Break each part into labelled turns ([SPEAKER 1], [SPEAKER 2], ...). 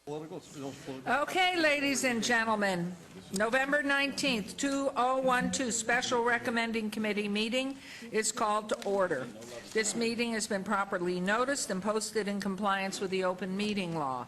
[SPEAKER 1] Okay, ladies and gentlemen, November 19th, 2012 Special Recommending Committee meeting is called to order. This meeting has been properly noticed and posted in compliance with the open meeting law.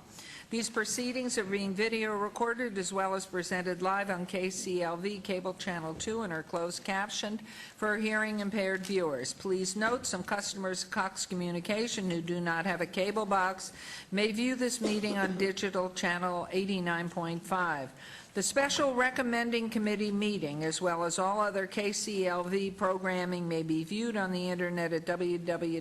[SPEAKER 1] These proceedings are being video recorded as well as presented live on KCLV Cable Channel 2 and are closed captioned for hearing impaired viewers. Please note some customers of Cox Communication who do not have a cable box may view this meeting on digital channel 89.5. The Special Recommending Committee meeting, as well as all other KCLV programming, may be viewed on the internet at www.kclv.tv.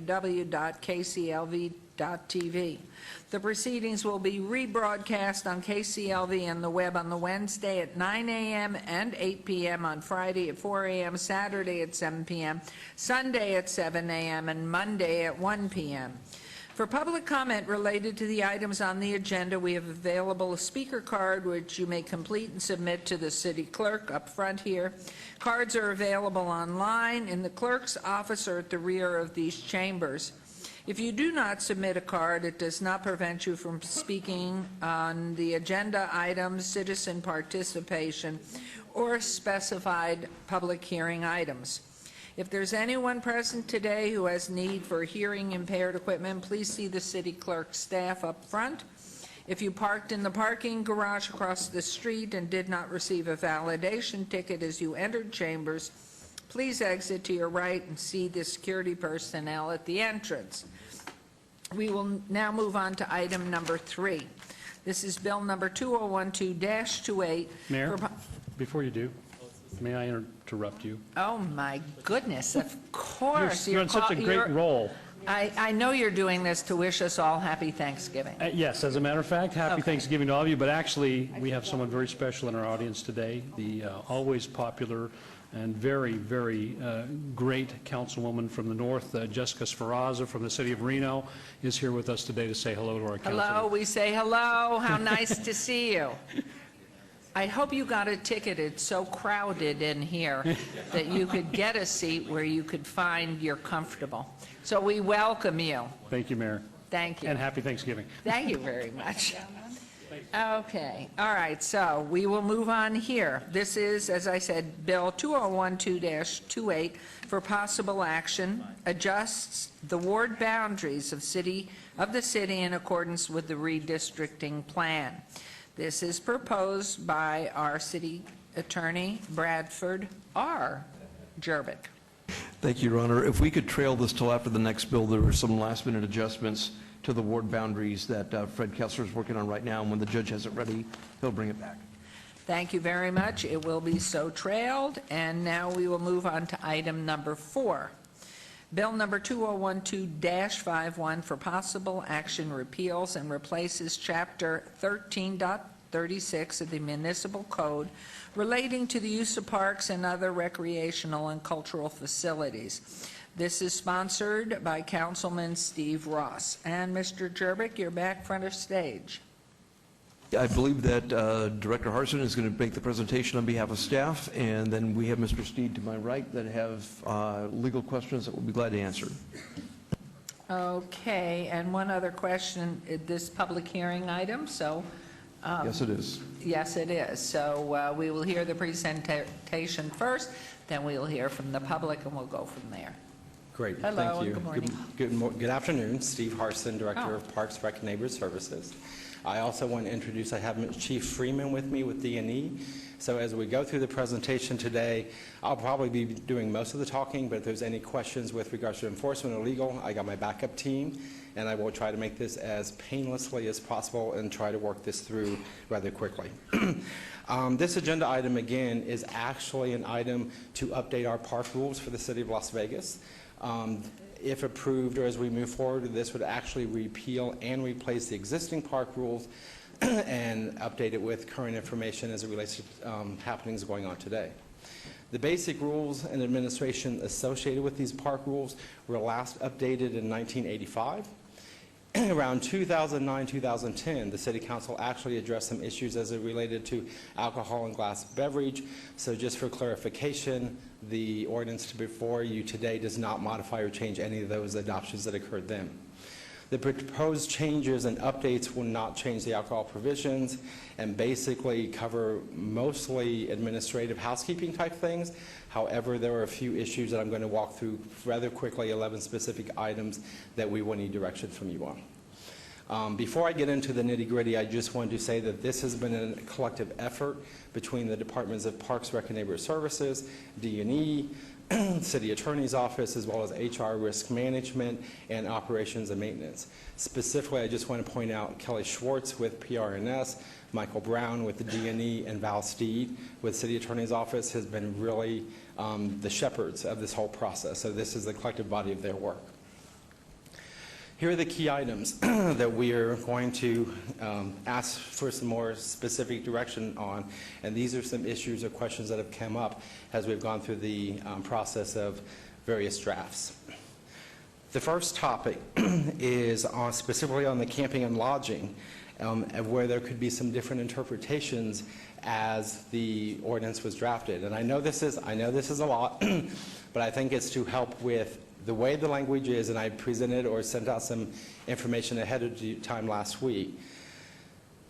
[SPEAKER 1] The proceedings will be rebroadcast on KCLV and the web on the Wednesday at 9 a.m. and 8 p.m. on Friday at 4 a.m., Saturday at 7 p.m., Sunday at 7 a.m., and Monday at 1 p.m. For public comment related to the items on the agenda, we have available a speaker card which you may complete and submit to the city clerk up front here. Cards are available online in the clerk's office or at the rear of these chambers. If you do not submit a card, it does not prevent you from speaking on the agenda items, citizen participation, or specified public hearing items. If there's anyone present today who has need for hearing impaired equipment, please see the city clerk staff up front. If you parked in the parking garage across the street and did not receive a validation ticket as you entered chambers, please exit to your right and see the security personnel at the entrance. We will now move on to item number 3. This is bill number 2012-28.
[SPEAKER 2] Mayor, before you do, may I interrupt you?
[SPEAKER 1] Oh my goodness, of course.
[SPEAKER 2] You're on such a great role.
[SPEAKER 1] I know you're doing this to wish us all happy Thanksgiving.
[SPEAKER 2] Yes, as a matter of fact, happy
[SPEAKER 1] Okay.
[SPEAKER 2] Thanksgiving to all of you, but actually we have someone very special in our audience today, the always popular and very, very great councilwoman from the north, Jessica Sferrazza from the city of Reno, is here with us today to say hello to our council.
[SPEAKER 1] Hello, we say hello. How nice to see you. I hope you got a ticket. It's so crowded in here that you could get a seat where you could find you're comfortable. So we welcome you.
[SPEAKER 2] Thank you, Mayor.
[SPEAKER 1] Thank you.
[SPEAKER 2] And happy Thanksgiving.
[SPEAKER 1] Thank you very much. Okay. All right. So we will move on here. This is, as I said, Bill 2012-28 for possible action, adjusts the ward boundaries of the city in accordance with the redistricting plan. This is proposed by our city attorney, Bradford R. Jerbick.
[SPEAKER 3] Thank you, Your Honor. If we could trail this till after the next bill, there were some last-minute adjustments to the ward boundaries that Fred Kessler is working on right now, and when the judge has it ready, he'll bring it back.
[SPEAKER 1] Thank you very much. It will be so trailed, and now we will move on to item number 4. Bill number 2012-51 for possible action repeals and replaces Chapter 13.36 of the Municipal Code relating to the use of parks and other recreational and cultural facilities. This is sponsored by Councilman Steve Ross. And Mr. Jerbick, you're back front of stage.
[SPEAKER 3] I believe that Director Harson is going to make the presentation on behalf of staff, and then we have Mr. Steed to my right that have legal questions that we'll be glad to answer.
[SPEAKER 1] Okay, and one other question, this public hearing item, so...
[SPEAKER 3] Yes, it is.
[SPEAKER 1] Yes, it is. So we will hear the presentation first, then we'll hear from the public, and we'll go from there.
[SPEAKER 4] Great.
[SPEAKER 1] Hello,
[SPEAKER 4] Thank you.
[SPEAKER 1] good morning.
[SPEAKER 4] Good afternoon. Steve Harson, Director of Parks, Rec, and Neighborhood Services. I also want to introduce, I have Chief Freeman with me with D&E. So as we go through the presentation today, I'll probably be doing most of the talking, but if there's any questions with regards to enforcement or legal, I got my backup team, and I will try to make this as painlessly as possible and try to work this through rather quickly. This agenda item, again, is actually an item to update our park rules for the city of Las Vegas. If approved or as we move forward, this would actually repeal and replace the existing park rules and update it with current information as it relates to happenings going on today. The basic rules and administration associated with these park rules were last updated in 1985. Around 2009-2010, the City Council actually addressed some issues as it related to alcohol and glass beverage. So just for clarification, the ordinance before you today does not modify or change any of those adoptions that occurred then. The proposed changes and updates will not change the alcohol provisions and basically cover mostly administrative housekeeping type things. However, there are a few issues that I'm going to walk through rather quickly, 11 specific items that we will need direction from you on. Before I get into the nitty-gritty, I just wanted to say that this has been a collective effort between the Departments of Parks, Rec, and Neighborhood Services, D&E, City Attorney's Office, as well as HR, Risk Management, and Operations and Maintenance. Specifically, I just want to point out Kelly Schwartz with PRNS, Michael Brown with the D&E, and Val Steed with City Attorney's Office has been really the shepherds of this whole process. So this is the collective body of their work. Here are the key items that we are going to ask for some more specific direction on, and these are some issues or questions that have come up as we've gone through the process of various drafts. The first topic is specifically on the camping and lodging, where there could be some different interpretations as the ordinance was drafted. And I know this is a lot, but I think it's to help with the way the language is, and I presented or sent out some information ahead of time last week,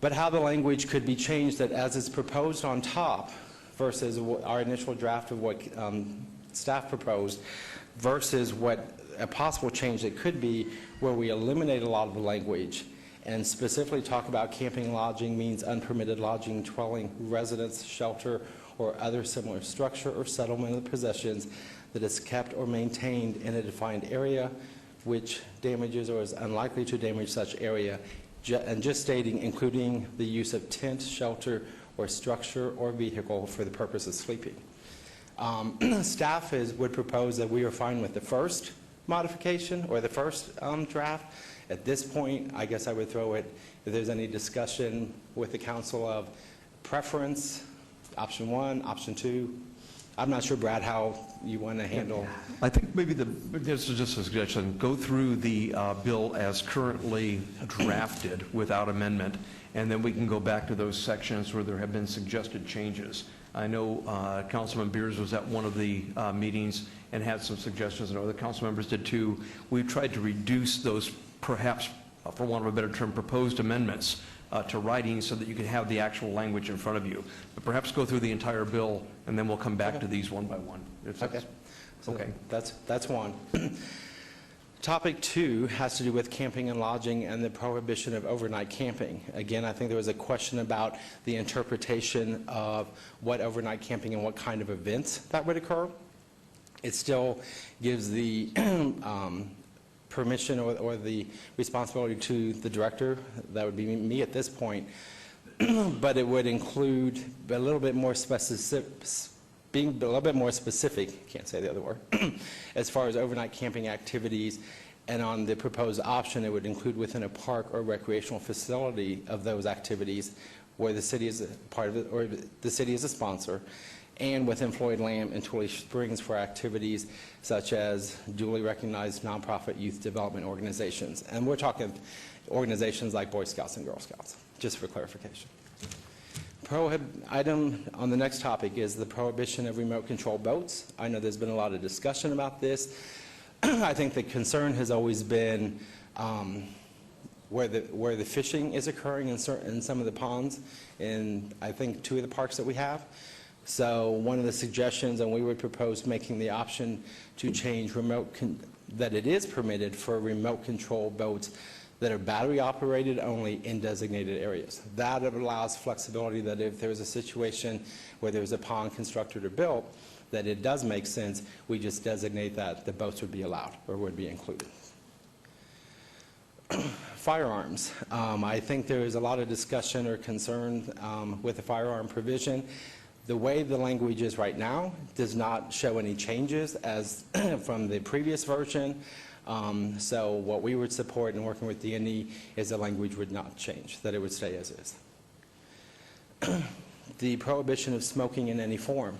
[SPEAKER 4] but how the language could be changed that as it's proposed on top versus our initial draft of what staff proposed versus what a possible change that could be where we eliminate a lot of the language and specifically talk about camping and lodging means unpermitted lodging, dwelling, residence, shelter, or other similar structure or settlement of possessions that is kept or maintained in a defined area which damages or is unlikely to damage such area, and just stating including the use of tent, shelter, or structure or vehicle for the purpose of sleeping. Staff would propose that we are fine with the first modification or the first draft. At this point, I guess I would throw it, if there's any discussion with the council of preference, option 1, option 2. I'm not sure, Brad, how you want to handle.
[SPEAKER 3] I think maybe this is just a suggestion. Go through the bill as currently drafted without amendment, and then we can go back to those sections where there have been suggested changes. I know Councilman Beers was at one of the meetings and had some suggestions, and other council members did too. We've tried to reduce those, perhaps, for want of a better term, proposed amendments to writing so that you can have the actual language in front of you. But perhaps go through the entire bill, and then we'll come back to these one by one.
[SPEAKER 4] Okay. So
[SPEAKER 3] okay.
[SPEAKER 4] That's one. Topic 2 has to do with camping and lodging and the prohibition of overnight camping. Again, I think there was a question about the interpretation of what overnight camping and what kind of events that would occur. It still gives the permission or the responsibility to the director, that would be me at this point, but it would include a little bit more being a little bit more specific, can't say the other word, as far as overnight camping activities, and on the proposed option, it would include within a park or recreational facility of those activities where the city is a part of it, or the city is a sponsor, and within Floyd Lamb and Twilly Springs for activities such as duly recognized nonprofit youth development organizations. And we're talking organizations like Boy Scouts and Girl Scouts, just for clarification. Item on the next topic is the prohibition of remote control boats. I know there's been a lot of discussion about this. I think the concern has always been where the fishing is occurring in some of the ponds in, I think, 2 of the parks that we have. So one of the suggestions, and we would propose making the option to change that it is permitted for remote control boats that are battery operated only in designated areas. That allows flexibility that if there's a situation where there's a pond constructed or built, that it does make sense, we just designate that the boats would be allowed or would be included. Firearms. I think there is a lot of discussion or concern with the firearm provision. The way the language is right now does not show any changes as from the previous version. So what we would support in working with D&E is the language would not change, that it would stay as is. The prohibition of smoking in any form.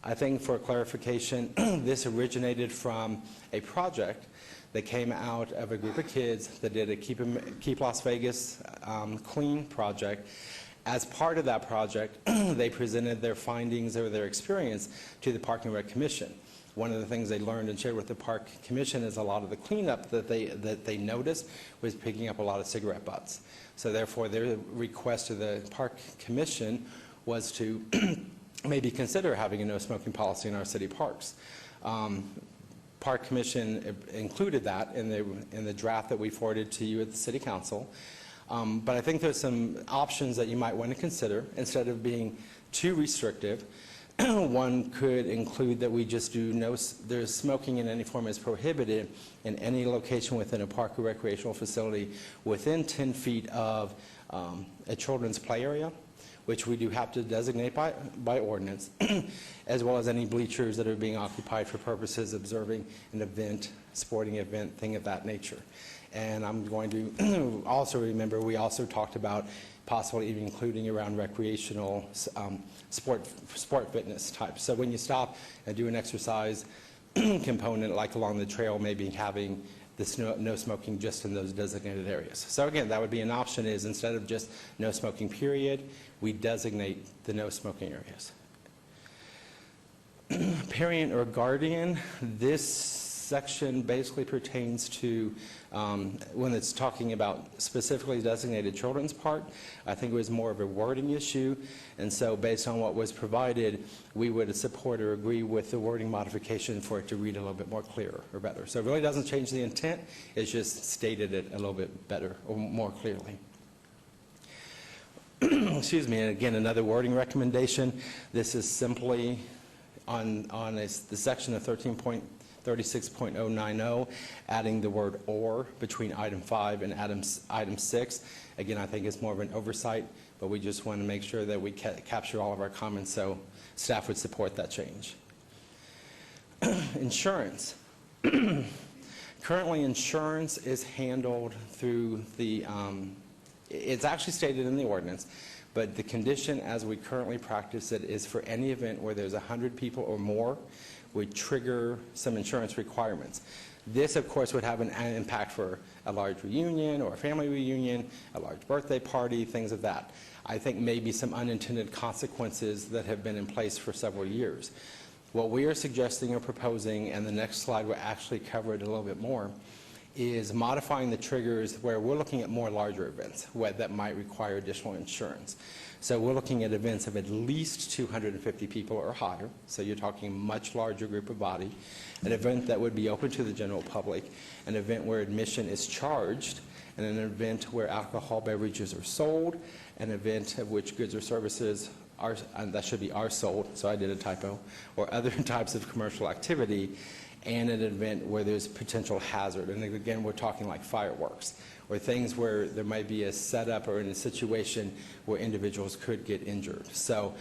[SPEAKER 4] I think for clarification, this originated from a project that came out of a group of kids that did a Keep Las Vegas Clean project. As part of that project, they presented their findings or their experience to the Park and Rec Commission. one of the things they learned and shared with the Park Commission is a lot of the cleanup that they noticed was picking up a lot of cigarette butts. So therefore, their request to the Park Commission was to maybe consider having a no smoking policy in our city parks. Park Commission included that in the draft that we forwarded to you at the City Council. But I think there's some options that you might want to consider instead of being too restrictive. One could include that we just do there's smoking in any form is prohibited in any location within a park or recreational facility within 10 feet of a children's play area, which we do have to designate by ordinance, as well as any bleachers that are being occupied for purposes of observing an event, sporting event, thing of that nature. And I'm going to also remember, we also talked about possibly even including around recreational sport fitness types. So when you stop and do an exercise component, like along the trail, maybe having this no smoking just in those designated areas. So again, that would be an option, is instead of just no smoking period, we designate the no smoking areas. Parent or guardian, this section basically pertains to when it's talking about specifically designated children's park. I think it was more of a wording issue, and so based on what was provided, we would support or agree with the wording modification for it to read a little bit more clearer or better. So it really doesn't change the intent, it's just stated it a little bit better or more clearly. Excuse me, and again, another wording recommendation. This is simply on the section of 13.36.090, adding the word "or" between item 5 and item 6. Again, I think it's more of an oversight, but we just want to make sure that we capture all of our comments, so staff would support that change. Insurance. Currently, insurance is handled through the, it's actually stated in the ordinance, but the condition as we currently practice it is for any event where there's 100 people or more would trigger some insurance requirements. This, of course, would have an impact for a large reunion or a family reunion, a large birthday party, things of that. I think maybe some unintended consequences that have been in place for several years. What we are suggesting or proposing, and the next slide will actually cover it a little bit more, is modifying the triggers where we're looking at more larger events that might require additional insurance. So we're looking at events of at least 250 people or higher, so you're talking a much larger group of body, an event that would be open to the general public, an event where admission is charged, and an event where alcohol beverages are sold, an event of which goods or services are, and that should be are sold, so I did a typo, or other types of commercial activity, and an event where there's potential hazard. And again, we're talking like fireworks, or things where there might be a setup or in a situation where individuals could get injured. So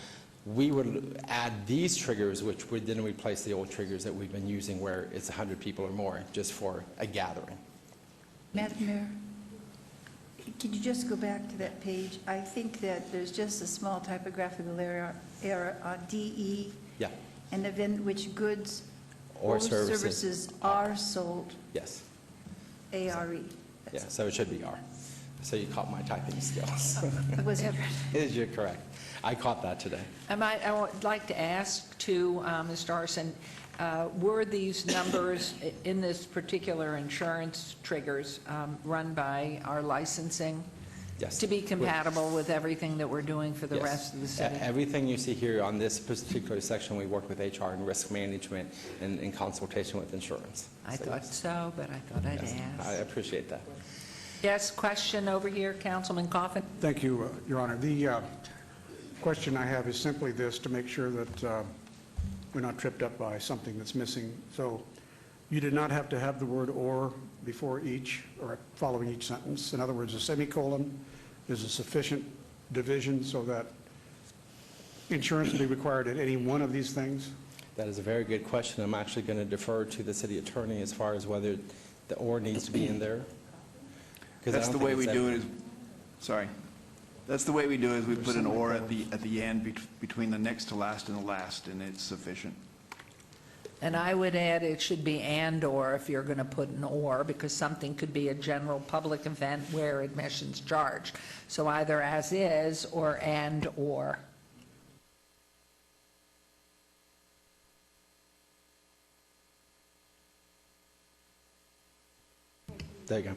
[SPEAKER 4] we would add these triggers, which would then replace the old triggers that we've been using where it's 100 people or more just for a gathering.
[SPEAKER 5] Madam Mayor, could you just go back to that page? I think that there's just a small typographical error on DE.
[SPEAKER 4] Yeah.
[SPEAKER 5] An event which goods
[SPEAKER 4] Or services
[SPEAKER 5] are sold,
[SPEAKER 4] Yes.
[SPEAKER 5] ARE.
[SPEAKER 4] Yeah, so it should be R. So you caught my typing skills.
[SPEAKER 5] Was it?
[SPEAKER 4] You're correct. I caught that today.
[SPEAKER 1] I would like to ask too, Mr. Arson, were these numbers in this particular insurance triggers run by our licensing?
[SPEAKER 4] Yes.
[SPEAKER 1] To be compatible with everything that we're doing for the
[SPEAKER 4] Yes.
[SPEAKER 1] rest of the city?
[SPEAKER 4] Everything you see here on this particular section, we work with HR and risk management and in consultation with insurance.
[SPEAKER 1] I
[SPEAKER 4] So,
[SPEAKER 1] thought
[SPEAKER 4] yes.
[SPEAKER 1] so, but I thought I'd
[SPEAKER 4] Yes. I
[SPEAKER 1] ask.
[SPEAKER 4] appreciate that.
[SPEAKER 1] Yes, question over here, Councilman Coffin?
[SPEAKER 6] Thank you, Your Honor. The question I have is simply this, to make sure that we're not tripped up by something that's missing. So you did not have to have the word "or" before each or following each sentence. In other words, a semicolon is a sufficient division so that insurance will be required at any one of these things?
[SPEAKER 4] That is a very good question. I'm actually going to defer to the city attorney as far as whether the "or" needs to be in there. 'Cause I
[SPEAKER 7] That's
[SPEAKER 4] don't
[SPEAKER 7] the way
[SPEAKER 4] think
[SPEAKER 7] we
[SPEAKER 4] it's
[SPEAKER 7] do it
[SPEAKER 4] ever-
[SPEAKER 7] is, sorry. That's the way we do it is we put an "or" at the end between the next to last and the last, and it's sufficient.
[SPEAKER 1] And I would add it should be "and/or" if you're going to put an "or," because something could be a general public event where admission's charged. So either as is or "and/or."
[SPEAKER 4] There you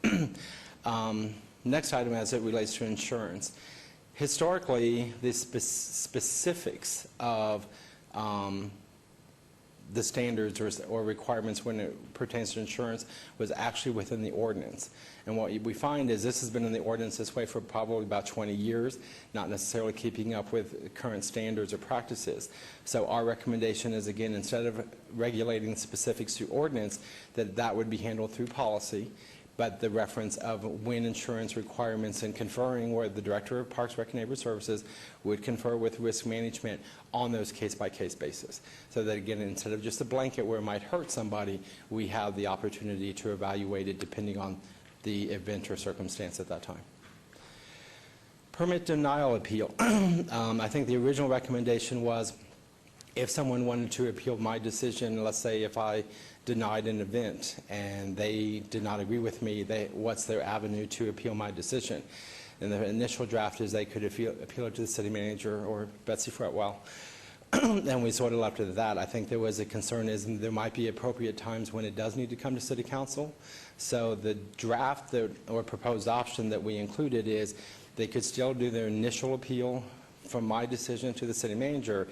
[SPEAKER 4] go. Next item as it relates to insurance. Historically, the specifics of the standards or requirements when it pertains to insurance was actually within the ordinance. And what we find is this has been in the ordinance this way for probably about 20 years, not necessarily keeping up with current standards or practices. So our recommendation is, again, instead of regulating the specifics through ordinance, that would be handled through policy, but the reference of when insurance requirements and conferring where the Director of Parks, Rec, and Neighborhood Services would confer with risk management on those case-by-case basis. So that, again, instead of just a blanket where it might hurt somebody, we have the opportunity to evaluate it depending on the event or circumstance at that time. Permit denial appeal. I think the original recommendation was if someone wanted to appeal my decision, let's say if I denied an event and they did not agree with me, what's their avenue to appeal my decision? And the initial draft is they could appeal it to the city manager or Betsy Fretwell. And we sort of left it at that. I think there was a concern is there might be appropriate times when it does need to come to city council. So the draft or proposed option that we included is they could still do their initial appeal from my decision to the city manager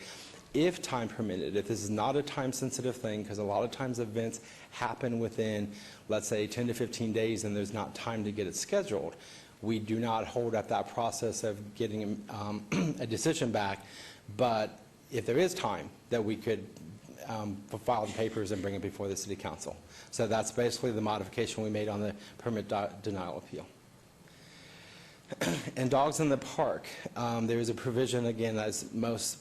[SPEAKER 4] if time permitted. If this is not a time-sensitive thing, because a lot of times events happen within, let's say, 10 to 15 days and there's not time to get it scheduled, we do not hold up that process of getting a decision back. But if there is time, that we could file the papers and bring it before the city council. So that's basically the modification we made on the permit denial appeal. And dogs in the park, there is a provision, again, as most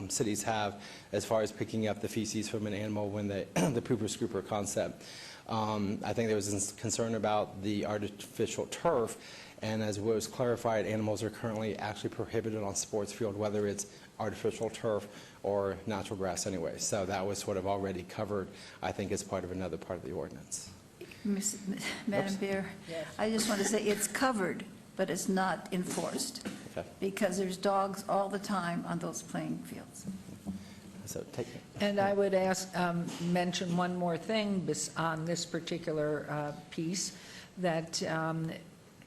[SPEAKER 4] cities have, as far as picking up the feces from an animal when the pooper scooper concept. I think there was concern about the artificial turf, and as was clarified, animals are currently actually prohibited on sports field, whether it's artificial turf or natural grass anyway. So that was sort of already covered, I think, as part of another part of the ordinance.
[SPEAKER 5] Madam Mayor, I just want to say it's covered, but it's not enforced,
[SPEAKER 4] Okay.
[SPEAKER 5] because there's dogs all the time on those playing fields.
[SPEAKER 4] So take it.
[SPEAKER 1] And I would mention one more thing on this particular piece, that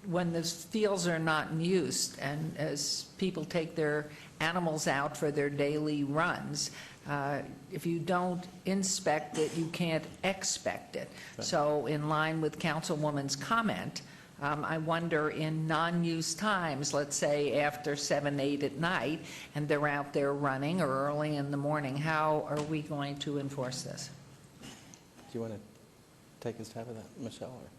[SPEAKER 1] when the fields are not in use, and as people take their animals out for their daily runs, if you don't inspect it, you can't expect it.
[SPEAKER 4] Right.
[SPEAKER 1] So in line with Councilwoman's comment, I wonder in non-use times, let's say after 7, 8 at night, and they're out there running or early in the morning, how are we going to enforce this?
[SPEAKER 4] Do you want to take a stab at that, Michelle? Or?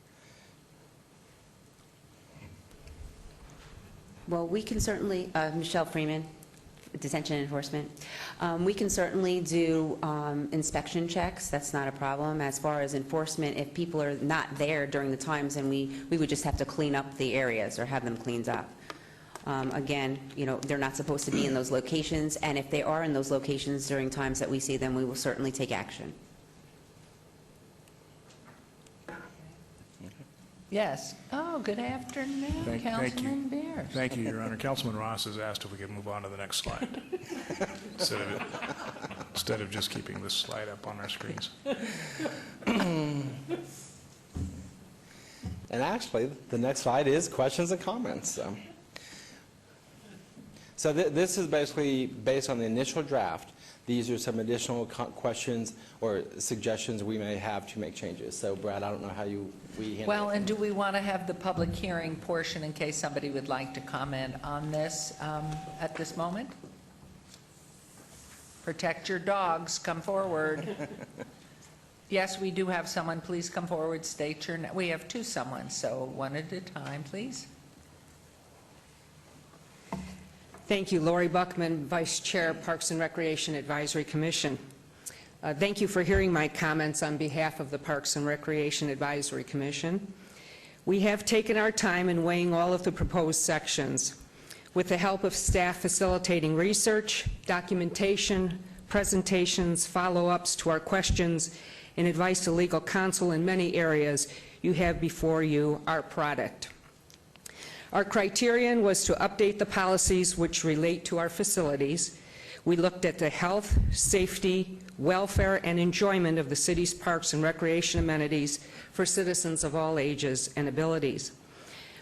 [SPEAKER 8] Well, we can certainly, Michelle Freeman, Detention Enforcement, we can certainly do inspection checks. That's not a problem. As far as enforcement, if people are not there during the times, then we would just have to clean up the areas or have them cleaned up. Again, you know, they're not supposed to be in those locations, and if they are in those locations during times that we see them, we will certainly take action.
[SPEAKER 1] Yes. Oh, good afternoon,
[SPEAKER 9] Thank
[SPEAKER 1] Councilman
[SPEAKER 9] you.
[SPEAKER 1] Beers.
[SPEAKER 9] Thank you, Your Honor. Councilman Ross has asked if we could move on to the next slide, instead of just keeping this slide up on our screens.
[SPEAKER 4] And actually, the next slide is questions and comments. So this is basically based on the initial draft. These are some additional questions or suggestions we may have to make changes. So, Brad, I don't know how we handle
[SPEAKER 1] Well,
[SPEAKER 4] it.
[SPEAKER 1] and do we want to have the public hearing portion in case somebody would like to comment on this at this moment? Protect your dogs, come forward. Yes, we do have someone, please come forward, state your name. We have two someone, so one at a time, please.
[SPEAKER 10] Thank you. Lori Buckman, Vice Chair, Parks and Recreation Advisory Commission. Thank you for hearing my comments on behalf of the Parks and Recreation Advisory Commission. We have taken our time in weighing all of the proposed sections. With the help of staff facilitating research, documentation, presentations, follow-ups to our questions, and advice to legal counsel in many areas, you have before you our product. Our criterion was to update the policies which relate to our facilities. We looked at the health, safety, welfare, and enjoyment of the city's parks and recreation amenities for citizens of all ages and abilities.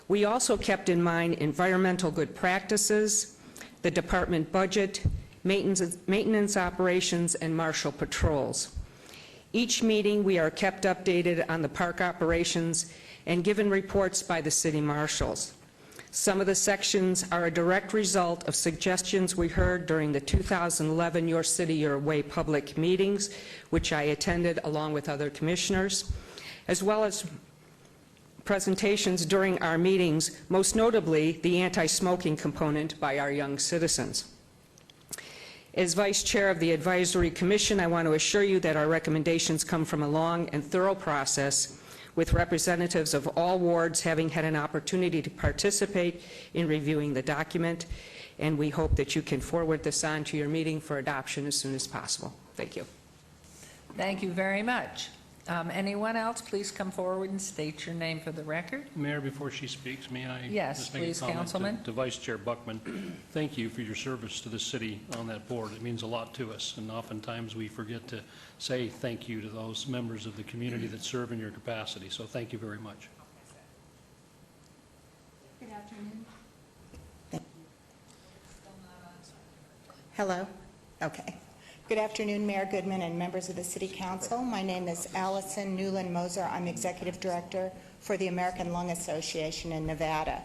[SPEAKER 10] We also kept in mind environmental good practices, the department budget, maintenance operations, and marshal patrols. Each meeting, we are kept updated on the park operations and given reports by the city marshals. Some of the sections are a direct result of suggestions we heard during the 2011 Your City, Your Way public meetings, which I attended along with other commissioners, as well as presentations during our meetings, most notably the anti-smoking component by our young citizens. As Vice Chair of the Advisory Commission, I want to assure you that our recommendations come from a long and thorough process with representatives of all wards having had an opportunity to participate in reviewing the document, and we hope that you can forward this on to your meeting for adoption as soon as possible. Thank you.
[SPEAKER 1] Thank you very much. Anyone else, please come forward and state your name for the record.
[SPEAKER 2] Mayor, before she speaks, may I
[SPEAKER 1] Yes,
[SPEAKER 2] just make
[SPEAKER 1] please,
[SPEAKER 2] a comment
[SPEAKER 1] Councilman.
[SPEAKER 2] to Vice Chair Buckman? Thank you for your service to the city on that board. It means a lot to us, and oftentimes we forget to say thank you to those members of the community that serve in your capacity. So thank you very much.
[SPEAKER 11] Good afternoon. Hello? Okay. Good afternoon, Mayor Goodman and members of the City Council. My name is Allison Newland Moser. I'm Executive Director for the American Lung Association in Nevada.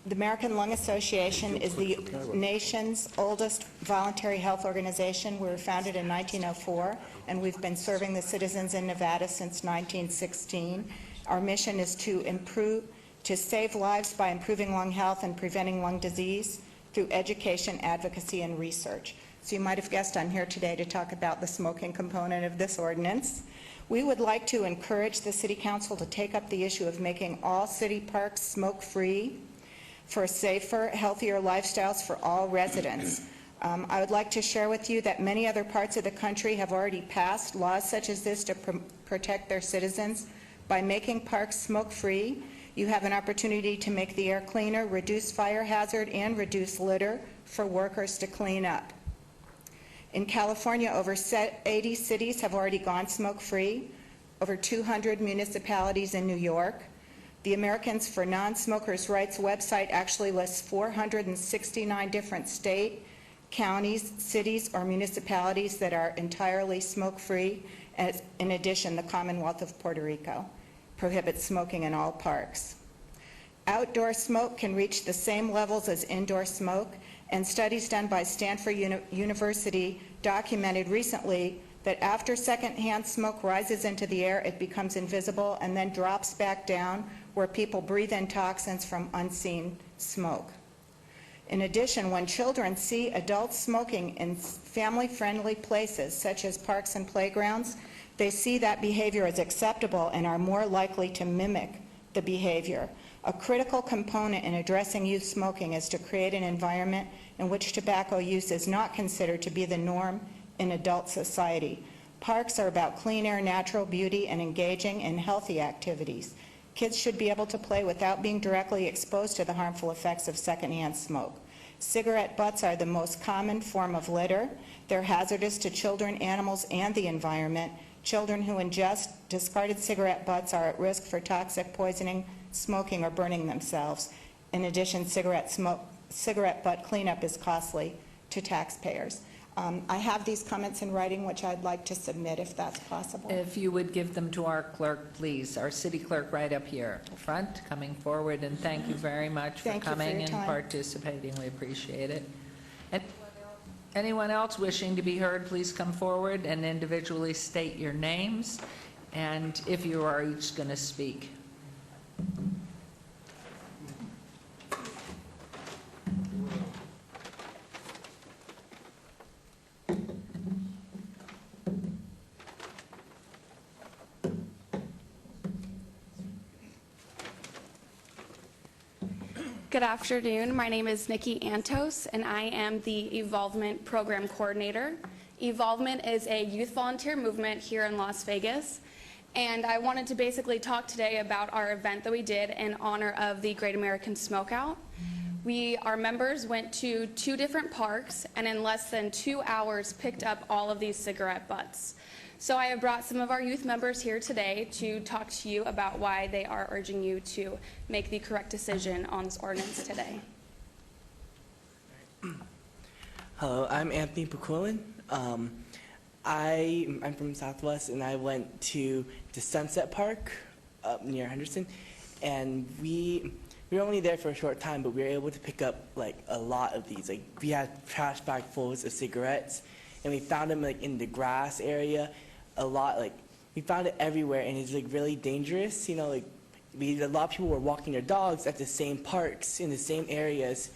[SPEAKER 11] The American Lung Association is the nation's oldest voluntary health organization. We were founded in 1904, and we've been serving the citizens in Nevada since 1916. Our mission is to save lives by improving lung health and preventing lung disease through education, advocacy, and research. So you might have guessed I'm here today to talk about the smoking component of this ordinance. We would like to encourage the City Council to take up the issue of making all city parks smoke-free for safer, healthier lifestyles for all residents. I would like to share with you that many other parts of the country have already passed laws such as this to protect their citizens. By making parks smoke-free, you have an opportunity to make the air cleaner, reduce fire hazard, and reduce litter for workers to clean up. In California, over 80 cities have already gone smoke-free, over 200 municipalities in New York. The Americans for Non-Smokers' Rights website actually lists 469 different state, counties, cities, or municipalities that are entirely smoke-free. In addition, the Commonwealth of Puerto Rico prohibits smoking in all parks. Outdoor smoke can reach the same levels as indoor smoke, and studies done by Stanford University documented recently that after secondhand smoke rises into the air, it becomes invisible and then drops back down where people breathe in toxins from unseen smoke. In addition, when children see adults smoking in family-friendly places, such as parks and playgrounds, they see that behavior as acceptable and are more likely to mimic the behavior. A critical component in addressing youth smoking is to create an environment in which tobacco use is not considered to be the norm in adult society. Parks are about clean air, natural beauty, and engaging in healthy activities. Kids should be able to play without being directly exposed to the harmful effects of secondhand smoke. Cigarette butts are the most common form of litter. They're hazardous to children, animals, and the environment. Children who ingest discarded cigarette butts are at risk for toxic poisoning, smoking, or burning themselves. In addition, cigarette butt cleanup is costly to taxpayers. I have these comments in writing, which I'd like to submit if that's possible.
[SPEAKER 1] If you would give them to our clerk, please, our city clerk right up here front, coming forward, and thank you very much for
[SPEAKER 11] Thank you for
[SPEAKER 1] coming
[SPEAKER 11] your
[SPEAKER 1] and
[SPEAKER 11] time.
[SPEAKER 1] participating. We appreciate it. And anyone else wishing to be heard, please come forward and individually state your names, and if you are each going to speak.
[SPEAKER 12] Good afternoon. My name is Nikki Antos, and I am the Evolvement Program Coordinator. Evolvement is a youth volunteer movement here in Las Vegas, and I wanted to basically talk today about our event that we did in honor of the Great American Smokeout. Our members went to 2 different parks and in less than 2 hours picked up all of these cigarette butts. So I have brought some of our youth members here today to talk to you about why they are urging you to make the correct decision on this ordinance today.
[SPEAKER 13] Hello, I'm Anthony Paquilin. I'm from Southwest, and I went to the Sunset Park up near Henderson, and we were only there for a short time, but we were able to pick up like a lot of these. Like we had trash bag fulls of cigarettes, and we found them like in the grass area, a lot. Like we found it everywhere, and it's like really dangerous. You know, like a lot of people were walking their dogs at the same parks in the same areas,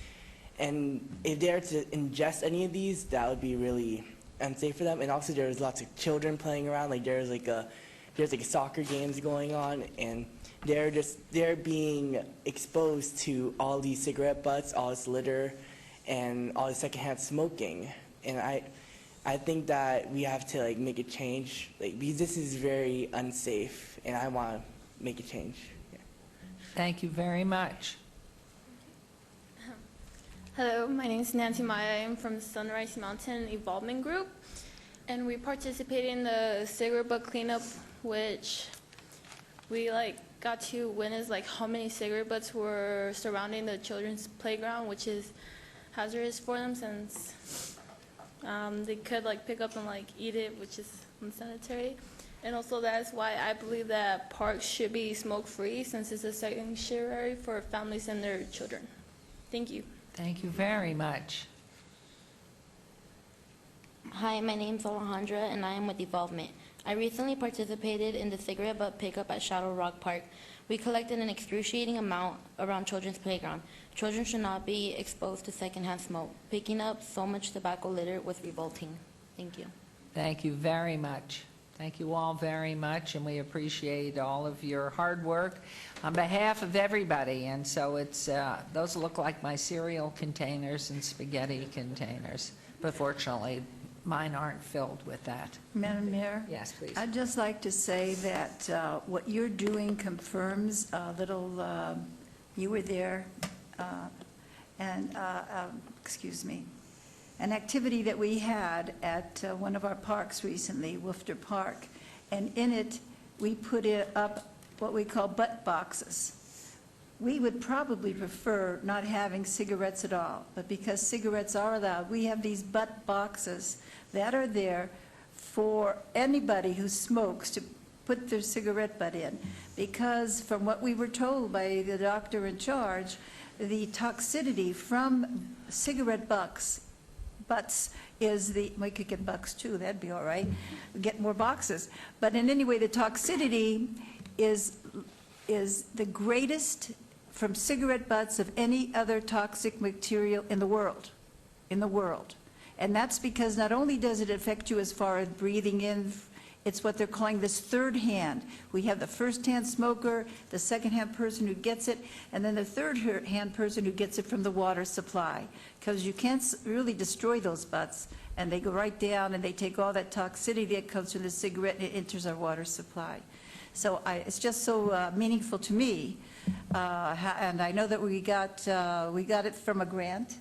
[SPEAKER 13] and if they were to ingest any of these, that would be really unsafe for them. And also there was lots of children playing around. Like there's like soccer games going on, and they're being exposed to all these cigarette butts, all this litter, and all this secondhand smoking. And I think that we have to like make a change. Like because this is very unsafe, and I want to make a change. Yeah.
[SPEAKER 1] Thank you very much.
[SPEAKER 14] Hello, my name is Nancy Maya. I'm from the Sunrise Mountain Evolvement Group, and we participated in the cigarette butt cleanup, which we got to witness how many cigarette butts were surrounding the children's playground, which is hazardous for them since they could pick up and eat it, which is unsanitary. And also that's why I believe that parks should be smoke-free, since it's a sanctuary for families and their children. Thank you.
[SPEAKER 1] Thank you very much.
[SPEAKER 15] Hi, my name's Alejandra, and I am with Evolvement. I recently participated in the cigarette butt pickup at Shadow Rock Park. We collected an excruciating amount around children's playground. Children should not be exposed to secondhand smoke. Picking up so much tobacco litter was revolting. Thank you.
[SPEAKER 1] Thank you very much. Thank you all very much, and we appreciate all of your hard work on behalf of everybody. And so it's those look like my cereal containers and spaghetti containers, but fortunately mine aren't filled with that.
[SPEAKER 5] Madam Mayor?
[SPEAKER 1] Yes, please.
[SPEAKER 5] I'd just like to say that what you're doing confirms you were there, excuse me, an activity that we had at one of our parks recently, Woofter Park, and in it we put up what we call butt boxes. We would probably prefer not having cigarettes at all, but because cigarettes are allowed, we have these butt boxes that are there for anybody who smokes to put their cigarette butt in. Because from what we were told by the doctor in charge, the toxicity from cigarette butts is we could get bucks too, that'd be all right, get more boxes. But in any way, the toxicity is the greatest from cigarette butts of any other toxic material in the world. And that's because not only does it affect you as far as breathing in, it's what they're calling this third hand. We have the first-hand smoker, the second-hand person who gets it, and then the third-hand person who gets it from the water supply. Because you can't really destroy those butts, and they go right down and they take all that toxicity that comes from the cigarette and it enters our water supply. So it's just so meaningful to me. And I know that we got it from a grant,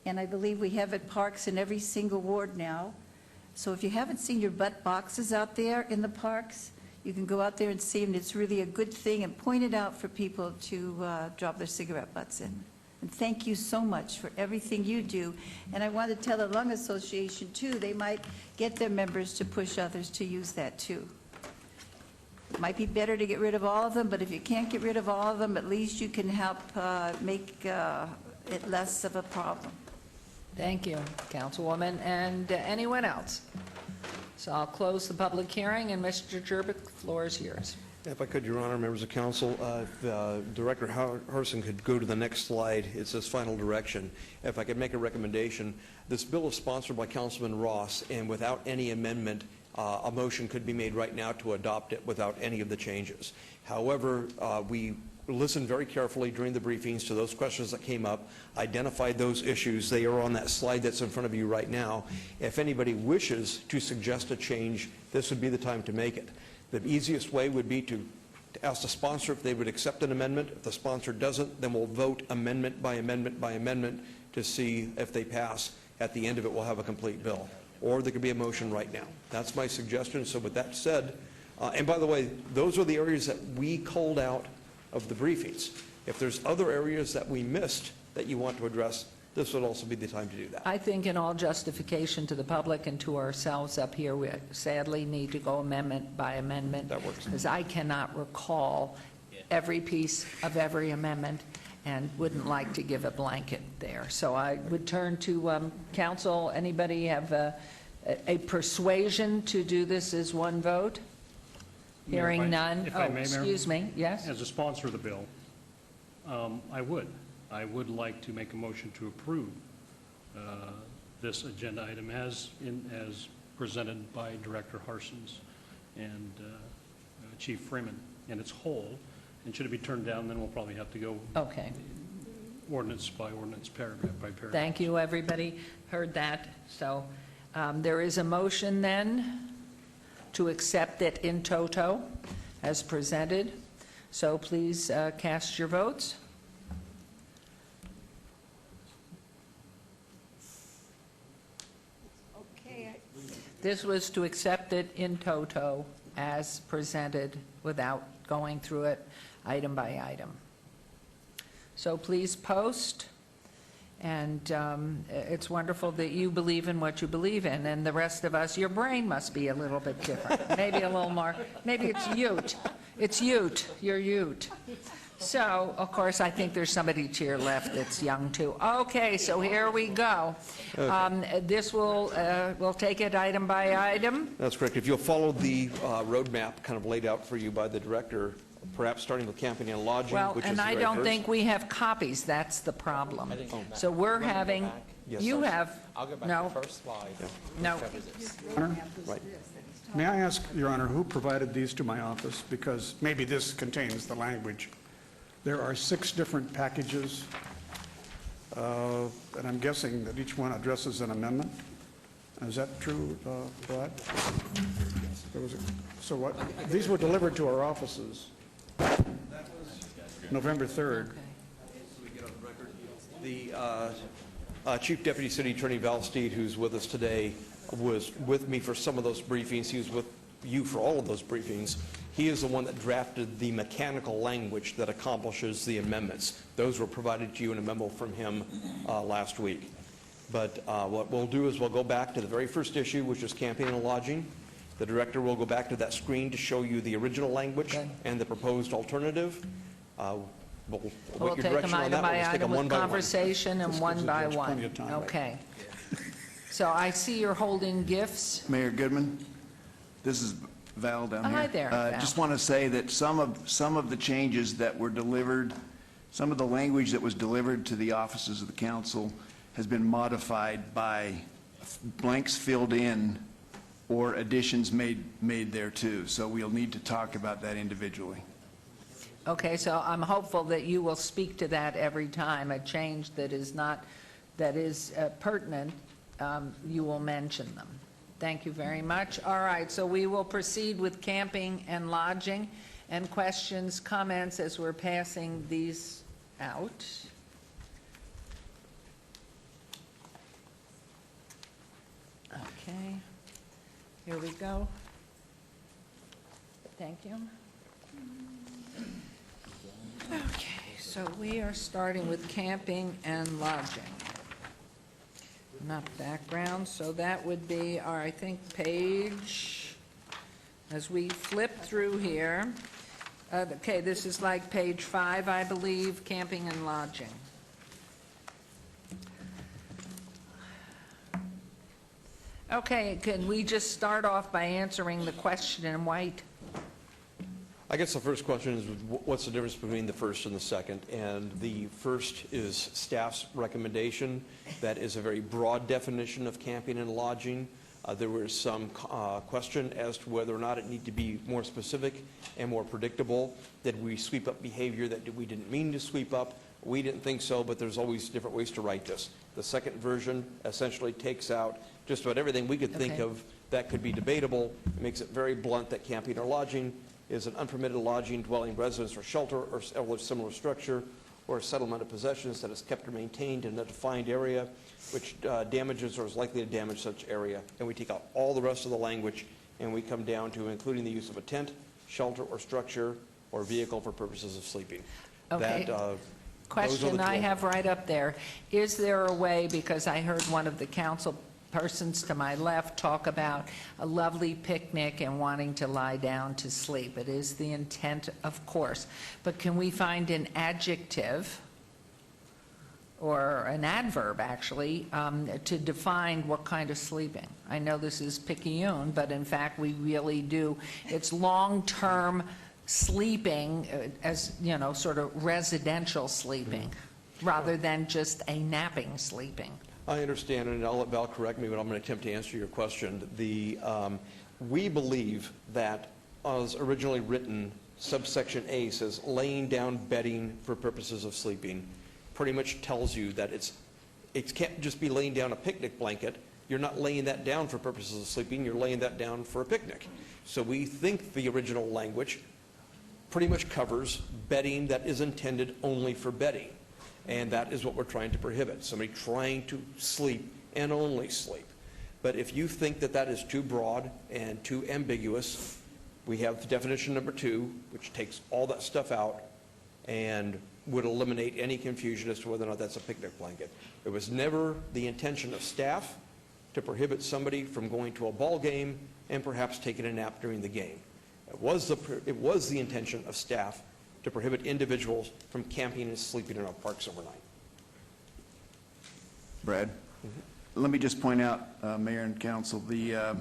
[SPEAKER 5] and I believe we have it parks in every single ward now. So if you haven't seen your butt boxes out there in the parks, you can go out there and see them. It's really a good thing, and point it out for people to drop their cigarette butts in. And thank you so much for everything you do. And I want to tell the Lung Association, too, they might get their members to push others to use that, too. It might be better to get rid of all of them, but if you can't get rid of all of them, at least you can help make it less of a problem.
[SPEAKER 1] Thank you, Councilwoman. And anyone else? So I'll close the public hearing, and Mr. Jerbick, the floor is yours.
[SPEAKER 3] If I could, Your Honor, members of council, if Director Harson could go to the next slide. It says final direction. If I could make a recommendation, this bill is sponsored by Councilman Ross, and without any amendment, a motion could be made right now to adopt it without any of the changes. However, we listened very carefully during the briefings to those questions that came up, identified those issues. They are on that slide that's in front of you right now. If anybody wishes to suggest a change, this would be the time to make it. The easiest way would be to to ask the sponsor if they would accept an amendment. If the sponsor doesn't, then we'll vote amendment by amendment by amendment to see if they pass. At the end of it, we'll have a complete bill. Or there could be a motion right now. That's my suggestion. So with that said, and by the way, those are the areas that we culled out of the briefings. If there's other areas that we missed that you want to address, this would also be the time to do that.
[SPEAKER 1] I think in all justification to the public and to ourselves up here, we sadly need to go amendment by amendment.
[SPEAKER 3] That works.
[SPEAKER 1] Because I cannot recall every piece of every amendment and wouldn't like to give a blanket there. So I would turn to council. Anybody have a persuasion to do this as one vote?
[SPEAKER 2] Mayor,
[SPEAKER 1] Hearing none.
[SPEAKER 2] if I
[SPEAKER 1] Oh,
[SPEAKER 2] may, Mayor?
[SPEAKER 1] excuse me, yes?
[SPEAKER 2] As a sponsor of the bill, I would like to make a motion to approve this agenda item as presented by Director Harsons and Chief Freeman in its whole. And should it be turned down, then we'll probably have to go
[SPEAKER 1] Okay.
[SPEAKER 2] ordinance by ordinance, paragraph by paragraph.
[SPEAKER 1] Thank you, everybody heard that. So there is a motion then to accept it in toto as presented. So please cast your votes. Okay. This was to accept it in toto as presented without going through it item by item. So please post. And it's wonderful that you believe in what you believe in, and the rest of us, your brain must be a little bit different, maybe a little more, maybe it's ute. It's ute, you're ute. So, of course, I think there's somebody to your left that's young too. Okay, so here we go. This will, we'll take it item by item.
[SPEAKER 3] That's correct. If you'll follow the roadmap kind of laid out for you by the director, perhaps starting with camping and lodging,
[SPEAKER 1] Well,
[SPEAKER 3] which is
[SPEAKER 1] and
[SPEAKER 3] the
[SPEAKER 1] I
[SPEAKER 3] very
[SPEAKER 1] don't
[SPEAKER 3] first.
[SPEAKER 1] think we have copies, that's the problem. So we're having,
[SPEAKER 3] Yes.
[SPEAKER 1] you have,
[SPEAKER 4] I'll go back
[SPEAKER 1] no,
[SPEAKER 4] to the first slide.
[SPEAKER 1] no.
[SPEAKER 6] Honor?
[SPEAKER 3] Right.
[SPEAKER 6] May I ask, Your Honor, who provided these to my office? Because maybe this contains the language. There are 6 different packages, and I'm guessing that each one addresses an amendment. Is that true, Brad? So what, these were delivered to our offices November 3rd.
[SPEAKER 3] The Chief Deputy City Attorney Val Steed, who's with us today, was with me for some of those briefings. He was with you for all of those briefings. He is the one that drafted the mechanical language that accomplishes the amendments. Those were provided to you in a memo from him last week. But what we'll do is we'll go back to the very first issue, which is camping and lodging. The director will go back to that screen to show you the original language and the proposed alternative. We'll
[SPEAKER 1] We'll
[SPEAKER 3] await your
[SPEAKER 1] take them
[SPEAKER 3] direction on
[SPEAKER 1] item
[SPEAKER 3] that. We'll
[SPEAKER 1] by
[SPEAKER 3] just take them
[SPEAKER 1] item
[SPEAKER 3] one
[SPEAKER 1] with
[SPEAKER 3] by one.
[SPEAKER 1] conversation and
[SPEAKER 6] This
[SPEAKER 1] one
[SPEAKER 6] gives the
[SPEAKER 1] by
[SPEAKER 6] judge plenty
[SPEAKER 1] one.
[SPEAKER 6] of time.
[SPEAKER 1] Okay. So I see you're holding gifts.
[SPEAKER 7] Mayor Goodman, this is Val down
[SPEAKER 1] Oh,
[SPEAKER 7] here.
[SPEAKER 1] hi there, Val.
[SPEAKER 7] Just want to say that some of the changes that were delivered, some of the language that was delivered to the offices of the council has been modified by blanks filled in or additions made there too. So we'll need to talk about that individually.
[SPEAKER 1] Okay, so I'm hopeful that you will speak to that every time, a change that is not, that is pertinent, you will mention them. Thank you very much. All right, so we will proceed with camping and lodging, and questions, comments as we're passing these out. Okay, here we go. Thank you. Okay, so we are starting with camping and lodging. Not background, so that would be our, I think, page, as we flip through here. Okay, this is like page 5, I believe, camping and lodging. Okay, can we just start off by answering the question in white?
[SPEAKER 3] I guess the first question is, what's the difference between the first and the second? And the first is staff's recommendation. That is a very broad definition of camping and lodging. There was some question as to whether or not it needed to be more specific and more predictable. Did we sweep up behavior that we didn't mean to sweep up? We didn't think so, but there's always different ways to write this. The second version essentially takes out just about everything we could think
[SPEAKER 1] Okay.
[SPEAKER 3] of that could be debatable. It makes it very blunt that camping or lodging is an unpermitted lodging, dwelling, residence, or shelter, or similar structure, or a settlement of possessions that is kept or maintained in a defined area which damages or is likely to damage such area. And we take out all the rest of the language, and we come down to including the use of a tent, shelter, or structure, or vehicle for purposes of sleeping.
[SPEAKER 1] Okay.
[SPEAKER 3] Those are the
[SPEAKER 1] Question I
[SPEAKER 3] 12.
[SPEAKER 1] have right up there, is there a way, because I heard one of the council persons to my left talk about a lovely picnic and wanting to lie down to sleep. It is the intent, of course, but can we find an adjective or an adverb, actually, to define what kind of sleeping? I know this is picayune, but in fact, we really do. It's long-term sleeping, as, you know, sort of residential sleeping, rather than just a napping sleeping.
[SPEAKER 3] I understand, and I'll let Val correct me, but I'm going to attempt to answer your question. We believe that, as originally written, subsection A says laying down bedding for purposes of sleeping, pretty much tells you that it can't just be laying down a picnic blanket. You're not laying that down for purposes of sleeping, you're laying that down for a picnic. So we think the original language pretty much covers bedding that is intended only for bedding. And that is what we're trying to prohibit, somebody trying to sleep and only sleep. But if you think that that is too broad and too ambiguous, we have the definition number 2, which takes all that stuff out and would eliminate any confusion as to whether or not that's a picnic blanket. It was never the intention of staff to prohibit somebody from going to a ball game and perhaps taking a nap during the game. It was the intention of staff to prohibit individuals from camping and sleeping in our parks overnight.
[SPEAKER 7] Brad? Let me just point out, Mayor and Council, the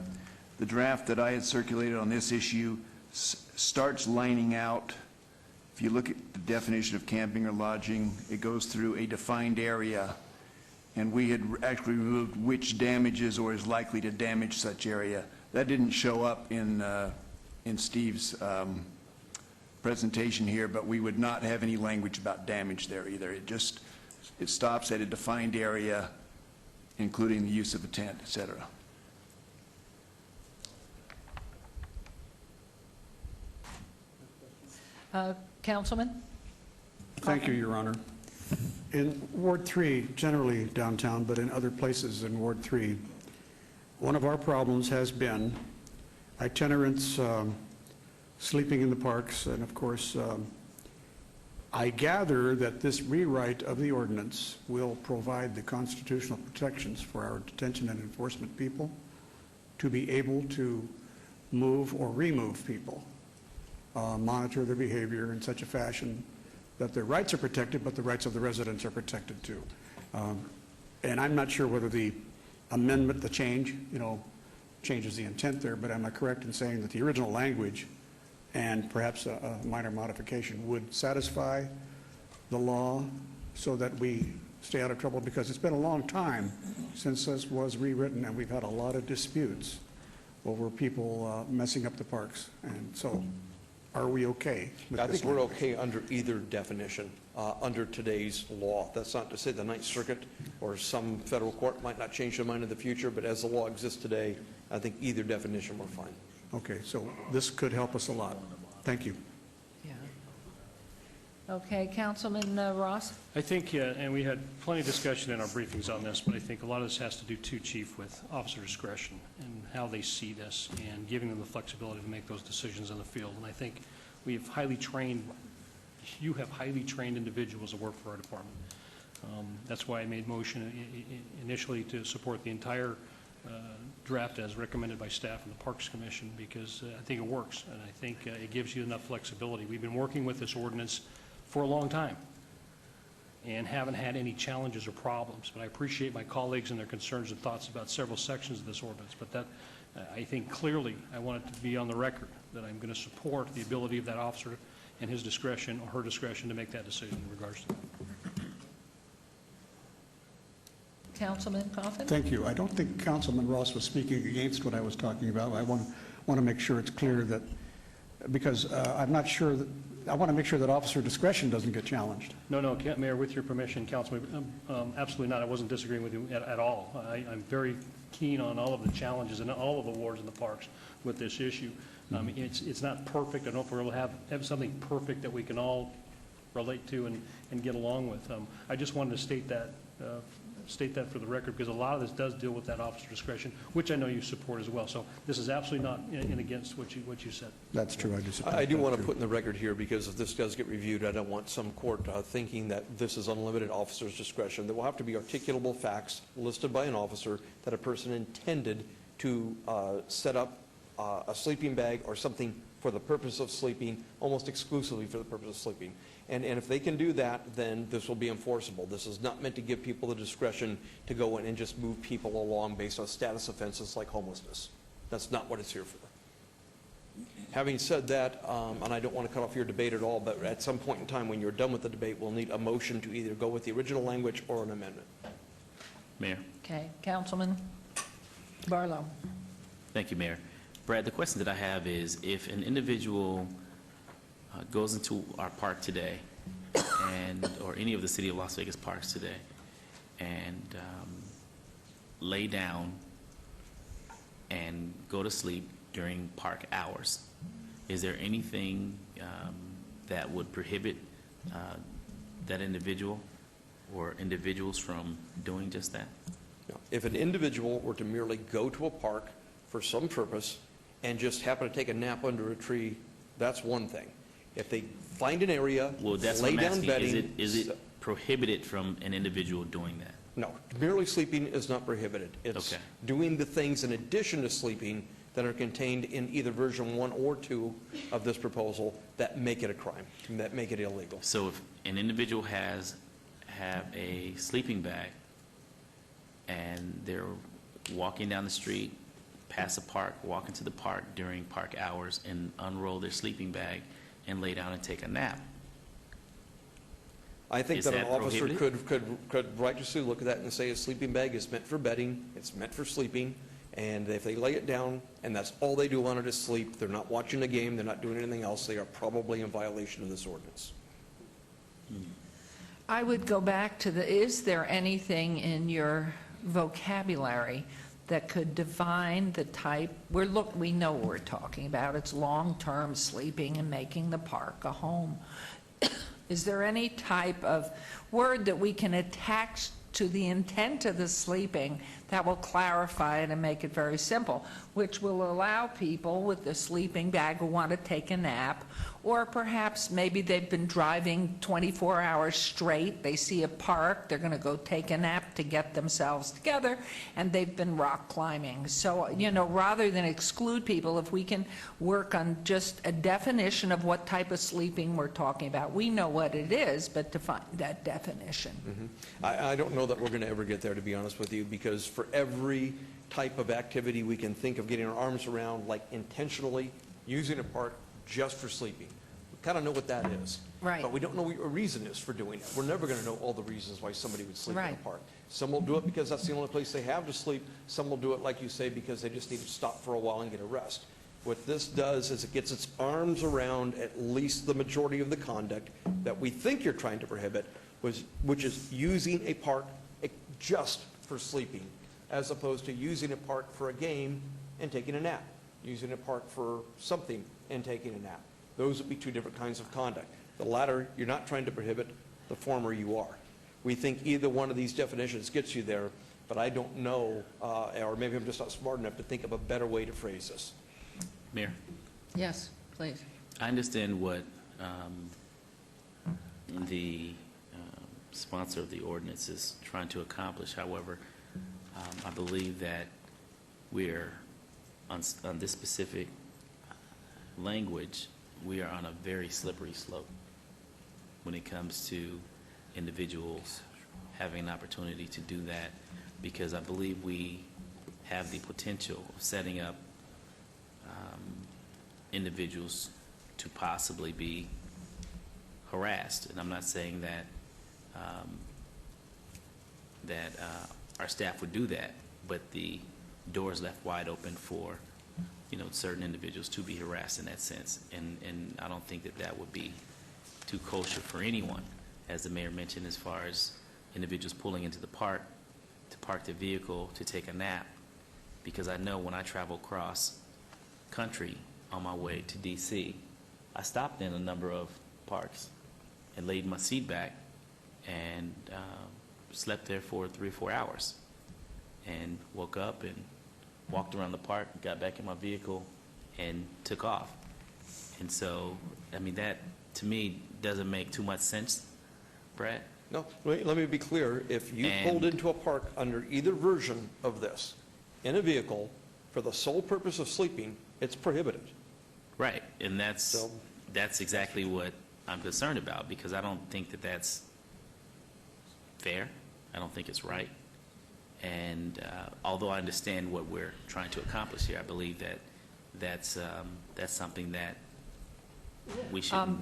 [SPEAKER 7] draft that I had circulated on this issue starts lining out. If you look at the definition of camping or lodging, it goes through a defined area, and we had actually removed which damages or is likely to damage such area. That didn't show up in Steve's presentation here, but we would not have any language about damage there either. It stops at a defined area, including the use of a tent, et cetera.
[SPEAKER 1] Councilman?
[SPEAKER 6] Thank you, Your Honor. In Ward 3, generally downtown, but in other places in Ward 3, one of our problems has been itinerants sleeping in the parks, and of course, I gather that this rewrite of the ordinance will provide the constitutional protections for our detention and enforcement people to be able to move or remove people, monitor their behavior in such a fashion that their rights are protected, but the rights of the residents are protected too. And I'm not sure whether the amendment, the change, changes the intent there, but am I correct in saying that the original language and perhaps a minor modification would satisfy the law so that we stay out of trouble? Because it's been a long time since this was rewritten, and we've had a lot of disputes over people messing up the parks. And so, are we okay with
[SPEAKER 3] I
[SPEAKER 6] this
[SPEAKER 3] think we're
[SPEAKER 6] language?
[SPEAKER 3] okay under either definition, under today's law. That's not to say the Ninth Circuit or some federal court might not change their mind in the future, but as the law exists today, I think either definition we're fine.
[SPEAKER 6] Okay, so this could help us a lot. Thank you.
[SPEAKER 1] Yeah. Okay, Councilman Ross?
[SPEAKER 2] I think, and we had plenty of discussion in our briefings on this, but I think a lot of this has to do too, Chief, with officer discretion and how they see this and giving them the flexibility to make those decisions in the field. And I think we have you have highly trained individuals that work for our department. That's why I made motion initially to support the entire draft as recommended by staff and the Parks Commission, because I think it works, and I think it gives you enough flexibility. We've been working with this ordinance for a long time and haven't had any challenges or problems, but I appreciate my colleagues and their concerns and thoughts about several sections of this ordinance, but that, I think clearly, I want it to be on the record that I'm going to support the ability of that officer and his discretion or her discretion to make that decision in regards to that.
[SPEAKER 1] Councilman Coffin?
[SPEAKER 6] Thank you. I don't think Councilman Ross was speaking against what I was talking about. I want to make sure it's clear that, because I'm not sure that, I want to make sure that officer discretion doesn't get challenged.
[SPEAKER 2] No, Mayor, with your permission, Councilman, absolutely not. I wasn't disagreeing with you at all. I'm very keen on all of the challenges and all of the wards in the parks with this issue. It's not perfect. I don't know if we'll have something perfect that we can all relate to and get along with. I just wanted to state that for the record, because a lot of this does deal with that officer discretion, which I know you support as well. So this is absolutely not in against what you said.
[SPEAKER 6] That's true, I do support
[SPEAKER 3] I do
[SPEAKER 6] that,
[SPEAKER 3] want to
[SPEAKER 6] too.
[SPEAKER 3] put in the record here, because if this does get reviewed, I don't want some court thinking that this is unlimited officer's discretion. There will have to be articulable facts listed by an officer that a person intended to set up a sleeping bag or something for the purpose of sleeping, almost exclusively for the purpose of sleeping. And if they can do that, then this will be enforceable. This is not meant to give people the discretion to go in and just move people along based on status offenses like homelessness. That's not what it's here for. Having said that, and I don't want to cut off your debate at all, but at some point in time when you're done with the debate, we'll need a motion to either go with the original language or an amendment.
[SPEAKER 1] Mayor. Okay, Councilman Barlow.
[SPEAKER 16] Thank you, Mayor. Brad, the question that I have is, if an individual goes into our park today, or any of the City of Las Vegas parks today, and lay down and go to sleep during park hours, is there anything that would prohibit that individual or individuals from doing just that?
[SPEAKER 3] No. If an individual were to merely go to a park for some purpose and just happen to take a nap under a tree, that's one thing. If they find an area,
[SPEAKER 16] Well, that's
[SPEAKER 3] lay
[SPEAKER 16] what I'm
[SPEAKER 3] down
[SPEAKER 16] asking.
[SPEAKER 3] bedding.
[SPEAKER 16] Is it prohibited from an individual doing that?
[SPEAKER 3] No, merely sleeping is not prohibited. It's
[SPEAKER 16] Okay.
[SPEAKER 3] doing the things in addition to sleeping that are contained in either version 1 or 2 of this proposal that make it a crime, that make it illegal.
[SPEAKER 16] So if an individual have a sleeping bag and they're walking down the street, past a park, walk into the park during park hours and unroll their sleeping bag and lay down and take a nap,
[SPEAKER 3] I think
[SPEAKER 16] Is
[SPEAKER 3] that an
[SPEAKER 16] that
[SPEAKER 3] officer
[SPEAKER 16] prohibited?
[SPEAKER 3] could righteously look at that and say a sleeping bag is meant for bedding, it's meant for sleeping, and if they lay it down and that's all they do on it is sleep, they're not watching a game, they're not doing anything else, they are probably in violation of this ordinance.
[SPEAKER 1] I would go back to is there anything in your vocabulary that could define the type, we know what we're talking about, it's long-term sleeping and making the park a home. Is there any type of word that we can attach to the intent of the sleeping that will clarify it and make it very simple, which will allow people with the sleeping bag who want to take a nap, or perhaps maybe they've been driving 24 hours straight, they see a park, they're going to go take a nap to get themselves together, and they've been rock climbing. So, rather than exclude people, if we can work on just a definition of what type of sleeping we're talking about. We know what it is, but define that definition.
[SPEAKER 3] I don't know that we're going to ever get there, to be honest with you, because for every type of activity we can think of getting our arms around, like intentionally using a park just for sleeping, we kind of know what that is.
[SPEAKER 1] Right.
[SPEAKER 3] But we don't know what a reason is for doing it. We're never going to know all the reasons why somebody would sleep in a
[SPEAKER 1] Right.
[SPEAKER 3] park. Some will do it because that's the only place they have to sleep. Some will do it, like you say, because they just need to stop for a while and get a rest. What this does is it gets its arms around at least the majority of the conduct that we think you're trying to prohibit, which is using a park just for sleeping, as opposed to using a park for a game and taking a nap, using a park for something and taking a nap. Those would be two different kinds of conduct. The latter, you're not trying to prohibit. The former, you are. We think either one of these definitions gets you there, but I don't know, or maybe I'm just not smart enough to think of a better way to phrase this.
[SPEAKER 16] Mayor?
[SPEAKER 1] Yes, please.
[SPEAKER 16] I understand what the sponsor of the ordinance is trying to accomplish. However, I believe that we're, on this specific language, we are on a very slippery slope when it comes to individuals having an opportunity to do that, because I believe we have the potential of setting up individuals to possibly be harassed. And I'm not saying that our staff would do that, but the door is left wide open for certain individuals to be harassed in that sense. And I don't think that would be too kosher for anyone, as the mayor mentioned, as far as individuals pulling into the park to park their vehicle to take a nap. Because I know when I travel cross country, on my way to DC, I stopped in a number of parks and laid my seat back and slept there for 3 or 4 hours, and woke up and walked around the park, got back in my vehicle, and took off. And so, I mean, that, to me, doesn't make too much sense, Brad.
[SPEAKER 3] No, wait, let me be clear. If you pulled into a park under either version of this, in a vehicle, for the sole purpose of sleeping, it's prohibited.
[SPEAKER 16] Right, and that's exactly what I'm concerned about, because I don't think that that's fair. I don't think it's right. And although I understand what we're trying to accomplish here, I believe that that's something that we should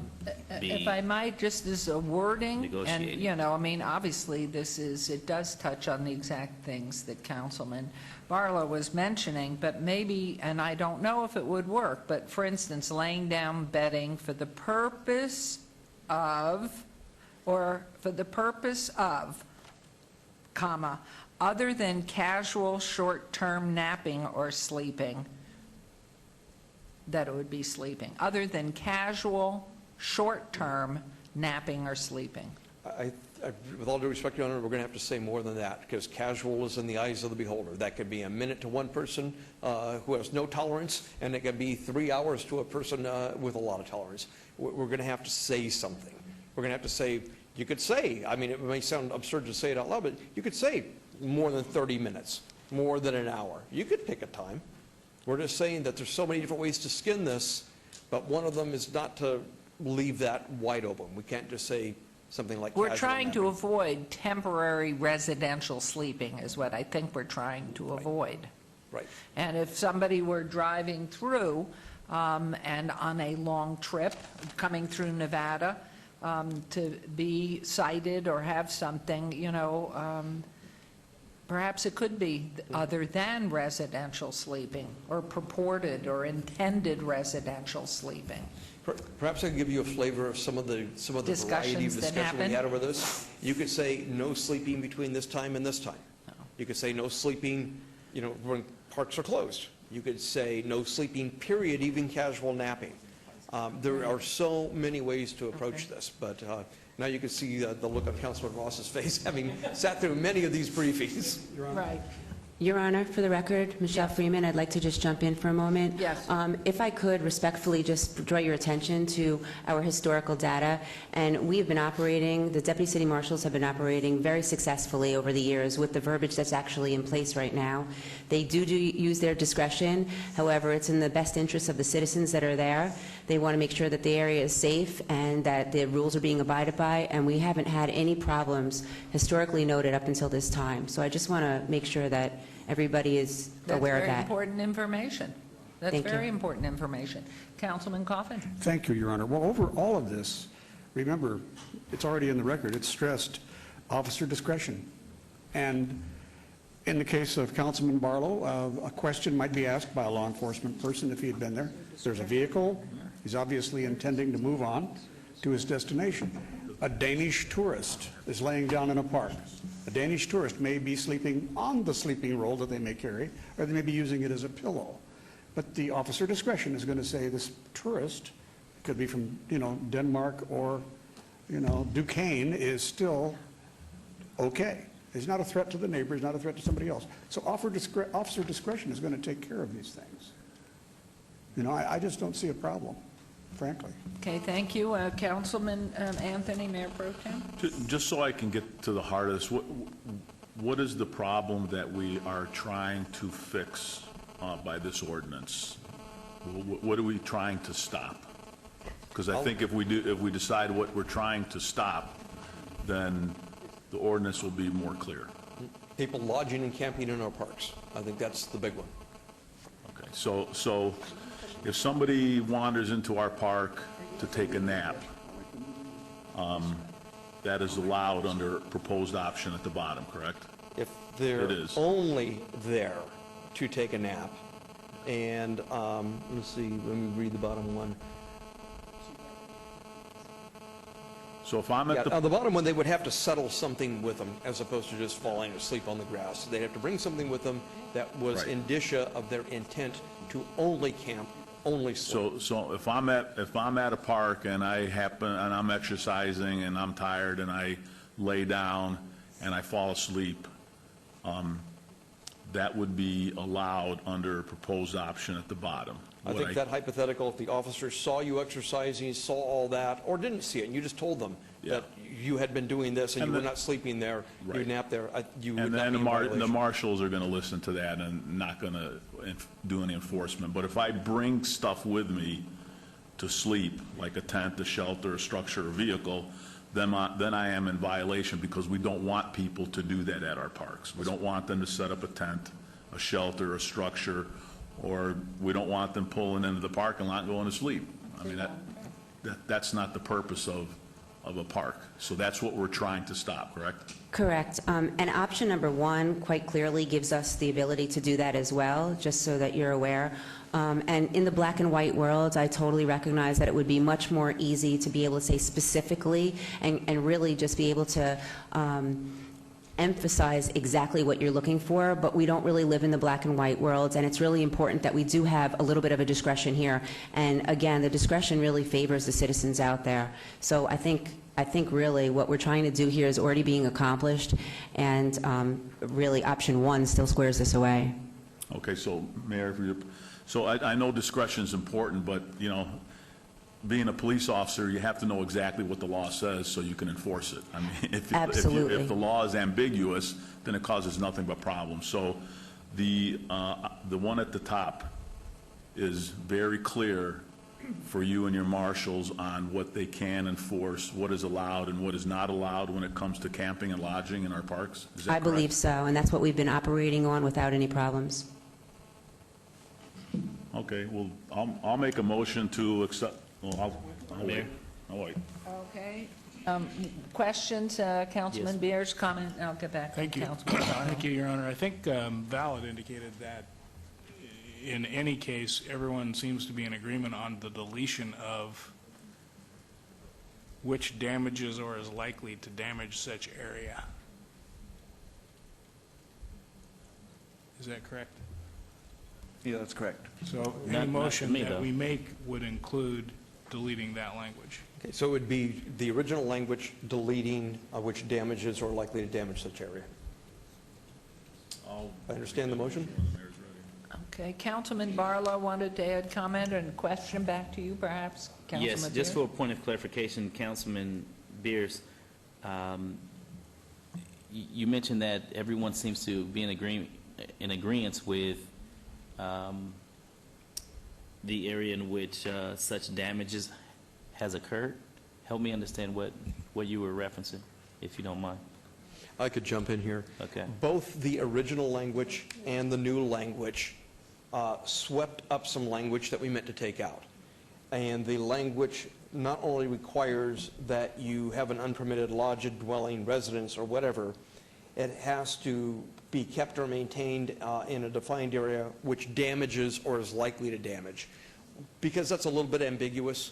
[SPEAKER 16] be
[SPEAKER 1] If I might, just as a wording, and,
[SPEAKER 16] negotiating.
[SPEAKER 1] you know, I mean, obviously, it does touch on the exact things that Councilman Barlow was mentioning, but maybe, and I don't know if it would work, but for instance, laying down bedding for the purpose of, comma, other than casual short-term napping or sleeping, that it would be sleeping, other than casual, short-term napping or sleeping.
[SPEAKER 3] With all due respect, Your Honor, we're going to have to say more than that, because casual is in the eyes of the beholder. That could be a minute to one person who has no tolerance, and it could be 3 hours to a person with a lot of tolerance. We're going to have to say something. We're going to have to say, you could say, I mean, it may sound absurd to say it out loud, but you could say more than 30 minutes, more than an hour. You could pick a time. We're just saying that there's so many different ways to skin this, but one of them is not to leave that wide open. We can't just say something like
[SPEAKER 1] We're
[SPEAKER 3] casual
[SPEAKER 1] trying to
[SPEAKER 3] napping.
[SPEAKER 1] avoid temporary residential sleeping is what I think we're trying to avoid.
[SPEAKER 3] Right.
[SPEAKER 1] And if somebody were driving through and on a long trip, coming through Nevada, to be cited or have something, you know, perhaps it could be other than residential sleeping or purported or intended residential sleeping.
[SPEAKER 3] Perhaps I can give you a flavor of some of the variety of
[SPEAKER 1] Discussions that
[SPEAKER 3] discussion we
[SPEAKER 1] happen.
[SPEAKER 3] had over this. You could say no sleeping between this time and this time. You could say no sleeping, you know, when parks are closed. You could say no sleeping, period, even casual napping. There are so many ways to approach this, but now you can see the look on Councilman Ross's face, having sat through many of these briefings.
[SPEAKER 1] Right.
[SPEAKER 8] Your Honor, for the record, Michelle Freeman, I'd like to just jump in for a moment.
[SPEAKER 1] Yes.
[SPEAKER 8] If I could respectfully just draw your attention to our historical data, and we've been operating, the Deputy City Marshals have been operating very successfully over the years with the verbiage that's actually in place right now. They do use their discretion. However, it's in the best interest of the citizens that are there. They want to make sure that the area is safe and that the rules are being abided by, and we haven't had any problems historically noted up until this time. So I just want to make sure that everybody is aware of
[SPEAKER 1] That's very
[SPEAKER 8] that.
[SPEAKER 1] important information. That's
[SPEAKER 8] Thank you.
[SPEAKER 1] very important information. Councilman Coffin?
[SPEAKER 6] Thank you, Your Honor. Well, over all of this, remember, it's already in the record, it's stressed officer discretion. And in the case of Councilman Barlow, a question might be asked by a law enforcement person if he had been there. There's a vehicle, he's obviously intending to move on to his destination. A Danish tourist is laying down in a park. A Danish tourist may be sleeping on the sleeping roll that they may carry, or they may be using it as a pillow. But the officer discretion is going to say this tourist, could be from, you know, Denmark or, you know, Duquesne, is still okay. He's not a threat to the neighbor, he's not a threat to somebody else. So officer discretion is going to take care of these things. You know, I just don't see a problem, frankly.
[SPEAKER 1] Okay, thank you. Councilman Anthony, Mayor Pro Tem?
[SPEAKER 17] Just so I can get to the heart of this, what is the problem that we are trying to fix by this ordinance? What are we trying to stop? Because I think if we decide what we're trying to stop, then the ordinance will be more clear.
[SPEAKER 3] People lodging and camping in our parks. I think that's the big one.
[SPEAKER 17] Okay, so if somebody wanders into our park to take a nap, that is allowed under proposed option at the bottom, correct?
[SPEAKER 3] If they're
[SPEAKER 17] It is.
[SPEAKER 3] only there to take a nap, and let's see, let me read the bottom one.
[SPEAKER 17] So if I'm at
[SPEAKER 3] On the bottom one, they would have to settle something with them as opposed to just falling asleep on the grass. They'd have to bring something with them that was
[SPEAKER 17] Right.
[SPEAKER 3] indicia of their intent to only camp only sleep.
[SPEAKER 17] So if I'm at a park and I'm exercising and I'm tired and I lay down and I fall asleep, that would be allowed under a proposed option at the bottom.
[SPEAKER 3] I think that hypothetical, if the officer saw you exercising, saw all that, or didn't see it, and you just told them that you had been doing this and you were not sleeping there, you napped there, you would not be in violation.
[SPEAKER 17] The marshals are going to listen to that and not going to do any enforcement. But if I bring stuff with me to sleep, like a tent, a shelter, a structure, a vehicle, then I am in violation, because we don't want people to do that at our parks. We don't want them to set up a tent, a shelter, a structure, or we don't want them pulling into the parking lot and going to sleep. I mean, that's not the purpose of a park. So that's what we're trying to stop, correct?
[SPEAKER 8] Correct. And option number 1 quite clearly gives us the ability to do that as well, just so that you're aware. And in the black and white world, I totally recognize that it would be much more easy to be able to say specifically and really just be able to emphasize exactly what you're looking for, but we don't really live in the black and white world, and it's really important that we do have a little bit of a discretion here. And again, the discretion really favors the citizens out there. So I think really what we're trying to do here is already being accomplished, and really option 1 still squares this away.
[SPEAKER 17] Okay, so Mayor, so I know discretion is important, but, you know, being a police officer, you have to know exactly what the law says so you can enforce it. I mean, if the law is ambiguous, then it causes nothing but problems. So the one at the top is very clear for you and your marshals on what they can enforce, what is allowed and what is not allowed when it comes to camping and lodging in our parks? Is that
[SPEAKER 8] I believe so, and that's what we've been operating on without any problems.
[SPEAKER 17] Okay, well, I'll make a motion to accept. Well, I'll wait. I'll wait.
[SPEAKER 1] Okay. Questions, Councilman Beers, comment? I'll get back to
[SPEAKER 9] Thank you.
[SPEAKER 1] Councilman Barlow.
[SPEAKER 9] Thank you, Your Honor. I think Val had indicated that in any case, everyone seems to be in agreement on the deletion of which damages or is likely to damage such area. Is that correct?
[SPEAKER 7] Yeah, that's correct.
[SPEAKER 9] So any motion that we make would include deleting that language.
[SPEAKER 3] Okay, so it would be the original language deleting which damages or likely to damage such area. I understand the motion.
[SPEAKER 1] Okay, Councilman Barlow wanted to add comment and question back to you, perhaps?
[SPEAKER 16] Yes,
[SPEAKER 1] Councilman
[SPEAKER 16] just
[SPEAKER 1] Beers?
[SPEAKER 16] for a point of clarification, Councilman Beers, you mentioned that everyone seems to be in agreement with the area in which such damages has occurred. Help me understand what you were referencing, if you don't mind.
[SPEAKER 3] I could jump in here.
[SPEAKER 16] Okay.
[SPEAKER 3] Both the original language and the new language swept up some language that we meant to take out. And the language not only requires that you have an unpermitted lodge, dwelling, residence, or whatever, it has to be kept or maintained in a defined area which damages or is likely to damage. Because that's a little bit ambiguous,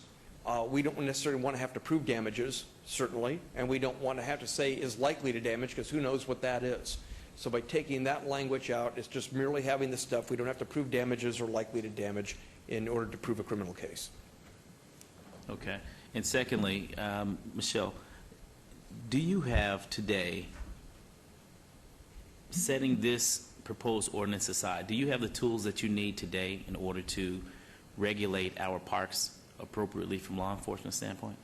[SPEAKER 3] we don't necessarily want to have to prove damages, certainly, and we don't want to have to say is likely to damage, because who knows what that is. So by taking that language out, it's just merely having the stuff. We don't have to prove damages or likely to damage in order to prove a criminal case.
[SPEAKER 16] Okay. And secondly, Michelle, do you have today, setting this proposed ordinance aside, do you have the tools that you need today in order to regulate our parks appropriately from law enforcement standpoint?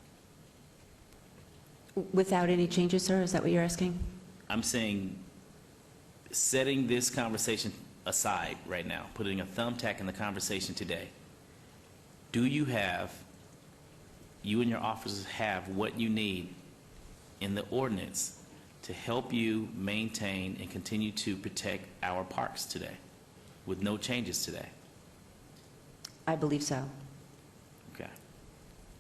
[SPEAKER 8] Without any changes, sir? Is that what you're asking?
[SPEAKER 16] I'm saying, setting this conversation aside right now, putting a thumbtack in the conversation today, do you and your officers have what you need in the ordinance to help you maintain and continue to protect our parks today with no changes today?
[SPEAKER 8] I believe so.
[SPEAKER 16] Okay.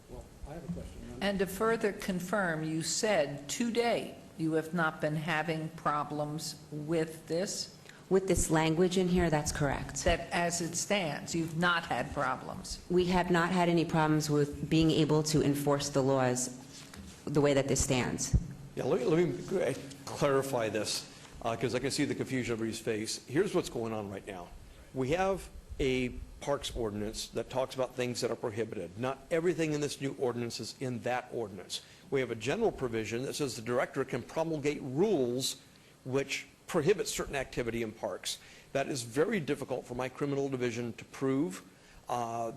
[SPEAKER 6] Well, I have a question.
[SPEAKER 1] And to further confirm, you said today you have not been having problems with this?
[SPEAKER 8] With this language in here, that's correct.
[SPEAKER 1] That as it stands, you've not had problems?
[SPEAKER 8] We have not had any problems with being able to enforce the laws the way that this stands.
[SPEAKER 3] Yeah, let me clarify this, because I can see the confusion over his face. Here's what's going on right now. We have a parks ordinance that talks about things that are prohibited. Not everything in this new ordinance is in that ordinance. We have a general provision that says the director can promulgate rules which prohibit certain activity in parks. That is very difficult for my criminal division to prove.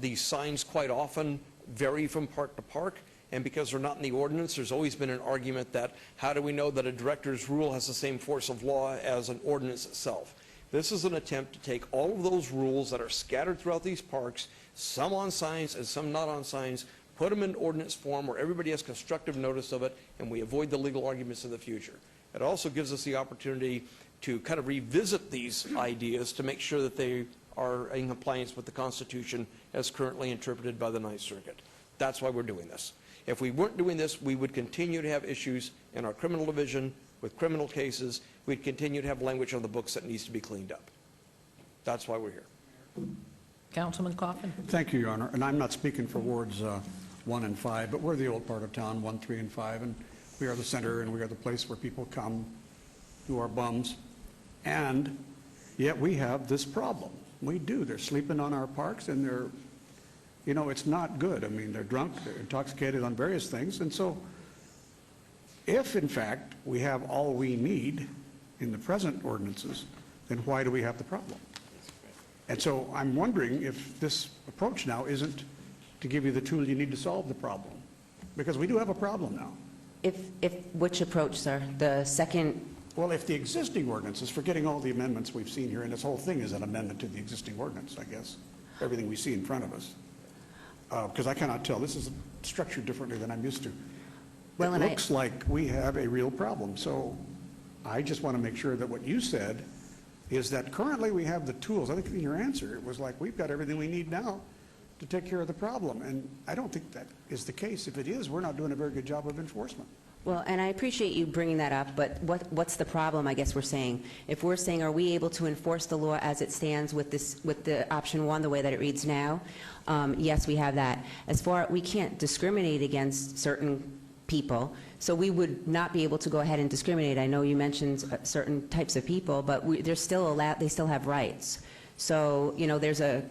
[SPEAKER 3] These signs quite often vary from park to park, and because they're not in the ordinance, there's always been an argument that how do we know that a director's rule has the same force of law as an ordinance itself? This is an attempt to take all of those rules that are scattered throughout these parks, some on signs and some not on signs, put them in ordinance form where everybody has constructive notice of it, and we avoid the legal arguments in the future. It also gives us the opportunity to kind of revisit these ideas to make sure that they are in compliance with the Constitution as currently interpreted by the Ninth Circuit. That's why we're doing this. If we weren't doing this, we would continue to have issues in our criminal division with criminal cases. We'd continue to have language on the books that needs to be cleaned up. That's why we're here.
[SPEAKER 1] Councilman Coffin?
[SPEAKER 6] Thank you, Your Honor. And I'm not speaking for wards 1 and 5, but we're the old part of town, 1, 3, and 5, and we are the center, and we are the place where people come who are bums. And yet we have this problem. We do. They're sleeping on our parks, and they're, you know, it's not good. I mean, they're drunk, they're intoxicated on various things. And so if, in fact, we have all we need in the present ordinances, then why do we have the problem? And so I'm wondering if this approach now isn't to give you the tool you need to solve the problem, because we do have a problem now.
[SPEAKER 8] Which approach, sir? The second?
[SPEAKER 6] Well, if the existing ordinance is forgetting all the amendments we've seen here, and this whole thing is an amendment to the existing ordinance, I guess, everything we see in front of us. Because I cannot tell. This is structured differently than I'm used to.
[SPEAKER 8] Well,
[SPEAKER 6] it looks like we have a real problem. So I just want to make sure that what you said is that currently we have the tools. I think in your answer, it was like, we've got everything we need now to take care of the problem. And I don't think that is the case. If it is, we're not doing a very good job of enforcement.
[SPEAKER 8] Well, and I appreciate you bringing that up, but what's the problem, I guess we're saying? If we're saying, are we able to enforce the law as it stands with the option 1, the way that it reads now? Yes, we have that. As far, we can't discriminate against certain people, so we would not be able to go ahead and discriminate. I know you mentioned certain types of people, but they're still allowed, they still have rights. So, you know, there's a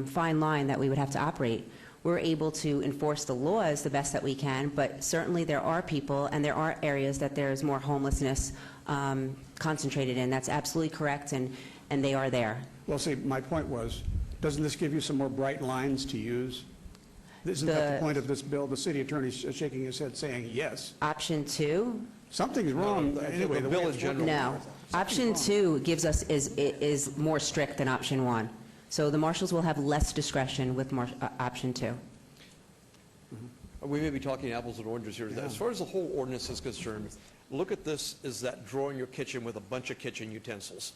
[SPEAKER 8] fine line that we would have to operate. We're able to enforce the laws the best that we can, but certainly there are people and there are areas that there's more homelessness concentrated in. That's absolutely correct, and they are there.
[SPEAKER 6] Well, see, my point was, doesn't this give you some more bright lines to use? Isn't that the point of this bill? The city attorney's shaking his head saying yes.
[SPEAKER 8] Option 2?
[SPEAKER 6] Something's wrong. Anyway, the bill in general.
[SPEAKER 8] No. Option 2 gives us, is more strict than option 1. So the marshals will have less discretion with option 2.
[SPEAKER 3] We may be talking apples and oranges here. As far as the whole ordinance is concerned, look at this as that drawer in your kitchen with a bunch of kitchen utensils.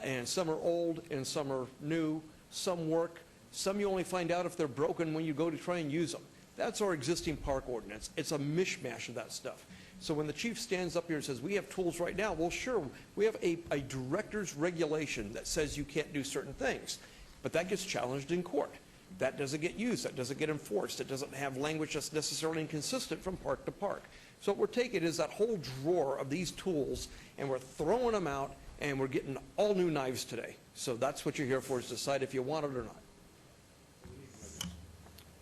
[SPEAKER 3] And some are old and some are new, some work, some you only find out if they're broken when you go to try and use them. That's our existing park ordinance. It's a mishmash of that stuff. So when the chief stands up here and says, we have tools right now, well, sure, we have a director's regulation that says you can't do certain things. But that gets challenged in court. That doesn't get used. That doesn't get enforced. It doesn't have language that's necessarily inconsistent from park to park. So what we're taking is that whole drawer of these tools, and we're throwing them out, and we're getting all new knives today. So that's what you're here for, is decide if you want it or not.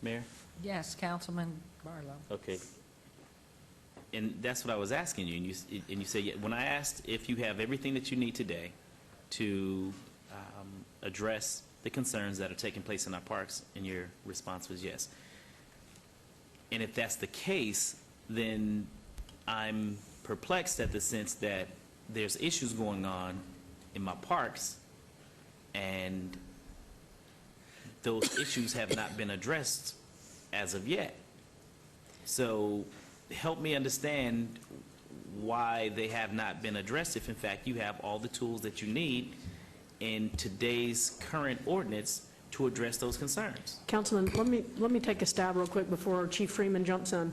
[SPEAKER 16] Mayor?
[SPEAKER 1] Yes, Councilman Barlow.
[SPEAKER 16] Okay. And that's what I was asking you, and you said, yeah, when I asked if you have everything that you need today to address the concerns that are taking place in our parks, and your response was yes. And if that's the case, then I'm perplexed at the sense that there's issues going on in my parks, and those issues have not been addressed as of yet. So help me understand why they have not been addressed if in fact you have all the tools that you need in today's current ordinance to address those concerns.
[SPEAKER 18] Councilman, let me take a stab real quick before Chief Freeman jumps in.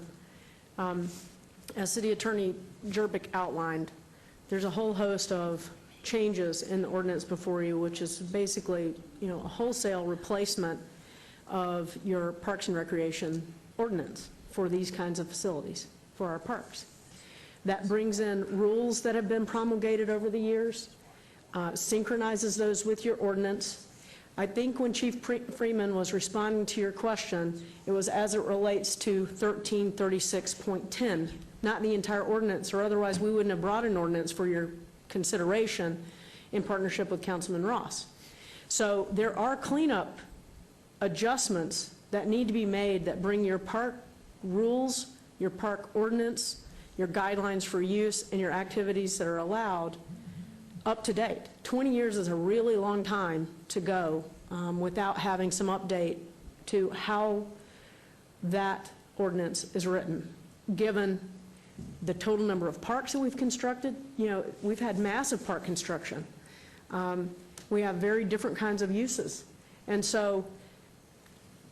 [SPEAKER 18] As City Attorney Jerbick outlined, there's a whole host of changes in the ordinance before you, which is basically, you know, a wholesale replacement of your Parks and Recreation ordinance for these kinds of facilities, for our parks. That brings in rules that have been promulgated over the years, synchronizes those with your ordinance, I think when Chief Freeman was responding to your question, it was as it relates to 1336.10, not the entire ordinance, or otherwise we wouldn't have brought an ordinance for your consideration in partnership with Councilman Ross. So there are cleanup adjustments that need to be made that bring your park rules, your park ordinance, your guidelines for use, and your activities that are allowed up to date. 20 years is a really long time to go without having some update to how that ordinance is written, given the total number of parks that we've constructed. You know, we've had massive park construction. We have very different kinds of uses. And so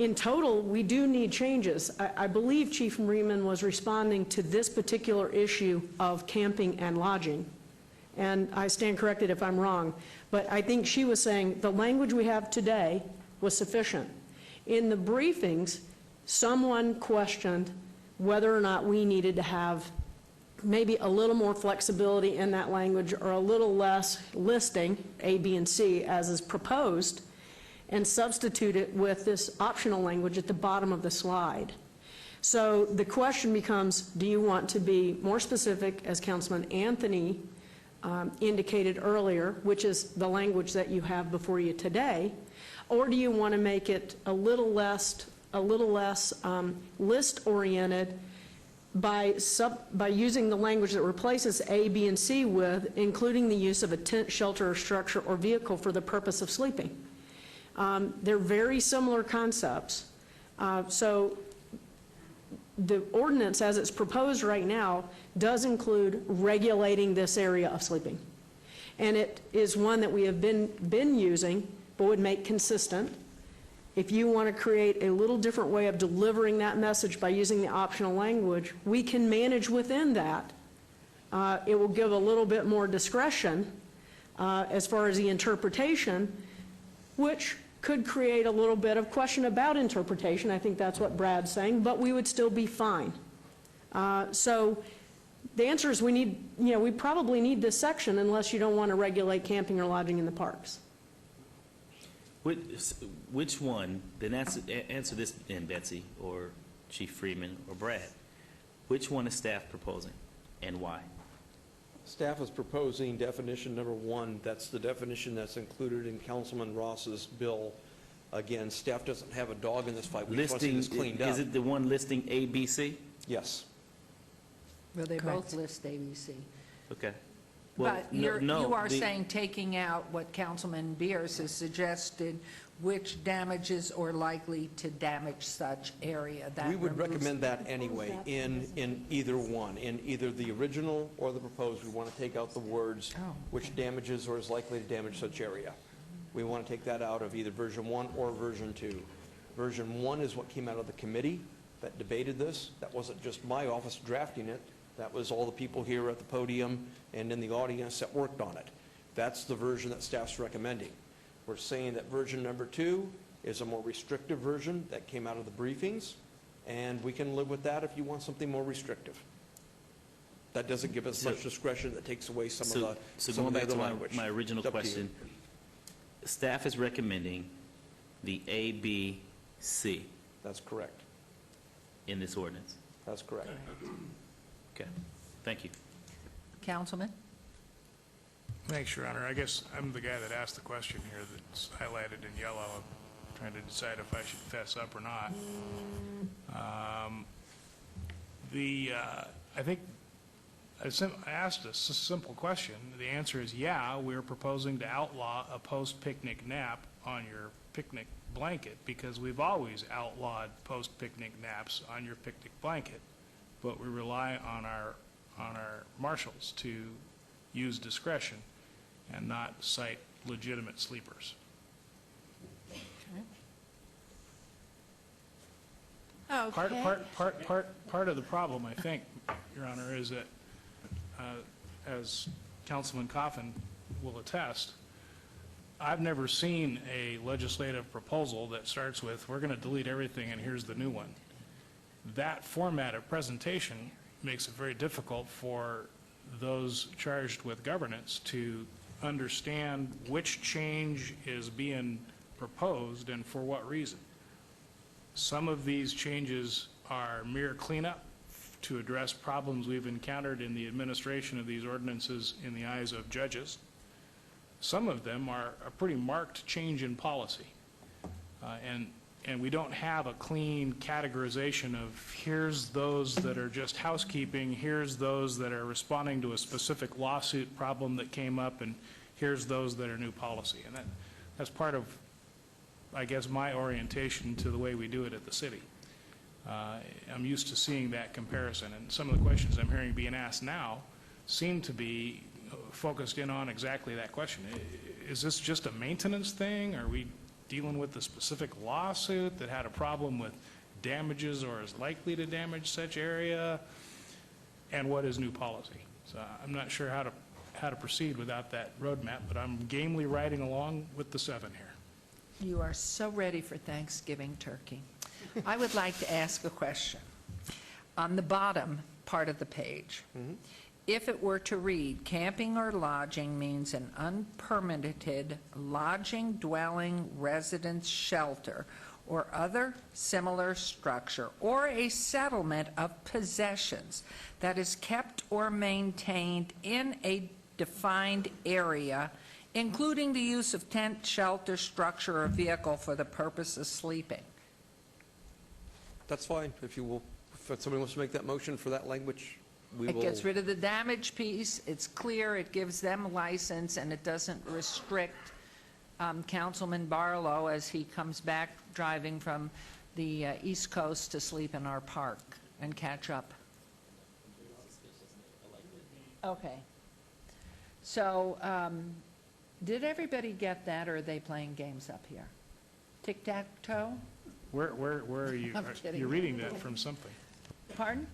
[SPEAKER 18] in total, we do need changes. I believe Chief Freeman was responding to this particular issue of camping and lodging. And I stand corrected if I'm wrong, but I think she was saying the language we have today was sufficient. In the briefings, someone questioned whether or not we needed to have maybe a little more flexibility in that language or a little less listing, A, B, and C, as is proposed, and substitute it with this optional language at the bottom of the slide. So the question becomes, do you want to be more specific, as Councilman Anthony indicated earlier, which is the language that you have before you today, or do you want to make it a little less list-oriented by using the language that replaces A, B, and C with including the use of a tent, shelter, or structure or vehicle for the purpose of sleeping? They're very similar concepts. So the ordinance as it's proposed right now does include regulating this area of sleeping. And it is one that we have been using, but would make consistent. If you want to create a little different way of delivering that message by using the optional language, we can manage within that. It will give a little bit more discretion as far as the interpretation, which could create a little bit of question about interpretation. I think that's what Brad's saying, but we would still be fine. So the answer is we probably need this section unless you don't want to regulate camping or lodging in the parks.
[SPEAKER 16] Which one, then answer this then, Betsy, or Chief Freeman, or Brad. Which one is staff proposing, and why?
[SPEAKER 3] Staff is proposing definition number 1. That's the definition that's included in Councilman Ross's bill. Again, staff doesn't have a dog in this fight. We just want to see this cleaned up.
[SPEAKER 16] Is it the one listing A, B, C?
[SPEAKER 3] Yes.
[SPEAKER 1] Well, they
[SPEAKER 18] Correct.
[SPEAKER 1] both list ABC.
[SPEAKER 16] Okay. Well,
[SPEAKER 1] But you are
[SPEAKER 16] the-
[SPEAKER 1] saying taking out what Councilman Beers has suggested, which damages or likely to damage such area. That
[SPEAKER 3] We would
[SPEAKER 1] removes-
[SPEAKER 3] recommend that anyway, in either one. In either the original or the proposed, we want to take out the words, which damages or is likely to damage such area. We want to take that out of either version 1 or version 2. Version 1 is what came out of the committee that debated this. That wasn't just my office drafting it. That was all the people here at the podium and in the audience that worked on it. That's the version that staff's recommending. We're saying that version number 2 is a more restrictive version that came out of the briefings, and we can live with that if you want something more restrictive. That doesn't give us much discretion. That takes away some of
[SPEAKER 16] So
[SPEAKER 3] the
[SPEAKER 16] going back
[SPEAKER 3] other
[SPEAKER 16] to
[SPEAKER 3] language.
[SPEAKER 16] my original
[SPEAKER 3] It's up to you.
[SPEAKER 16] question, staff is recommending the A, B, C
[SPEAKER 3] That's correct.
[SPEAKER 16] in this ordinance.
[SPEAKER 3] That's correct.
[SPEAKER 16] Okay, thank you.
[SPEAKER 1] Councilman?
[SPEAKER 9] Thanks, Your Honor. I guess I'm the guy that asked the question here that's highlighted in yellow. I'm trying to decide if I should fess up or not. I think I asked a simple question. The answer is yeah, we're proposing to outlaw a post-picnic nap on your picnic blanket because we've always outlawed post-picnic naps on your picnic blanket, but we rely on our marshals to use discretion and not cite legitimate sleepers.
[SPEAKER 1] Okay.
[SPEAKER 9] Part of the problem, I think, Your Honor, is that, as Councilman Coffin will attest, I've never seen a legislative proposal that starts with, we're going to delete everything and here's the new one. That format of presentation makes it very difficult for those charged with governance to understand which change is being proposed and for what reason. Some of these changes are mere cleanup to address problems we've encountered in the administration of these ordinances in the eyes of judges. Some of them are a pretty marked change in policy. And we don't have a clean categorization of here's those that are just housekeeping, here's those that are responding to a specific lawsuit problem that came up, and here's those that are new policy. And that's part of, I guess, my orientation to the way we do it at the city. I'm used to seeing that comparison, and some of the questions I'm hearing being asked now seem to be focused in on exactly that question. Is this just a maintenance thing? Are we dealing with a specific lawsuit that had a problem with damages or is likely to damage such area? And what is new policy? So I'm not sure how to proceed without that roadmap, but I'm gamely riding along with the 7 here.
[SPEAKER 1] You are so ready for Thanksgiving turkey. I would like to ask a question. On the bottom part of the page, if it were to read, camping or lodging means an unpermitted lodging, dwelling, residence, shelter, or other similar structure, or a settlement of possessions that is kept or maintained in a defined area, including the use of tent, shelter, structure, or vehicle for the purpose of sleeping.
[SPEAKER 3] That's fine, if you will, if somebody wants to make that motion for that language, we will.
[SPEAKER 1] It gets rid of the damage piece, it's clear, it gives them license, and it doesn't restrict Councilman Barlow as he comes back driving from the East Coast to sleep in our park and catch up. Okay. So, did everybody get that, or are they playing games up here? Tic-tac-toe?
[SPEAKER 9] Where are you?
[SPEAKER 1] I'm kidding.
[SPEAKER 9] You're reading that from something.
[SPEAKER 1] Pardon?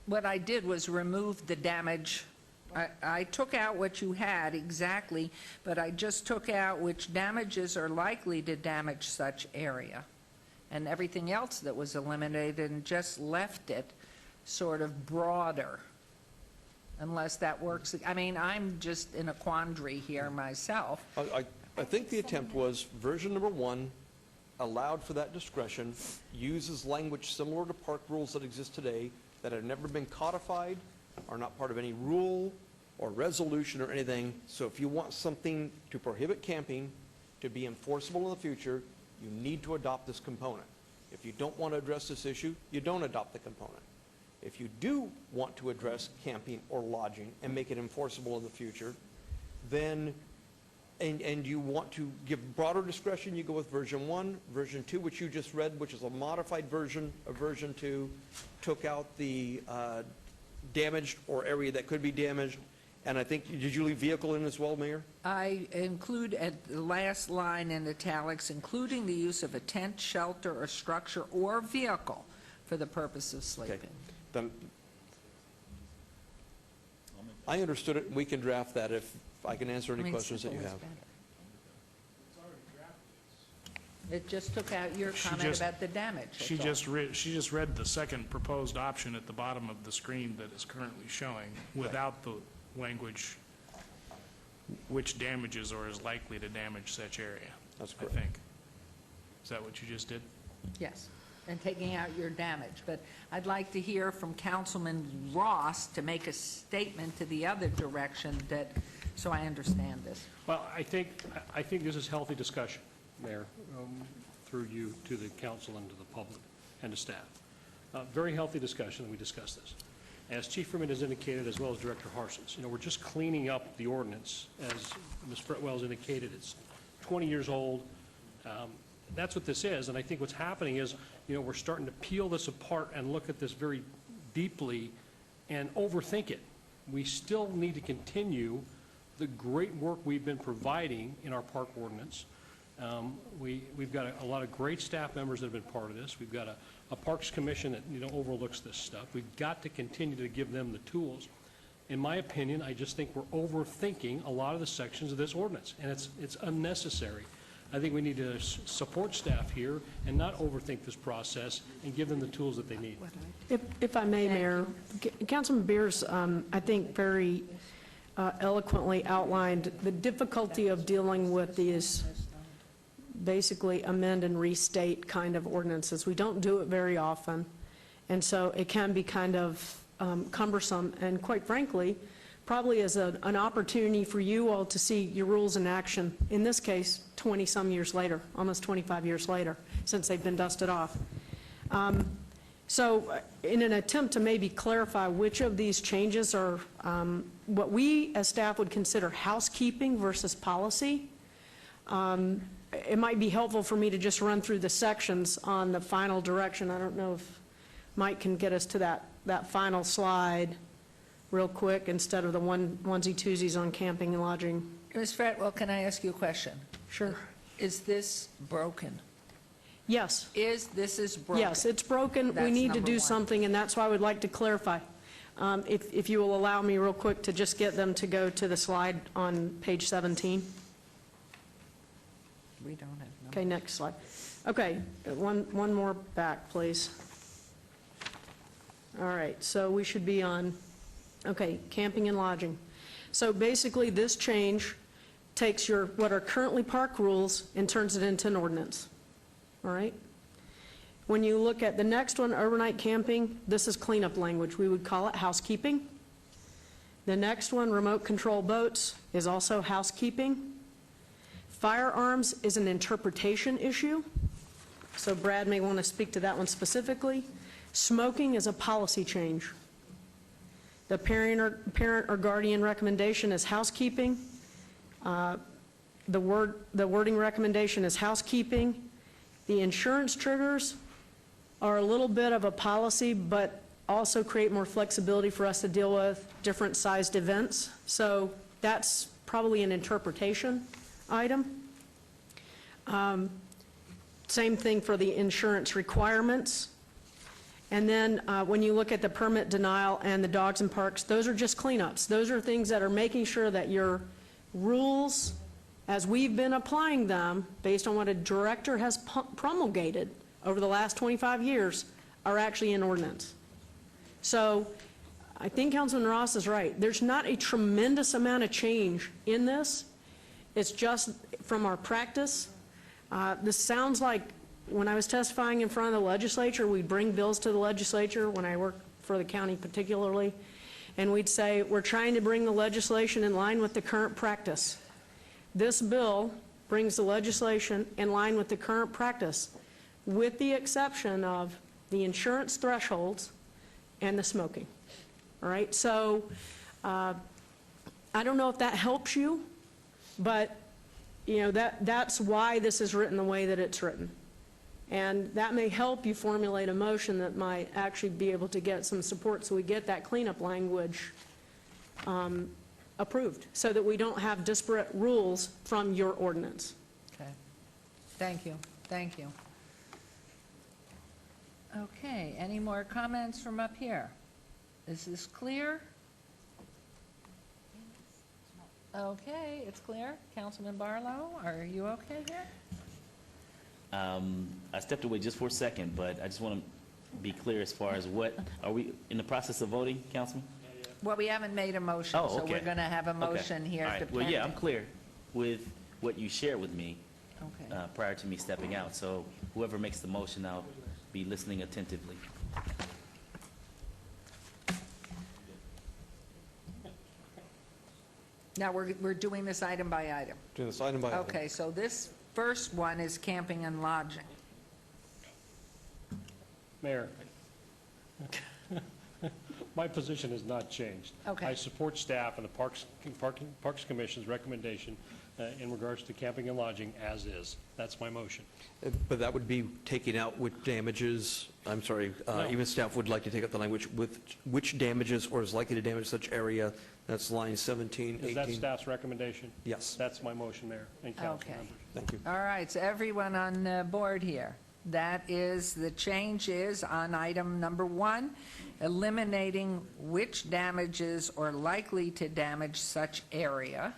[SPEAKER 1] What I did was remove the damage. I took out what you had exactly, but I just took out which damages are likely to damage such area, and everything else that was eliminated, and just left it sort of broader, unless that works. I mean, I'm just in a quandary here myself.
[SPEAKER 3] I think the attempt was version number 1 allowed for that discretion, uses language similar to park rules that exist today that have never been codified, are not part of any rule or resolution or anything. So if you want something to prohibit camping to be enforceable in the future, you need to adopt this component. If you don't want to address this issue, you don't adopt the component. If you do want to address camping or lodging and make it enforceable in the future, then and you want to give broader discretion, you go with version 1. Version 2, which you just read, which is a modified version of version 2, took out the damaged or area that could be damaged. And I think, did you leave vehicle in as well, Mayor?
[SPEAKER 1] I include at the last line in italics, including the use of a tent, shelter, or structure or vehicle for the purpose of sleeping.
[SPEAKER 3] Okay. Then I understood it. We can draft that if I can answer any questions that you have.
[SPEAKER 1] It just took out your comment about the damage.
[SPEAKER 9] She just read the second proposed option at the bottom of the screen that is currently showing without the language which damages or is likely to damage such area.
[SPEAKER 3] That's correct.
[SPEAKER 9] I think. Is that what you just did?
[SPEAKER 1] Yes, and taking out your damage. But I'd like to hear from Councilman Ross to make a statement to the other direction that, so I understand this.
[SPEAKER 2] Well, I think this is healthy discussion, Mayor, through you to the council and to the public and to staff. Very healthy discussion, and we discussed this. As Chief Freeman has indicated, as well as Director Harsons, we're just cleaning up the ordinance. As Ms. Fretwell's indicated, it's 20 years old. That's what this is, and I think what's happening is, we're starting to peel this apart and look at this very deeply and overthink it. We still need to continue the great work we've been providing in our park ordinance. We've got a lot of great staff members that have been part of this. We've got a Parks Commission that overlooks this stuff. We've got to continue to give them the tools. In my opinion, I just think we're overthinking a lot of the sections of this ordinance, and it's unnecessary. I think we need to support staff here and not overthink this process and give them the tools that they need.
[SPEAKER 18] If I may, Mayor, Councilman Beers, I think very eloquently outlined the difficulty of dealing with these basically amend and restate kind of ordinances. We don't do it very often, and so it can be kind of cumbersome, and quite frankly, probably is an opportunity for you all to see your rules in action, in this case, 20-some years later, almost 25 years later, since they've been dusted off. So in an attempt to maybe clarify which of these changes are what we as staff would consider housekeeping versus policy, it might be helpful for me to just run through the sections on the final direction. I don't know if Mike can get us to that final slide real quick instead of the onesie-twosies on camping and lodging.
[SPEAKER 1] Ms. Fretwell, can I ask you a question?
[SPEAKER 18] Sure.
[SPEAKER 1] Is this broken?
[SPEAKER 18] Yes.
[SPEAKER 1] This is broken?
[SPEAKER 18] Yes, it's broken. We
[SPEAKER 1] That's
[SPEAKER 18] need to
[SPEAKER 1] number
[SPEAKER 18] do
[SPEAKER 1] one.
[SPEAKER 18] something, and that's why I would like to clarify. If you will allow me real quick to just get them to go to the slide on page 17.
[SPEAKER 1] We don't have numbers.
[SPEAKER 18] Okay, next slide. Okay, one more back, please. All right, so we should be on, okay, camping and lodging. So basically, this change takes what are currently park rules and turns it into an ordinance. All right? When you look at the next one, overnight camping, this is cleanup language. We would call it housekeeping. The next one, remote control boats, is also housekeeping. Firearms is an interpretation issue, so Brad may want to speak to that one specifically. Smoking is a policy change. The parent or guardian recommendation is housekeeping. The wording recommendation is housekeeping. The insurance triggers are a little bit of a policy, but also create more flexibility for us to deal with different sized events. So that's probably an interpretation item. Same thing for the insurance requirements. And then when you look at the permit denial and the dogs and parks, those are just cleanups. Those are things that are making sure that your rules, as we've been applying them, based on what a director has promulgated over the last 25 years, are actually in ordinance. So I think Councilman Ross is right. There's not a tremendous amount of change in this. It's just from our practice. This sounds like when I was testifying in front of the legislature, we'd bring bills to the legislature, when I worked for the county particularly, and we'd say, we're trying to bring the legislation in line with the current practice. This bill brings the legislation in line with the current practice, with the exception of the insurance thresholds and the smoking. All right, so I don't know if that helps you, but you know, that's why this is written the way that it's written. And that may help you formulate a motion that might actually be able to get some support so we get that cleanup language approved, so that we don't have disparate rules from your ordinance.
[SPEAKER 1] Okay. Thank you. Thank you. Okay, any more comments from up here? Is this clear? Okay, it's clear. Councilman Barlow, are you okay here?
[SPEAKER 16] I stepped away just for a second, but I just want to be clear as far as what, are we in the process of voting, Councilman?
[SPEAKER 1] Well, we haven't made a motion,
[SPEAKER 16] Oh,
[SPEAKER 1] so
[SPEAKER 16] okay.
[SPEAKER 1] we're going to have a
[SPEAKER 16] Okay.
[SPEAKER 1] motion here
[SPEAKER 16] All
[SPEAKER 1] to
[SPEAKER 16] right. Well, yeah, I'm
[SPEAKER 1] pending.
[SPEAKER 16] clear with what you shared with me
[SPEAKER 1] Okay.
[SPEAKER 16] prior to me stepping out. So whoever makes the motion, I'll be listening attentively.
[SPEAKER 1] Now, we're doing this item by item.
[SPEAKER 3] Doing this item by item.
[SPEAKER 1] Okay, so this first one is camping and lodging.
[SPEAKER 2] Mayor, my position has not changed.
[SPEAKER 1] Okay.
[SPEAKER 2] I support staff and the Parks Commission's recommendation in regards to camping and lodging as is. That's my motion.
[SPEAKER 3] But that would be taking out which damages, I'm sorry,
[SPEAKER 2] No.
[SPEAKER 3] even staff would like to take out the language with which damages or is likely to damage such area. That's line 17, 18.
[SPEAKER 2] Is that staff's recommendation?
[SPEAKER 3] Yes.
[SPEAKER 2] That's my motion, Mayor and council
[SPEAKER 1] Okay.
[SPEAKER 2] members.
[SPEAKER 3] Thank you.
[SPEAKER 1] All right, so everyone on board here. That is, the change is on item number 1, eliminating which damages or likely to damage such area.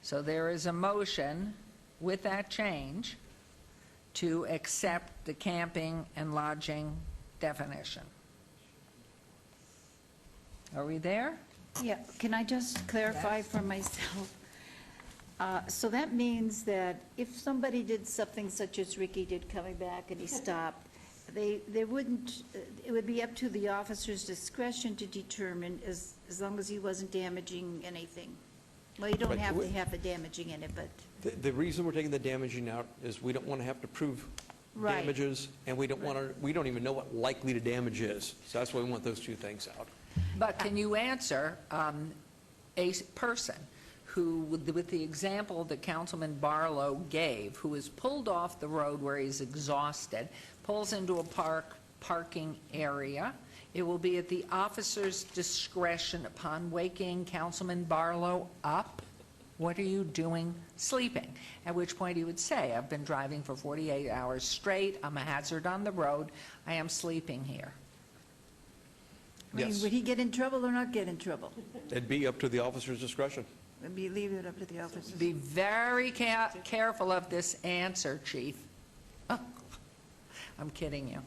[SPEAKER 1] So there is a motion with that change to accept the camping and lodging definition. Are we there?
[SPEAKER 5] Yeah, can I just clarify for myself? So that means that if somebody did something such as Ricky did coming back and he stopped, they wouldn't, it would be up to the officer's discretion to determine as long as he wasn't damaging anything. Well, you don't
[SPEAKER 19] Right.
[SPEAKER 5] have to have the damaging in it, but,
[SPEAKER 19] The reason we're taking the damaging out is we don't want to have to prove
[SPEAKER 5] Right.
[SPEAKER 19] damages, and we don't want to, we don't even know what likely to damage is. So that's why we want those two things out.
[SPEAKER 1] But can you answer a person who, with the example that Councilman Barlow gave, who is pulled off the road where he's exhausted, pulls into a parking area? It will be at the officer's discretion upon waking Councilman Barlow up. What are you doing sleeping? At which point he would say, I've been driving for 48 hours straight. I'm a hazard on the road. I am sleeping here.
[SPEAKER 5] I mean,
[SPEAKER 19] Yes.
[SPEAKER 5] would he get in trouble or not get in trouble?
[SPEAKER 19] It'd be up to the officer's discretion.
[SPEAKER 5] Would be leave it up to the officers?
[SPEAKER 1] Be very careful of this answer, Chief. I'm kidding you.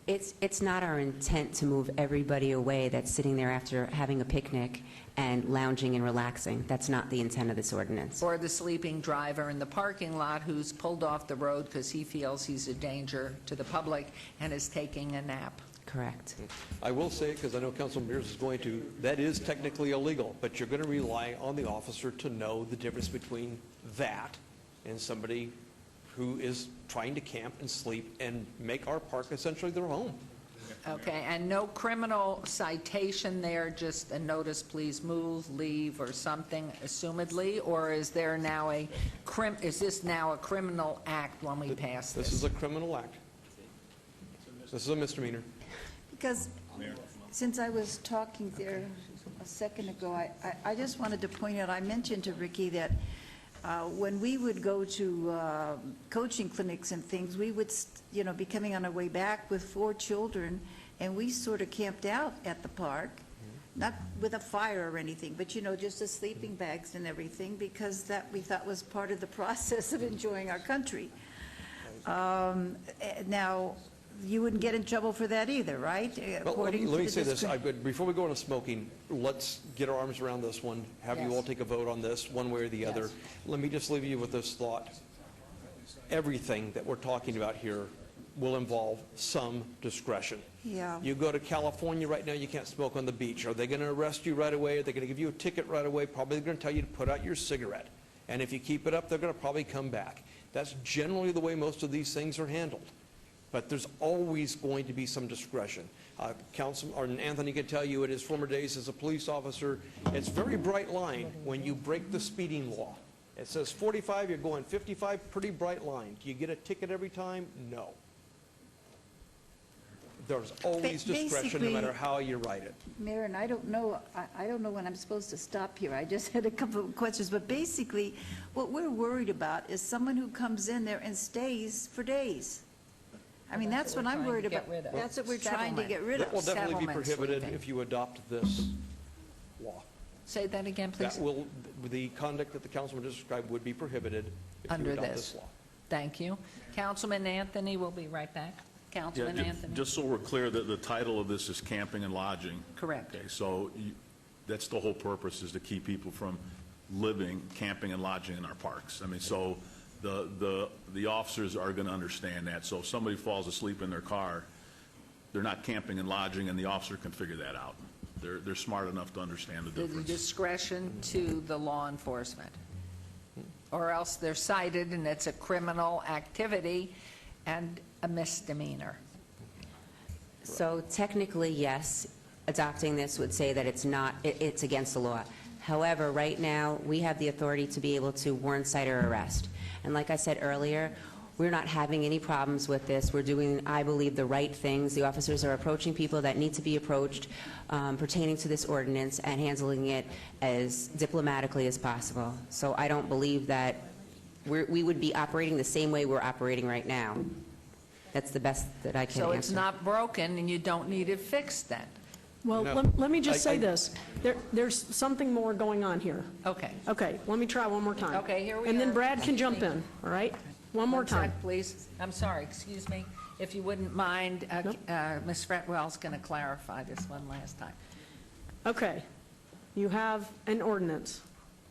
[SPEAKER 8] It's not our intent to move everybody away that's sitting there after having a picnic and lounging and relaxing. That's not the intent of this ordinance.
[SPEAKER 1] Or the sleeping driver in the parking lot who's pulled off the road because he feels he's a danger to the public and is taking a nap.
[SPEAKER 8] Correct.
[SPEAKER 19] I will say, because I know Councilman Mears is going to, that is technically illegal, but you're going to rely on the officer to know the difference between that and somebody who is trying to camp and sleep and make our park essentially their home.
[SPEAKER 1] Okay, and no criminal citation there, just a notice, please move, leave, or something, assumedly? Or is there now is this now a criminal act when we pass this?
[SPEAKER 19] This is a criminal act. This is a misdemeanor.
[SPEAKER 5] Because since I was talking there a second ago, I just wanted to point out, I mentioned to Ricky that when we would go to coaching clinics and things, we would, be coming on our way back with 4 children, and we sort of camped out at the park, not with a fire or anything, but, just the sleeping bags and everything, because that we thought was part of the process of enjoying our country. Now, you wouldn't get in trouble for that either, right?
[SPEAKER 19] Well, let
[SPEAKER 5] According to
[SPEAKER 19] me
[SPEAKER 5] the
[SPEAKER 19] say this,
[SPEAKER 5] discri-
[SPEAKER 19] before we go into smoking, let's get our arms around this one, have you
[SPEAKER 1] Yes.
[SPEAKER 19] all take a vote on this, one way or the other.
[SPEAKER 1] Yes.
[SPEAKER 19] Let me just leave you with this thought. Everything that we're talking about here will involve some discretion.
[SPEAKER 5] Yeah.
[SPEAKER 19] You go to California right now, you can't smoke on the beach. Are they going to arrest you right away? Are they going to give you a ticket right away? Probably they're going to tell you to put out your cigarette. And if you keep it up, they're going to probably come back. That's generally the way most of these things are handled. But there's always going to be some discretion. Anthony can tell you in his former days as a police officer, it's a very bright line when you break the speeding law. It says 45, you're going 55, pretty bright line. Do you get a ticket every time? No. There's always discretion no matter how you write it.
[SPEAKER 5] Mayor, and I don't know when I'm supposed to stop here. I just had a couple of questions. But basically, what we're worried about is someone who comes in there and stays for days. I mean, that's what I'm worried about. That's what we're trying to get rid
[SPEAKER 19] That
[SPEAKER 5] of.
[SPEAKER 19] will definitely be
[SPEAKER 1] Settlement
[SPEAKER 19] prohibited
[SPEAKER 1] sleeping.
[SPEAKER 19] if you adopt this law.
[SPEAKER 1] Say that again, please.
[SPEAKER 19] That will, the conduct that the councilman just described would be prohibited if you
[SPEAKER 1] Under
[SPEAKER 19] adopt
[SPEAKER 1] this.
[SPEAKER 19] this law.
[SPEAKER 1] Thank you. Councilman Anthony will be right back. Councilman Anthony.
[SPEAKER 17] Just so we're clear, that the title of this is camping and lodging.
[SPEAKER 1] Correct.
[SPEAKER 17] Okay, so that's the whole purpose, is to keep people from living, camping and lodging in our parks. I mean, so the officers are going to understand that. So if somebody falls asleep in their car, they're not camping and lodging, and the officer can figure that out. They're smart enough to understand the
[SPEAKER 1] The
[SPEAKER 17] difference.
[SPEAKER 1] discretion to the law enforcement. Or else they're cited and it's a criminal activity and a misdemeanor.
[SPEAKER 8] So technically, yes, adopting this would say that it's against the law. However, right now, we have the authority to be able to warrant, cite, or arrest. And like I said earlier, we're not having any problems with this. We're doing, I believe, the right things. The officers are approaching people that need to be approached pertaining to this ordinance and handling it as diplomatically as possible. So I don't believe that we would be operating the same way we're operating right now. That's the best that I can answer.
[SPEAKER 1] So it's not broken and you don't need it fixed then?
[SPEAKER 18] Well,
[SPEAKER 19] No.
[SPEAKER 18] let me just say this. There's something more going on here.
[SPEAKER 1] Okay.
[SPEAKER 18] Okay, let me try one more time.
[SPEAKER 1] Okay, here we
[SPEAKER 18] And then
[SPEAKER 1] are.
[SPEAKER 18] Brad can jump in, all right? One more time.
[SPEAKER 1] sec, please. I'm sorry, excuse me. If you wouldn't mind, Ms. Fretwell's going to clarify this one last time.
[SPEAKER 18] Okay. you have an ordinance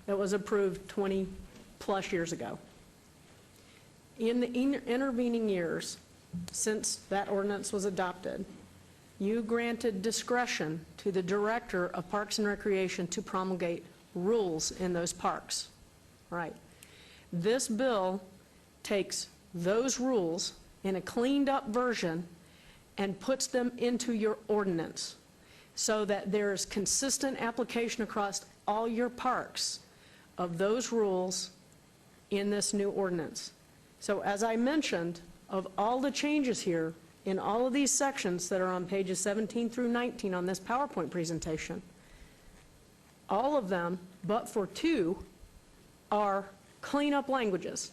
[SPEAKER 18] that was approved 20-plus years ago. In the intervening years, since that ordinance was adopted, you granted discretion to the Director of Parks and Recreation to promulgate rules in those parks. Right. This bill takes those rules in a cleaned-up version and puts them into your ordinance so that there's consistent application across all your parks of those rules in this new ordinance. So as I mentioned, of all the changes here, in all of these sections that are on pages 17 through 19 on this PowerPoint presentation, all of them, but for two, are cleanup languages.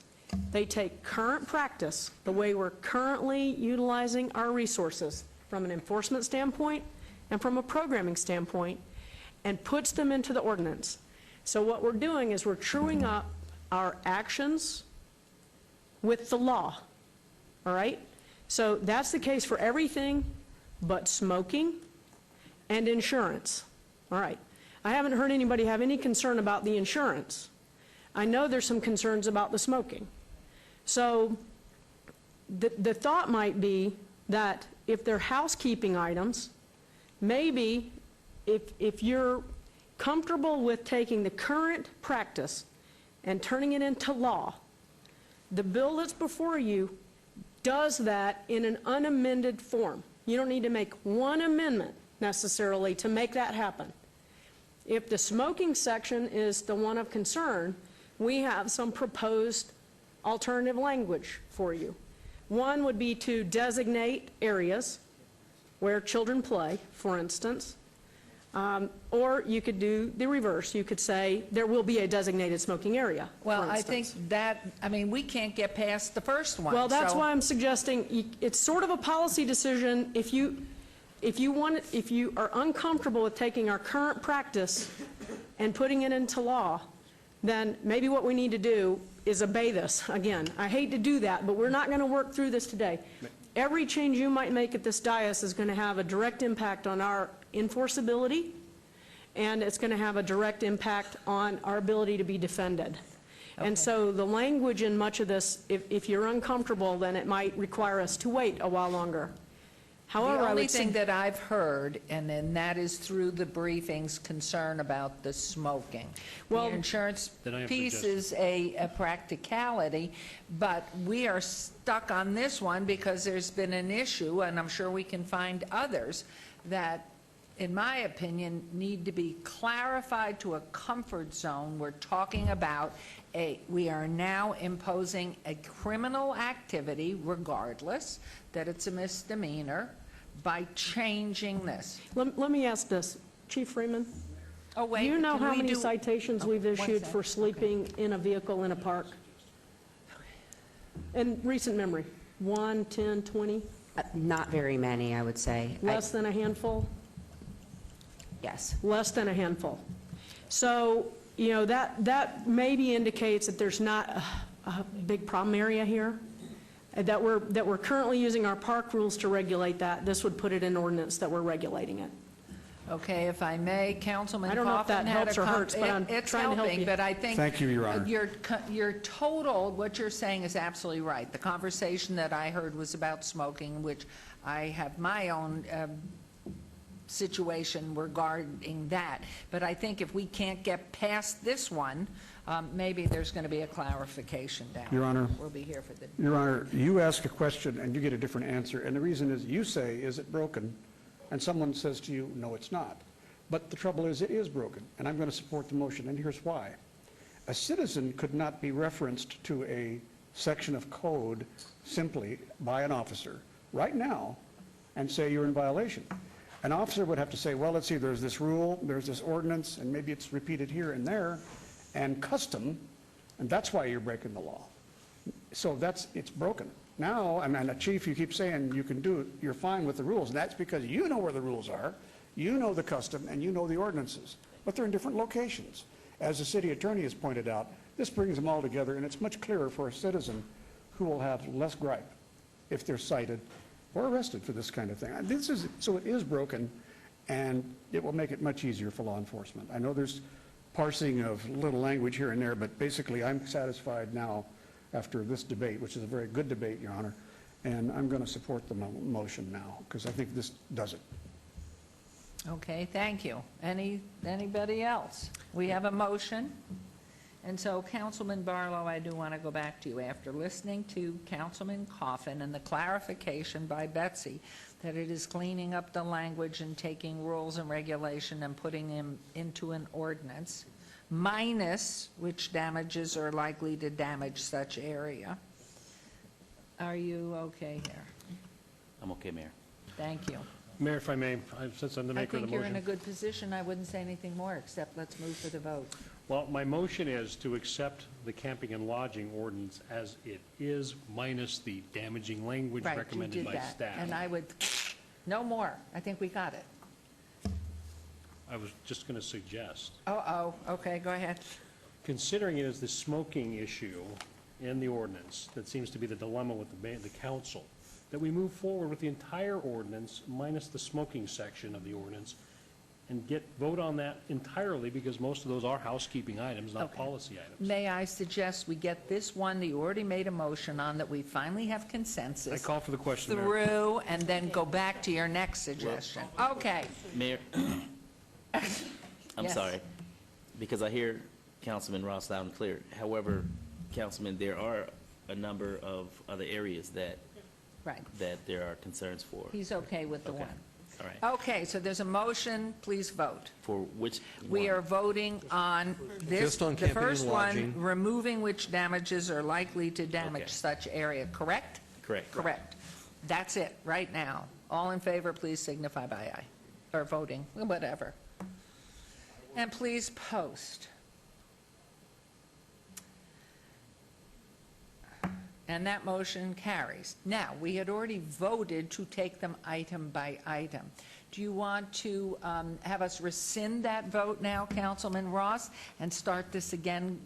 [SPEAKER 18] They take current practice, the way we're currently utilizing our resources from an enforcement standpoint and from a programming standpoint, and puts them into the ordinance. So what we're doing is we're truing up our actions with the law, all right? So that's the case for everything but smoking and insurance, all right? I haven't heard anybody have any concern about the insurance. I know there's some concerns about the smoking. So the thought might be that if they're housekeeping items, maybe if you're comfortable with taking the current practice and turning it into law, the bill that's before you does that in an unamended form. You don't need to make one amendment necessarily to make that happen. If the smoking section is the one of concern, we have some proposed alternative language for you. One would be to designate areas where children play, for instance, or you could do the reverse. You could say there will be a designated smoking area.
[SPEAKER 1] Well, I think that, I mean, we can't get past the first one.
[SPEAKER 18] Well, that's
[SPEAKER 1] so-
[SPEAKER 18] why I'm suggesting it's sort of a policy decision. If you are uncomfortable with taking our current practice and putting it into law, then maybe what we need to do is obey this. Again, I hate to do that, but we're not going to work through this today. Every change you might make at this dais is going to have a direct impact on our enforceability, and it's going to have a direct impact on our ability to be defended. And so the language in much of this, if you're uncomfortable, then it might require us to wait a while longer. However,
[SPEAKER 1] The
[SPEAKER 18] I
[SPEAKER 1] only
[SPEAKER 18] would
[SPEAKER 1] thing that I've heard, and then that is through the briefings, concern about the smoking.
[SPEAKER 18] Well,
[SPEAKER 1] The insurance
[SPEAKER 2] Then I have
[SPEAKER 1] piece
[SPEAKER 2] suggestions.
[SPEAKER 1] is a practicality, but we are stuck on this one because there's been an issue, and I'm sure we can find others, that, in my opinion, need to be clarified to a comfort zone. We're talking about we are now imposing a criminal activity, regardless that it's a misdemeanor, by changing this.
[SPEAKER 18] Let me ask this, Chief Freeman.
[SPEAKER 1] Oh, wait.
[SPEAKER 18] Do you know
[SPEAKER 1] can
[SPEAKER 18] how
[SPEAKER 1] we
[SPEAKER 18] many
[SPEAKER 1] do-
[SPEAKER 18] citations we've
[SPEAKER 1] one
[SPEAKER 18] issued
[SPEAKER 1] sec.
[SPEAKER 18] for sleeping in a vehicle in a park? In recent memory, 1, 10, 20?
[SPEAKER 8] Not very many, I would say.
[SPEAKER 18] Less than a handful?
[SPEAKER 8] Yes.
[SPEAKER 18] Less than a handful. So, you know, that maybe indicates that there's not a big problem area here, that we're currently using our park rules to regulate that. This would put it in ordinance that we're regulating it.
[SPEAKER 1] Okay, if I may, Councilman
[SPEAKER 18] I don't know if that
[SPEAKER 1] Coffin had
[SPEAKER 18] helps
[SPEAKER 1] a
[SPEAKER 18] or hurts, but I'm
[SPEAKER 1] It's
[SPEAKER 18] trying to help
[SPEAKER 1] helping,
[SPEAKER 18] you.
[SPEAKER 1] but I think.
[SPEAKER 6] Thank you, Your Honor.
[SPEAKER 1] Your total, what you're saying is absolutely right. The conversation that I heard was about smoking, which I have my own situation regarding that. But I think if we can't get past this one, maybe there's going to be a clarification down.
[SPEAKER 6] Your Honor.
[SPEAKER 1] We'll be here for the.
[SPEAKER 6] Your Honor, you ask a question and you get a different answer, and the reason is you say, is it broken? And someone says to you, no, it's not. But the trouble is, it is broken, and I'm going to support the motion, and here's why. A citizen could not be referenced to a section of code simply by an officer right now and say you're in violation. An officer would have to say, well, let's see, there's this rule, there's this ordinance, and maybe it's repeated here and there, and custom, and that's why you're breaking the law. So it's broken. Now, I mean, Chief, you keep saying you can do it, you're fine with the rules, and that's because you know where the rules are, you know the custom, and you know the ordinances, but they're in different locations. As the city attorney has pointed out, this brings them all together, and it's much clearer for a citizen who will have less gripe if they're cited or arrested for this kind of thing. So it is broken, and it will make it much easier for law enforcement. I know there's parsing of little language here and there, but basically I'm satisfied now after this debate, which is a very good debate, Your Honor, and I'm going to support the motion now because I think this does it.
[SPEAKER 1] Okay, thank you. Anybody else? We have a motion. And so, Councilman Barlow, I do want to go back to you. After listening to Councilman Coffin and the clarification by Betsy that it is cleaning up the language and taking rules and regulation and putting them into an ordinance, minus which damages are likely to damage such area. Are you okay here?
[SPEAKER 16] I'm okay, Mayor.
[SPEAKER 1] Thank you.
[SPEAKER 2] Mayor, if I may, since I'm the
[SPEAKER 1] I
[SPEAKER 2] maker of the
[SPEAKER 1] think you're in a
[SPEAKER 2] motion.
[SPEAKER 1] good position. I wouldn't say anything more, except let's move for the vote.
[SPEAKER 2] Well, my motion is to accept the camping and lodging ordinance as it is, minus the damaging language
[SPEAKER 1] Right, you
[SPEAKER 2] recommended
[SPEAKER 1] did
[SPEAKER 2] by
[SPEAKER 1] that.
[SPEAKER 2] staff.
[SPEAKER 1] And I would, no more. I think we got it.
[SPEAKER 2] I was just going to suggest,
[SPEAKER 1] Oh, okay, go ahead.
[SPEAKER 2] considering it is the smoking issue in the ordinance that seems to be the dilemma with the council, that we move forward with the entire ordinance minus the smoking section of the ordinance and vote on that entirely, because most of those are housekeeping items, not
[SPEAKER 1] Okay.
[SPEAKER 2] policy items.
[SPEAKER 1] May I suggest we get this one that you already made a motion on, that we finally have consensus
[SPEAKER 2] I call for the question, Mayor.
[SPEAKER 1] through, and then go back to your next suggestion. Okay.
[SPEAKER 16] Mayor, I'm
[SPEAKER 1] Yes.
[SPEAKER 16] sorry, because I hear Councilman Ross loud and clear. However, Councilman, there are a number of other areas that
[SPEAKER 1] Right.
[SPEAKER 16] there are concerns for.
[SPEAKER 1] He's okay with the
[SPEAKER 16] Okay.
[SPEAKER 1] one.
[SPEAKER 16] All right.
[SPEAKER 1] Okay, so there's a motion, please vote.
[SPEAKER 16] For which?
[SPEAKER 1] We
[SPEAKER 16] one?
[SPEAKER 1] are voting on this,
[SPEAKER 19] Just on
[SPEAKER 1] the
[SPEAKER 19] camping and
[SPEAKER 1] first one,
[SPEAKER 19] lodging.
[SPEAKER 1] removing which damages are likely to damage
[SPEAKER 16] Okay.
[SPEAKER 1] such area, correct?
[SPEAKER 16] Correct.
[SPEAKER 1] Correct. That's it, right now. All in favor, please signify by aye, or voting, whatever. And please post. And that motion carries. Now, we had already voted to take them item by item. Do you want to have us rescind that vote now, Councilman Ross, and start this again?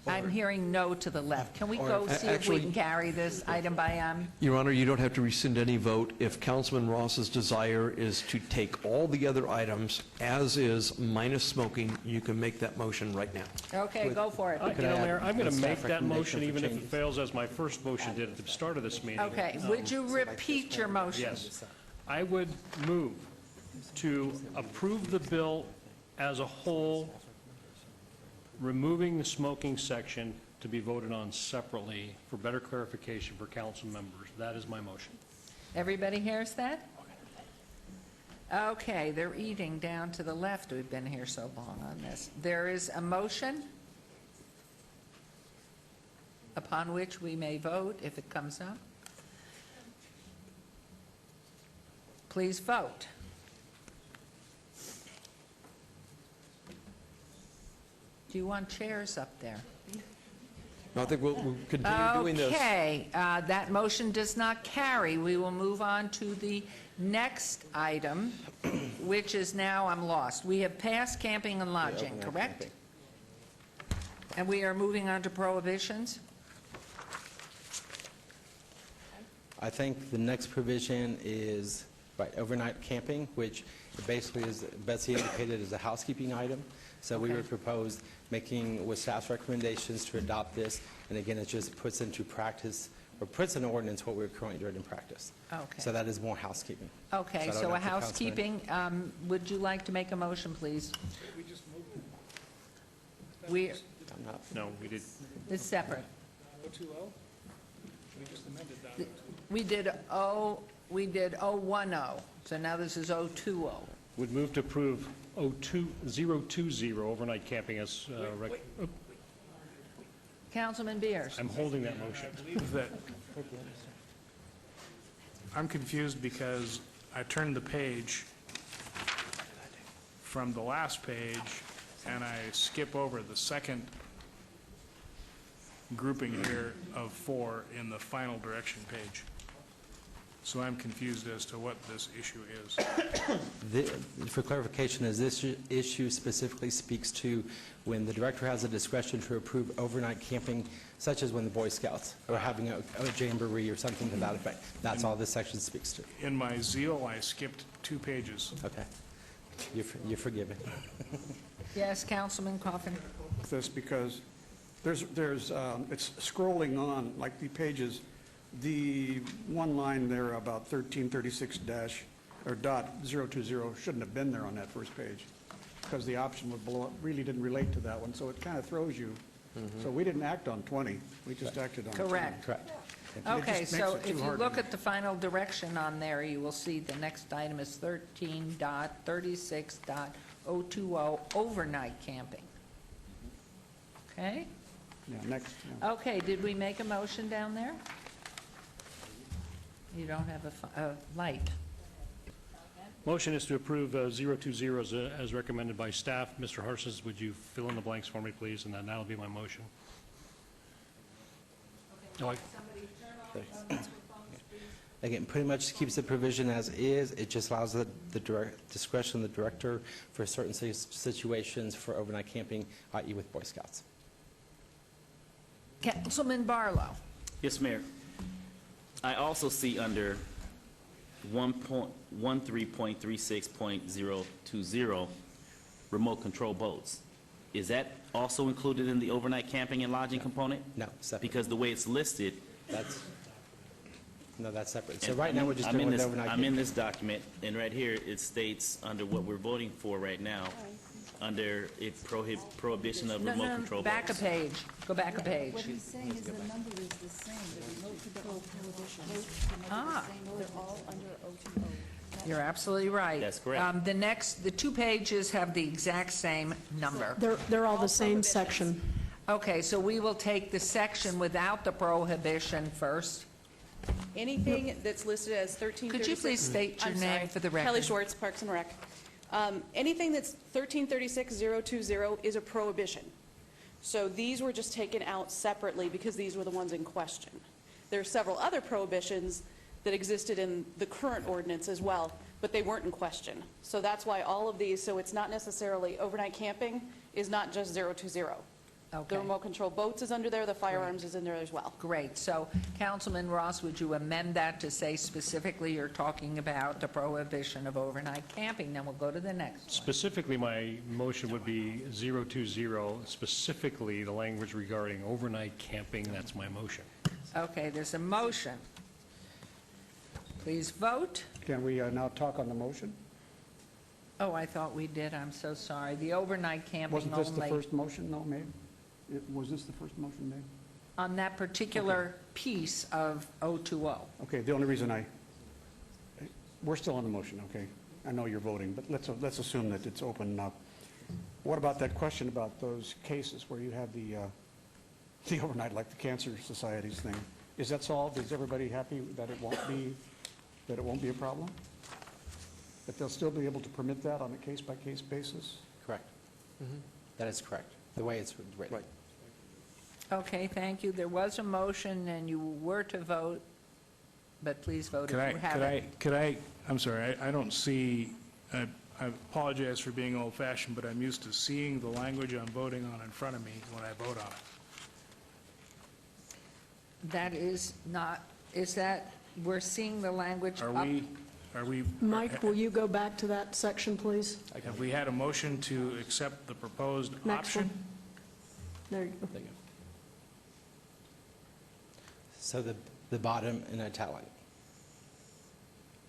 [SPEAKER 1] I'm hearing no to the left. Can we go see if we can carry this item by item?
[SPEAKER 19] Your Honor, you don't have to rescind any vote. If Councilman Ross's desire is to take all the other items as is minus smoking, you can make that motion right now.
[SPEAKER 1] Okay, go for it.
[SPEAKER 2] You know, Mayor, I'm going to
[SPEAKER 4] staff
[SPEAKER 2] make that
[SPEAKER 4] recommendation
[SPEAKER 2] motion
[SPEAKER 4] for
[SPEAKER 2] even if it
[SPEAKER 4] changes?
[SPEAKER 2] fails as my first motion did at the start of this meeting.
[SPEAKER 1] Okay, would you repeat your motion?
[SPEAKER 2] Yes. I would move to approve the bill as a whole, removing the smoking section to be voted on separately for better clarification for council members. That is my motion.
[SPEAKER 1] Everybody hears that? Okay, they're eating down to the left. We've been here so long on this. There is a motion upon which we may vote if it comes up. Please vote. Do you want chairs up there?
[SPEAKER 19] I think we'll continue doing this.
[SPEAKER 1] Okay, that motion does not carry. We will move on to the next item, which is now, I'm lost. We have passed camping and lodging, correct? And we are moving on to prohibitions?
[SPEAKER 4] I think the next provision is, right, overnight camping, which basically is, Betsy indicated, is a housekeeping item. So we
[SPEAKER 1] Okay.
[SPEAKER 4] would propose making, with staff's recommendations, to adopt this. And again, it just puts into practice, or puts in ordinance what we're currently doing in practice.
[SPEAKER 1] Okay.
[SPEAKER 4] So that is more housekeeping.
[SPEAKER 1] Okay,
[SPEAKER 4] So I don't
[SPEAKER 1] so
[SPEAKER 4] know
[SPEAKER 1] a
[SPEAKER 4] if the councilman-
[SPEAKER 1] housekeeping, would you like to make a motion, please? We,
[SPEAKER 4] I'm not-
[SPEAKER 2] No, we did.
[SPEAKER 1] it's separate.
[SPEAKER 9] 020? We just amended that.
[SPEAKER 1] We did 010, so now this is 020.
[SPEAKER 2] Would move to approve 020 overnight camping as,
[SPEAKER 1] Councilman Beers.
[SPEAKER 2] I'm holding that motion.
[SPEAKER 9] I believe that, I'm confused because I turned the page from the last page, and I skip over the second grouping here of 4 in the final direction page. So I'm confused as to what this issue is.
[SPEAKER 4] For clarification, is this issue specifically speaks to when the director has the discretion to approve overnight camping, such as when the Boy Scouts are having a jamboree or something to that effect? That's all this section speaks to.
[SPEAKER 9] In my zeal, I skipped 2 pages.
[SPEAKER 4] Okay. You're forgiven.
[SPEAKER 1] Yes, Councilman Coffin?
[SPEAKER 6] With this, because it's scrolling on, like the pages, the one line there about 1336 or .020 shouldn't have been there on that first page, because the option would below really didn't relate to that one, so it kind of throws you. So we didn't act on 20, we just acted on 20.
[SPEAKER 1] Correct.
[SPEAKER 4] Correct.
[SPEAKER 1] Okay,
[SPEAKER 6] just makes
[SPEAKER 1] so
[SPEAKER 6] it too
[SPEAKER 1] if you
[SPEAKER 6] hard
[SPEAKER 1] look
[SPEAKER 6] to-
[SPEAKER 1] at the final direction on there, you will see the next item is 13.36.020, overnight camping. Okay?
[SPEAKER 6] Yeah, next. Yeah.
[SPEAKER 1] Okay, did we make a motion down there? You don't have a light.
[SPEAKER 2] Motion is to approve 020 as recommended by staff. Mr. Harsons, would you fill in the blanks for me, please? And then that'll be my motion. Oh,
[SPEAKER 4] Again, pretty much keeps the provision as is. It just allows the discretion of the director for certain situations for overnight camping, i.e. with Boy Scouts.
[SPEAKER 1] Councilman Barlow?
[SPEAKER 16] Yes, Mayor. I also see under 13.36.020, remote control boats. Is that also included in the overnight camping and lodging component?
[SPEAKER 4] No, separate.
[SPEAKER 16] Because the way it's listed.
[SPEAKER 4] That's separate. So right now, we're just doing the overnight
[SPEAKER 16] I'm in
[SPEAKER 4] camping.
[SPEAKER 16] this document, and right here, it states under what we're voting for right now, under a prohibition of remote control boats.
[SPEAKER 1] Back a page. Go back a page.
[SPEAKER 5] What he's saying is the number is the same, the remote control prohibition.
[SPEAKER 1] Ah.
[SPEAKER 5] They're all under O2O.
[SPEAKER 1] You're absolutely right.
[SPEAKER 16] That's correct.
[SPEAKER 1] The 2 pages have the exact same number.
[SPEAKER 18] They're all the same section.
[SPEAKER 1] Okay, so we will take the section without the prohibition first.
[SPEAKER 20] Anything that's listed as 1336...
[SPEAKER 1] Could you please state your
[SPEAKER 20] I'm
[SPEAKER 1] name
[SPEAKER 20] sorry.
[SPEAKER 1] for the record?
[SPEAKER 20] Kelly Schwartz, Parks and Rec. Anything that's 1336.020 is a prohibition. So these were just taken out separately because these were the ones in question. There are several other prohibitions that existed in the current ordinance as well, but they weren't in question. So that's why all of these, so it's not necessarily overnight camping is not just 020.
[SPEAKER 1] Okay.
[SPEAKER 20] The remote control boats is under there, the firearms is in there as well.
[SPEAKER 1] Great. So, Councilman Ross, would you amend that to say specifically you're talking about the prohibition of overnight camping? Then we'll go to the next one.
[SPEAKER 2] Specifically, my motion would be 020, specifically the language regarding overnight camping. That's my motion.
[SPEAKER 1] Okay, there's a motion. Please vote.
[SPEAKER 6] Can we now talk on the motion?
[SPEAKER 1] Oh, I thought we did. I'm so sorry. The overnight camping
[SPEAKER 6] Wasn't this the
[SPEAKER 1] only.
[SPEAKER 6] first motion, no, made? Was this the first motion made?
[SPEAKER 1] On that particular piece of 020.
[SPEAKER 6] Okay, the only reason we're still on the motion, okay? I know you're voting, but let's assume that it's open up. What about that question about those cases where you have the overnight, like the Cancer Society's thing? Is that solved? Is everybody happy that it won't be a problem? That they'll still be able to permit that on a case-by-case basis?
[SPEAKER 4] Correct. That is correct, the way it's written.
[SPEAKER 6] Right.
[SPEAKER 1] Okay, thank you. There was a motion and you were to vote, but please vote if you have it.
[SPEAKER 9] I'm sorry, I don't see, I apologize for being old-fashioned, but I'm used to seeing the language I'm voting on in front of me when I vote on it.
[SPEAKER 1] That is not, is that, we're seeing the language up?
[SPEAKER 9] Are we?
[SPEAKER 18] Mike, will you go back to that section, please?
[SPEAKER 9] Have we had a motion to accept the proposed
[SPEAKER 18] Next
[SPEAKER 9] option?
[SPEAKER 18] one. There you go.
[SPEAKER 4] So the bottom in italic.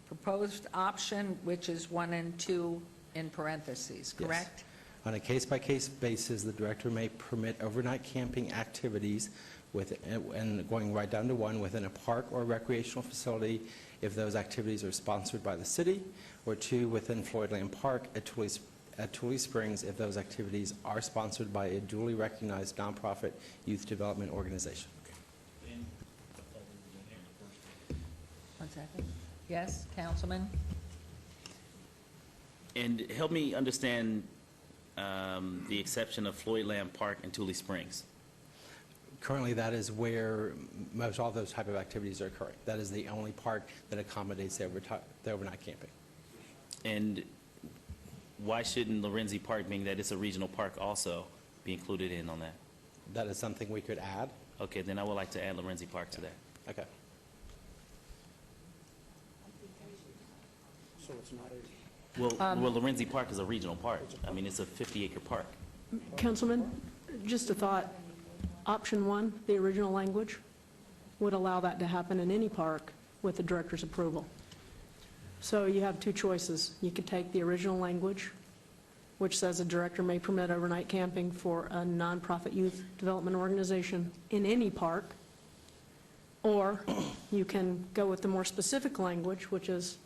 [SPEAKER 1] Proposed option, which is 1 and 2 in parentheses,
[SPEAKER 4] Yes.
[SPEAKER 1] correct?
[SPEAKER 4] On a case-by-case basis, the director may permit overnight camping activities and going right down to 1, within a park or recreational facility if those activities are sponsored by the city, or 2, within Floydland Park at Tule Springs if those activities are sponsored by a duly recognized nonprofit youth development organization.
[SPEAKER 1] 1 second. Yes, Councilman?
[SPEAKER 16] And help me understand the exception of Floydland Park and Tule Springs.
[SPEAKER 4] Currently, that is where most all those type of activities are occurring. That is the only park that accommodates the overnight camping.
[SPEAKER 16] And why shouldn't Lorenzi Park, being that it's a regional park, also be included in on that?
[SPEAKER 4] That is something we could add.
[SPEAKER 16] Okay, then I would like to add Lorenzi Park to that.
[SPEAKER 4] Okay.
[SPEAKER 6] So it's not a...
[SPEAKER 16] Well, Lorenzi Park is a regional park. I mean, it's a 50-acre park.
[SPEAKER 18] Councilman, just a thought. Option 1, the original language, would allow that to happen in any park with the director's approval. So you have two choices. You could take the original language, which says a director may permit overnight camping for a nonprofit youth development organization in any park, or you can go with the more specific language, which is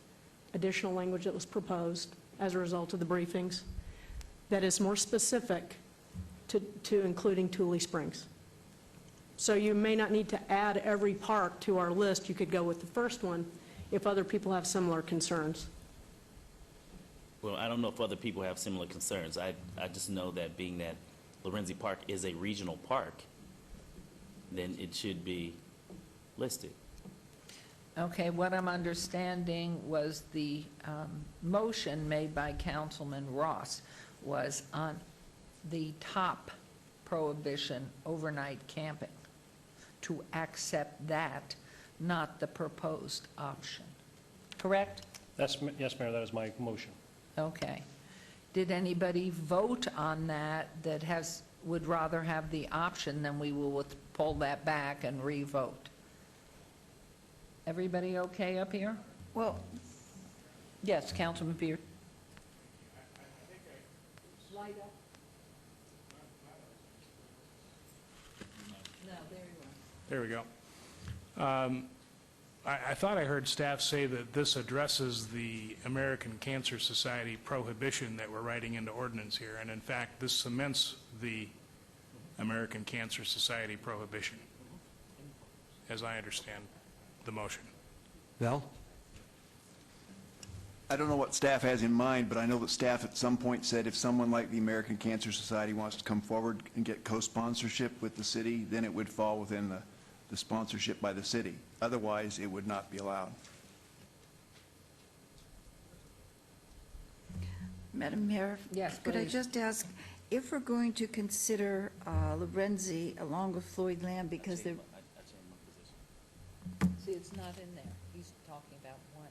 [SPEAKER 18] additional language that was proposed as a result of the briefings, that is more specific to including Tule Springs. So you may not need to add every park to our list. You could go with the first one if other people have similar concerns.
[SPEAKER 16] Well, I don't know if other people have similar concerns. I just know that being that Lorenzi Park is a regional park, then it should be listed.
[SPEAKER 1] Okay, what I'm understanding was the motion made by Councilman Ross was on the top prohibition, overnight camping, to accept that, not the proposed option. Correct?
[SPEAKER 2] Yes, Mayor, that is my motion.
[SPEAKER 1] Okay. Did anybody vote on that would rather have the option? Then we will pull that back and re-vote. Everybody okay up here?
[SPEAKER 5] Well,
[SPEAKER 1] Yes, Councilman Beard.
[SPEAKER 9] There we go. I thought I heard staff say that this addresses the American Cancer Society prohibition that we're writing into ordinance here, and in fact, this cements the American Cancer Society prohibition, as I understand the motion.
[SPEAKER 19] Val?
[SPEAKER 7] I don't know what staff has in mind, but I know that staff at some point said if someone like the American Cancer Society wants to come forward and get co-sponsorship with the city, then it would fall within the sponsorship by the city. Otherwise, it would not be allowed.
[SPEAKER 5] Madam Mayor?
[SPEAKER 1] Yes,
[SPEAKER 5] Could I
[SPEAKER 1] please.
[SPEAKER 5] just ask, if we're going to consider Lorenzi along with Floyd Lamb, because they're,
[SPEAKER 1] See, it's not in there. He's talking about one.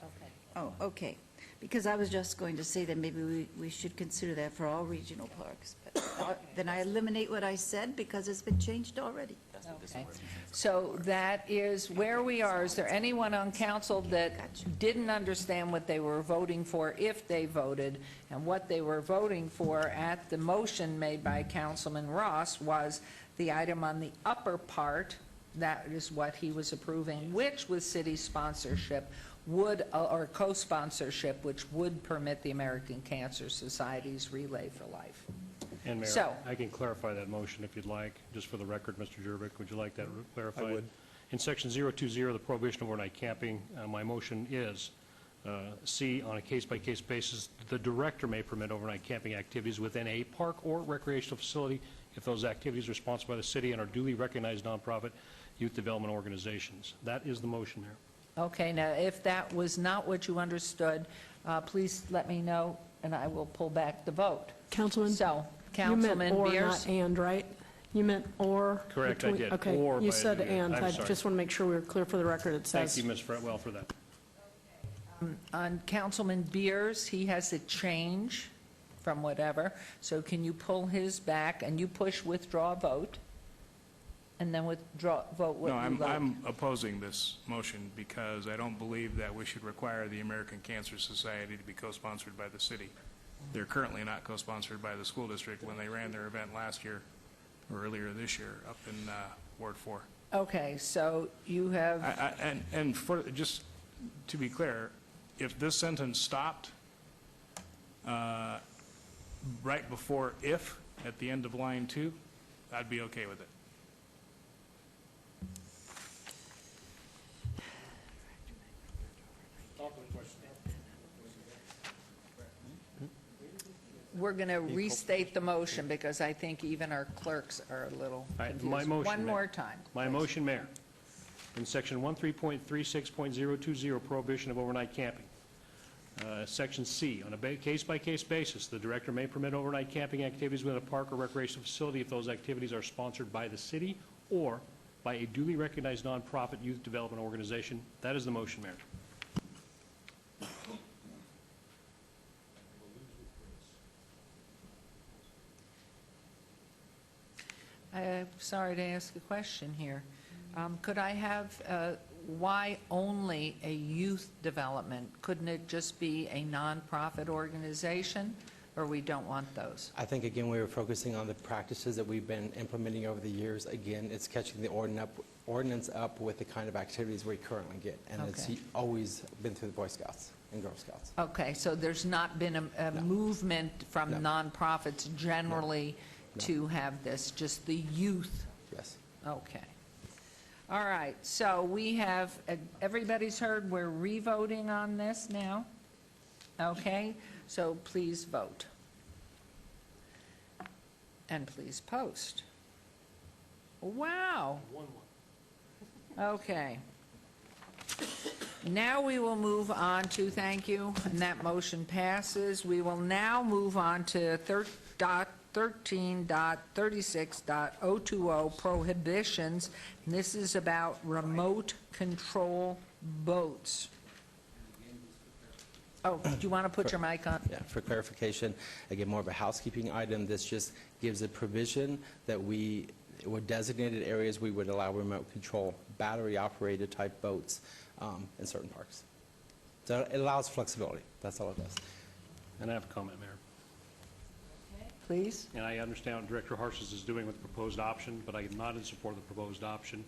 [SPEAKER 1] Okay.
[SPEAKER 5] oh, okay. Because I was just going to say that maybe we should consider that for all regional parks. But then I eliminate what I said because it's been changed already.
[SPEAKER 1] Okay. So that is where we are. Is there anyone on council that didn't understand what they were voting for if they voted? And what they were voting for at the motion made by Councilman Ross was the item on the upper part, that is what he was approving, which was city sponsorship would, or co-sponsorship, which would permit the American Cancer Society's Relay for Life.
[SPEAKER 2] And Mayor,
[SPEAKER 1] So-
[SPEAKER 2] I can clarify that motion if you'd like, just for the record, Mr. Jervik, would you like that clarified?
[SPEAKER 19] I would.
[SPEAKER 2] In section 020, the prohibition of overnight camping, my motion is, C, on a case-by-case basis, the director may permit overnight camping activities within a park or recreational facility if those activities are sponsored by the city and are duly recognized nonprofit youth development organizations. That is the motion there.
[SPEAKER 1] Okay, now, if that was not what you understood, please let me know, and I will pull back the vote.
[SPEAKER 18] Councilman?
[SPEAKER 1] So,
[SPEAKER 18] You meant
[SPEAKER 1] Councilman
[SPEAKER 18] or,
[SPEAKER 1] Beers?
[SPEAKER 18] not and, right? You meant or?
[SPEAKER 2] Correct, I
[SPEAKER 18] between-
[SPEAKER 2] did.
[SPEAKER 18] Okay,
[SPEAKER 2] Or
[SPEAKER 18] you
[SPEAKER 2] by
[SPEAKER 18] said
[SPEAKER 2] the-
[SPEAKER 18] and.
[SPEAKER 2] I'm
[SPEAKER 18] I
[SPEAKER 2] sorry.
[SPEAKER 18] just want to make sure we were clear for the record. It
[SPEAKER 2] Thank
[SPEAKER 18] says.
[SPEAKER 2] you, Ms. Fretwell, for that.
[SPEAKER 1] On Councilman Beers, he has a change from whatever, so can you pull his back, and you push withdraw vote, and then withdraw, vote what
[SPEAKER 9] No,
[SPEAKER 1] you vote?
[SPEAKER 9] I'm opposing this motion because I don't believe that we should require the American Cancer Society to be co-sponsored by the city. They're currently not co-sponsored by the school district when they ran their event last year, or earlier this year, up in Ward 4.
[SPEAKER 1] Okay, so you have,
[SPEAKER 9] And for, just to be clear, if this sentence stopped right before if, at the end of line 2, I'd be okay with it.
[SPEAKER 1] we're going to restate the motion, because I think even our clerks are a little
[SPEAKER 2] All right,
[SPEAKER 1] confused.
[SPEAKER 2] my motion,
[SPEAKER 1] One
[SPEAKER 2] Mayor.
[SPEAKER 1] more time.
[SPEAKER 2] My motion, Mayor. In section 13.36.020, prohibition of overnight camping. Section C, on a case-by-case basis, the director may permit overnight camping activities within a park or recreational facility if those activities are sponsored by the city or by a duly recognized nonprofit youth development organization. That is the motion, Mayor.
[SPEAKER 1] Sorry to ask a question here. Could I have, why only a youth development? Couldn't it just be a nonprofit organization, or we don't want those?
[SPEAKER 4] I think, again, we were focusing on the practices that we've been implementing over the years. Again, it's catching the ordinance up with the kind of activities we currently get, and it's
[SPEAKER 1] Okay.
[SPEAKER 4] always been through the Boy Scouts and Girl Scouts.
[SPEAKER 1] Okay, so there's not been a movement from nonprofits generally to have this, just the youth?
[SPEAKER 4] Yes.
[SPEAKER 1] Okay. All right, so we have, everybody's heard, we're re-voting on this now? Okay, so please vote. And please post. Wow. Okay. Now we will move on to, thank you, and that motion passes. We will now move on to 13.36.020 prohibitions. And this is about remote control boats. Oh, do you want to put your mic on?
[SPEAKER 4] Yeah, for clarification, again, more of a housekeeping item. This just gives a provision that we were designated areas we would allow remote control, battery-operated type boats in certain parks. So it allows flexibility. That's all it does.
[SPEAKER 2] And I have a comment, Mayor.
[SPEAKER 1] Please.
[SPEAKER 2] And I understand what Director Harsons is doing with the proposed option, but I am not in support of the proposed option.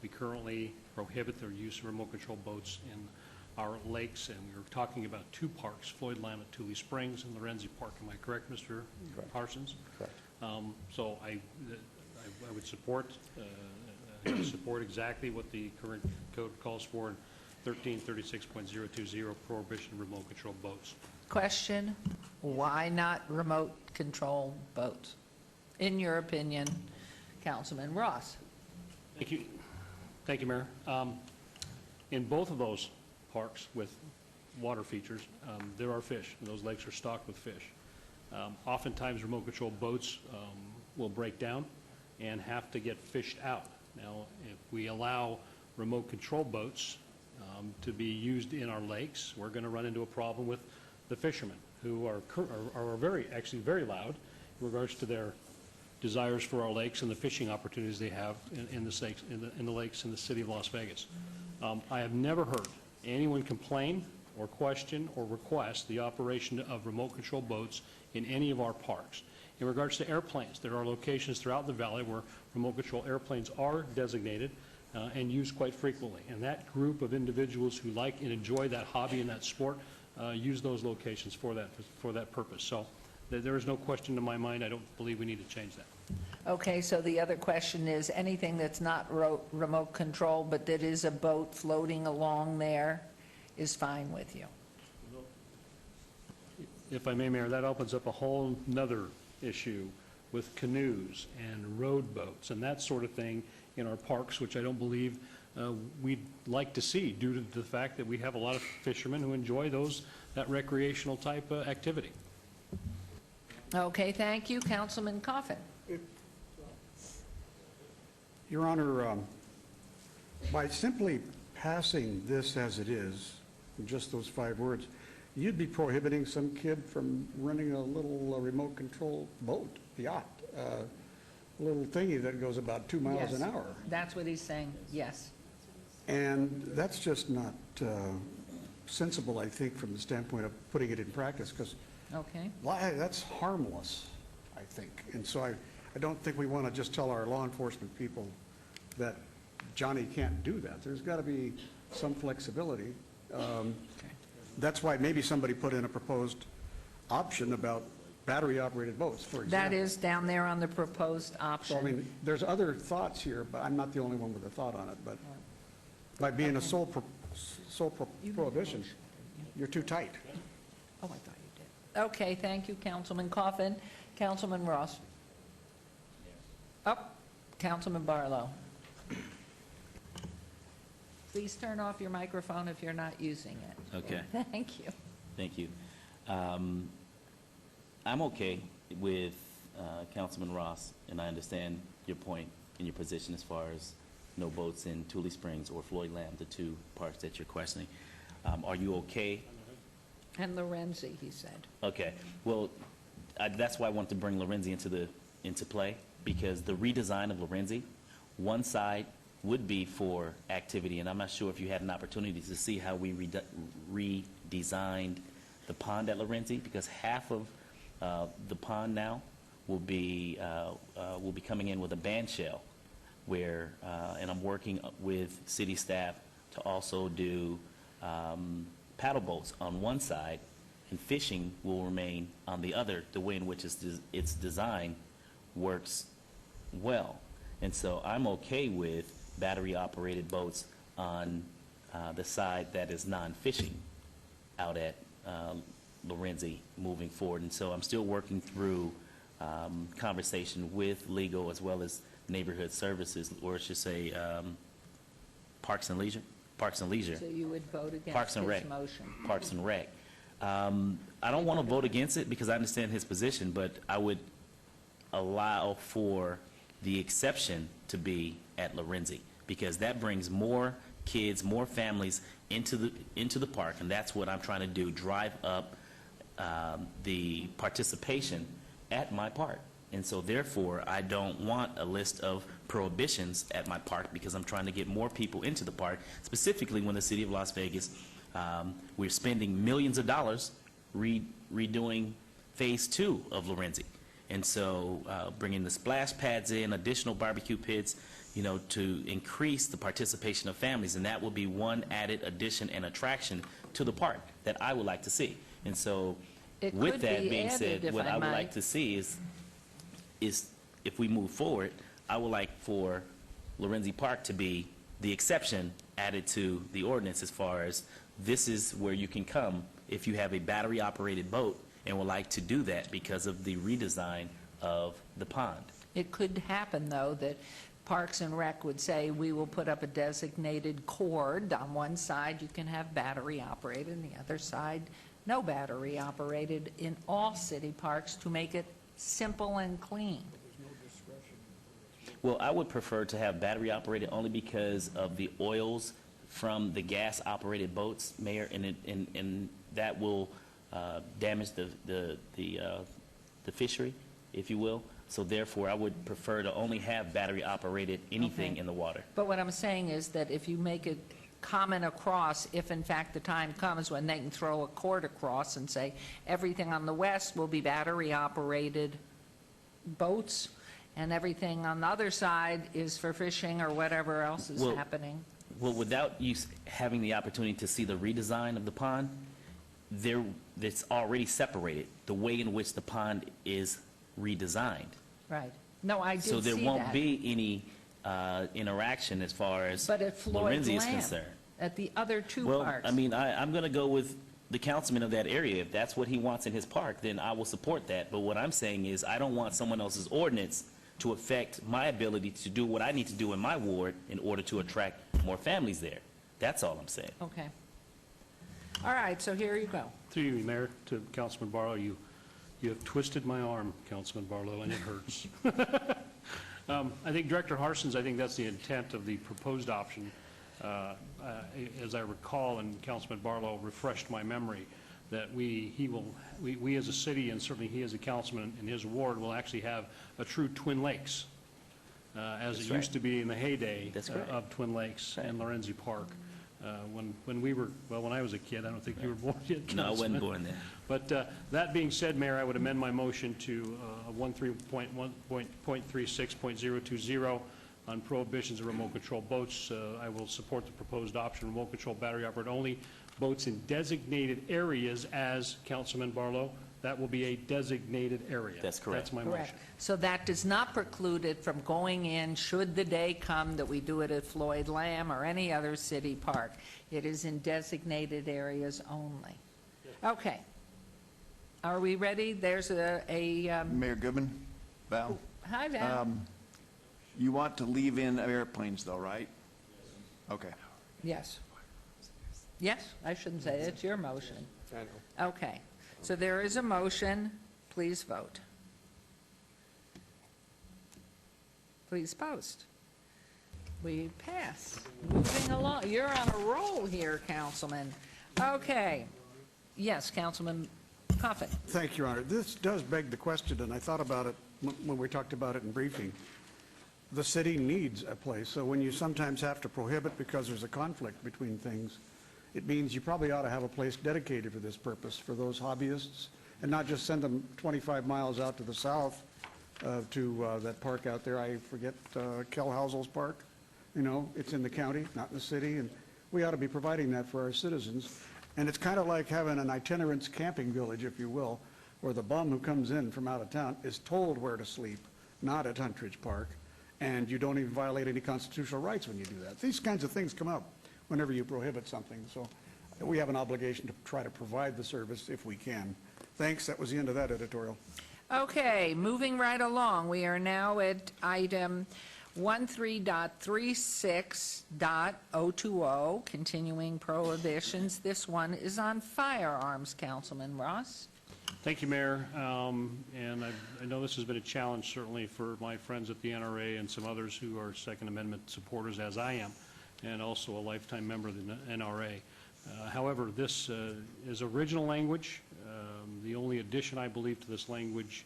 [SPEAKER 2] We currently prohibit the use of remote control boats in our lakes, and we're talking about two parks, Floyd Lamb at Tule Springs and Lorenzi Park. Am I correct, Mr. Harsons?
[SPEAKER 4] Correct.
[SPEAKER 2] So I would support exactly what the current code calls for in 1336.020, prohibition of remote control boats.
[SPEAKER 1] Question, why not remote control boats? In your opinion, Councilman Ross?
[SPEAKER 2] Thank you. Thank you, Mayor. In both of those parks with water features, there are fish, and those lakes are stocked with fish. Oftentimes, remote control boats will break down and have to get fished out. Now, if we allow remote control boats to be used in our lakes, we're going to run into a problem with the fishermen, who are actually very loud in regards to their desires for our lakes and the fishing opportunities they have in the lakes in the city of Las Vegas. I have never heard anyone complain or question or request the operation of remote control boats in any of our parks. In regards to airplanes, there are locations throughout the valley where remote control airplanes are designated and used quite frequently. And that group of individuals who like and enjoy that hobby and that sport use those locations for that purpose. So there is no question in my mind. I don't believe we need to change that.
[SPEAKER 1] Okay, so the other question is, anything that's not remote control, but that is a boat floating along there is fine with you?
[SPEAKER 2] If I may, Mayor, that opens up a whole nother issue with canoes and rowboats and that sort of thing in our parks, which I don't believe we'd like to see, due to the fact that we have a lot of fishermen who enjoy that recreational type activity.
[SPEAKER 1] Okay, thank you. Councilman Coffin.
[SPEAKER 6] Your Honor, by simply passing this as it is, just those 5 words, you'd be prohibiting some kid from running a little remote control boat, yacht, a little thingy that goes about 2 miles an hour.
[SPEAKER 1] That's what he's saying, yes.
[SPEAKER 6] And that's just not sensible, I think, from the standpoint of putting it in practice, because
[SPEAKER 1] Okay.
[SPEAKER 6] that's harmless, I think. And so I don't think we want to just tell our law enforcement people that Johnny can't do that. There's got to be some flexibility. That's why maybe somebody put in a proposed option about battery-operated boats, for example.
[SPEAKER 1] That is down there on the proposed option.
[SPEAKER 6] So, I mean, there's other thoughts here, but I'm not the only one with a thought on it. But by being a sole prohibition, you're too tight.
[SPEAKER 1] Oh, I thought you Okay, thank you, Councilman Coffin. Councilman Ross. Councilman Barlow. Please turn off your microphone if you're not using it.
[SPEAKER 16] Okay.
[SPEAKER 1] Thank you.
[SPEAKER 16] Thank you. I'm okay with Councilman Ross, and I understand your point and your position as far as no boats in Tule Springs or Floyd Lamb, the two parks that you're questioning. Are you okay?
[SPEAKER 1] And Lorenzi, he said.
[SPEAKER 16] Okay. Well, that's why I wanted to bring Lorenzi into play, because the redesign of Lorenzi, one side would be for activity, and I'm not sure if you had an opportunity to see how we redesigned the pond at Lorenzi, because half of the pond now will be coming in with a band shell, where and I'm working with city staff to also do paddle boats on one side, and fishing will remain on the other. The way in which its design works well, and so I'm okay with battery-operated boats on the side that is non-fishing out at Lorenzi moving forward. And so I'm still working through conversation with legal as well as neighborhood services, or I should say Parks and Leisure.
[SPEAKER 1] So you would vote against
[SPEAKER 16] Parks and
[SPEAKER 1] his
[SPEAKER 16] Rec.
[SPEAKER 1] motion?
[SPEAKER 16] Parks and Rec. I don't want to vote against it because I understand his position, but I would allow for the exception to be at Lorenzi, because that brings more kids, more families into the park, and that's what I'm trying to do, drive up the participation at my park. And so therefore, I don't want a list of prohibitions at my park, because I'm trying to get more people into the park, specifically when the city of Las Vegas, we're spending millions of dollars redoing phase 2 of Lorenzi. And so bringing the splash pads in, additional barbecue pits, to increase the participation of families, and that will be one added addition and attraction to the park that I would like to see. And so with that being said, what I would like to see is if we move forward, I would like for Lorenzi Park to be the exception added to the ordinance, as far as this is where you can come if you have a battery-operated boat and would like to do that because of the redesign of the pond.
[SPEAKER 1] It could happen, though, that Parks and Rec would say, we will put up a designated cord. On one side, you can have battery-operated, and the other side, no battery-operated in all city parks, to make it simple and clean.
[SPEAKER 16] Well, I would prefer to have battery-operated only because of the oils from the gas-operated boats, Mayor, and that will damage the fishery, if you will. So therefore, I would prefer to only have battery-operated anything
[SPEAKER 1] Okay.
[SPEAKER 16] in the water.
[SPEAKER 1] But what I'm saying is that if you make it common across, if in fact the time comes when they can throw a cord across and say, everything on the west will be battery-operated boats, and everything on the other side is for fishing or whatever else is happening.
[SPEAKER 16] Well, without you having the opportunity to see the redesign of the pond, it's already separated, the way in which the pond is redesigned.
[SPEAKER 1] Right. No, I did see
[SPEAKER 16] So
[SPEAKER 1] that.
[SPEAKER 16] there won't be any interaction as far as
[SPEAKER 1] But at Floyd
[SPEAKER 16] Lorenzi is
[SPEAKER 1] Lamb,
[SPEAKER 16] concerned.
[SPEAKER 1] at the other two
[SPEAKER 16] Well,
[SPEAKER 1] parks.
[SPEAKER 16] I mean, I'm going to go with the councilman of that area. If that's what he wants in his park, then I will support that. But what I'm saying is, I don't want someone else's ordinance to affect my ability to do what I need to do in my ward in order to attract more families there. That's all I'm saying.
[SPEAKER 1] Okay. All right, so here you go.
[SPEAKER 2] Through you, Mayor, to Councilman Barlow, you have twisted my arm, Councilman Barlow, and it hurts. I think Director Harson's, I think that's the intent of the proposed option. As I recall, and Councilman Barlow refreshed my memory, that we as a city, and certainly he as a councilman in his ward, will actually have a true Twin Lakes, as it used to be in the heyday of Twin Lakes and Lorenzi Park. When I was a kid, I don't think you were born yet,
[SPEAKER 16] No, I wasn't
[SPEAKER 2] Councilman.
[SPEAKER 16] born there.
[SPEAKER 2] But that being said, Mayor, I would amend my motion to 13.36.020 on prohibitions of remote control boats. I will support the proposed option, remote control battery operated only, boats in designated areas as, Councilman Barlow, that will be a designated area.
[SPEAKER 16] That's correct.
[SPEAKER 2] That's my
[SPEAKER 1] Correct.
[SPEAKER 2] motion.
[SPEAKER 1] So that does not preclude it from going in, should the day come that we do it at Floyd Lamb or any other city park. It is in designated areas only. Okay. Are we ready? There's
[SPEAKER 7] Mayor Goodman, Val?
[SPEAKER 1] Hi, Val.
[SPEAKER 7] You want to leave in airplanes, though, right? Okay.
[SPEAKER 1] Yes. Yes, I shouldn't say it. It's your motion.
[SPEAKER 19] I know.
[SPEAKER 1] Okay. So there is a motion. Please vote. Please post. We pass. Moving along. You're on a roll here, Councilman. Okay. Yes, Councilman Coffin.
[SPEAKER 6] Thank you, Your Honor. This does beg the question, and I thought about it when we talked about it in briefing. The city needs a place, so when you sometimes have to prohibit because there's a conflict between things, it means you probably ought to have a place dedicated for this purpose, for those hobbyists, and not just send them 25 miles out to the south to that park out there. I forget, Kel Housel's Park. You know, it's in the county, not in the city, and we ought to be providing that for our citizens. And it's kind of like having an itinerant camping village, if you will, where the bum who comes in from out of town is told where to sleep, not at Huntridge Park, and you don't even violate any constitutional rights when you do that. These kinds of things come up whenever you prohibit something, so we have an obligation to try to provide the service if we can. Thanks, that was the end of that editorial.
[SPEAKER 1] Okay, moving right along. We are now at item 13.36.020, continuing prohibitions. This one is on firearms. Councilman Ross.
[SPEAKER 2] Thank you, Mayor. And I know this has been a challenge certainly for my friends at the NRA and some others who are Second Amendment supporters, as I am, and also a lifetime member of the NRA. However, this is original language. The only addition, I believe, to this language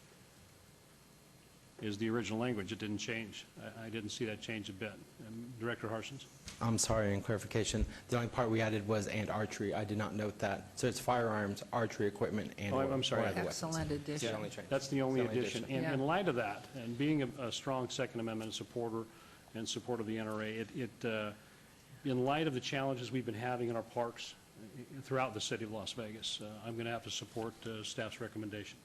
[SPEAKER 2] is the original language. It didn't change. I didn't see that change a bit. Director Harsons?
[SPEAKER 4] I'm sorry, in clarification, the only part we added was "and archery." I did not note that. So it's firearms, archery equipment, and
[SPEAKER 2] Oh, I'm sorry.
[SPEAKER 4] or other
[SPEAKER 1] Excellent
[SPEAKER 4] weapons.
[SPEAKER 1] addition.
[SPEAKER 4] Yeah, only change.
[SPEAKER 2] That's the only
[SPEAKER 4] It's the only
[SPEAKER 2] addition.
[SPEAKER 4] addition.
[SPEAKER 2] And in light of that, and being a strong Second Amendment supporter and support of the NRA, in light of the challenges we've been having in our parks throughout the city of Las Vegas, I'm going to have to support staff's recommendation.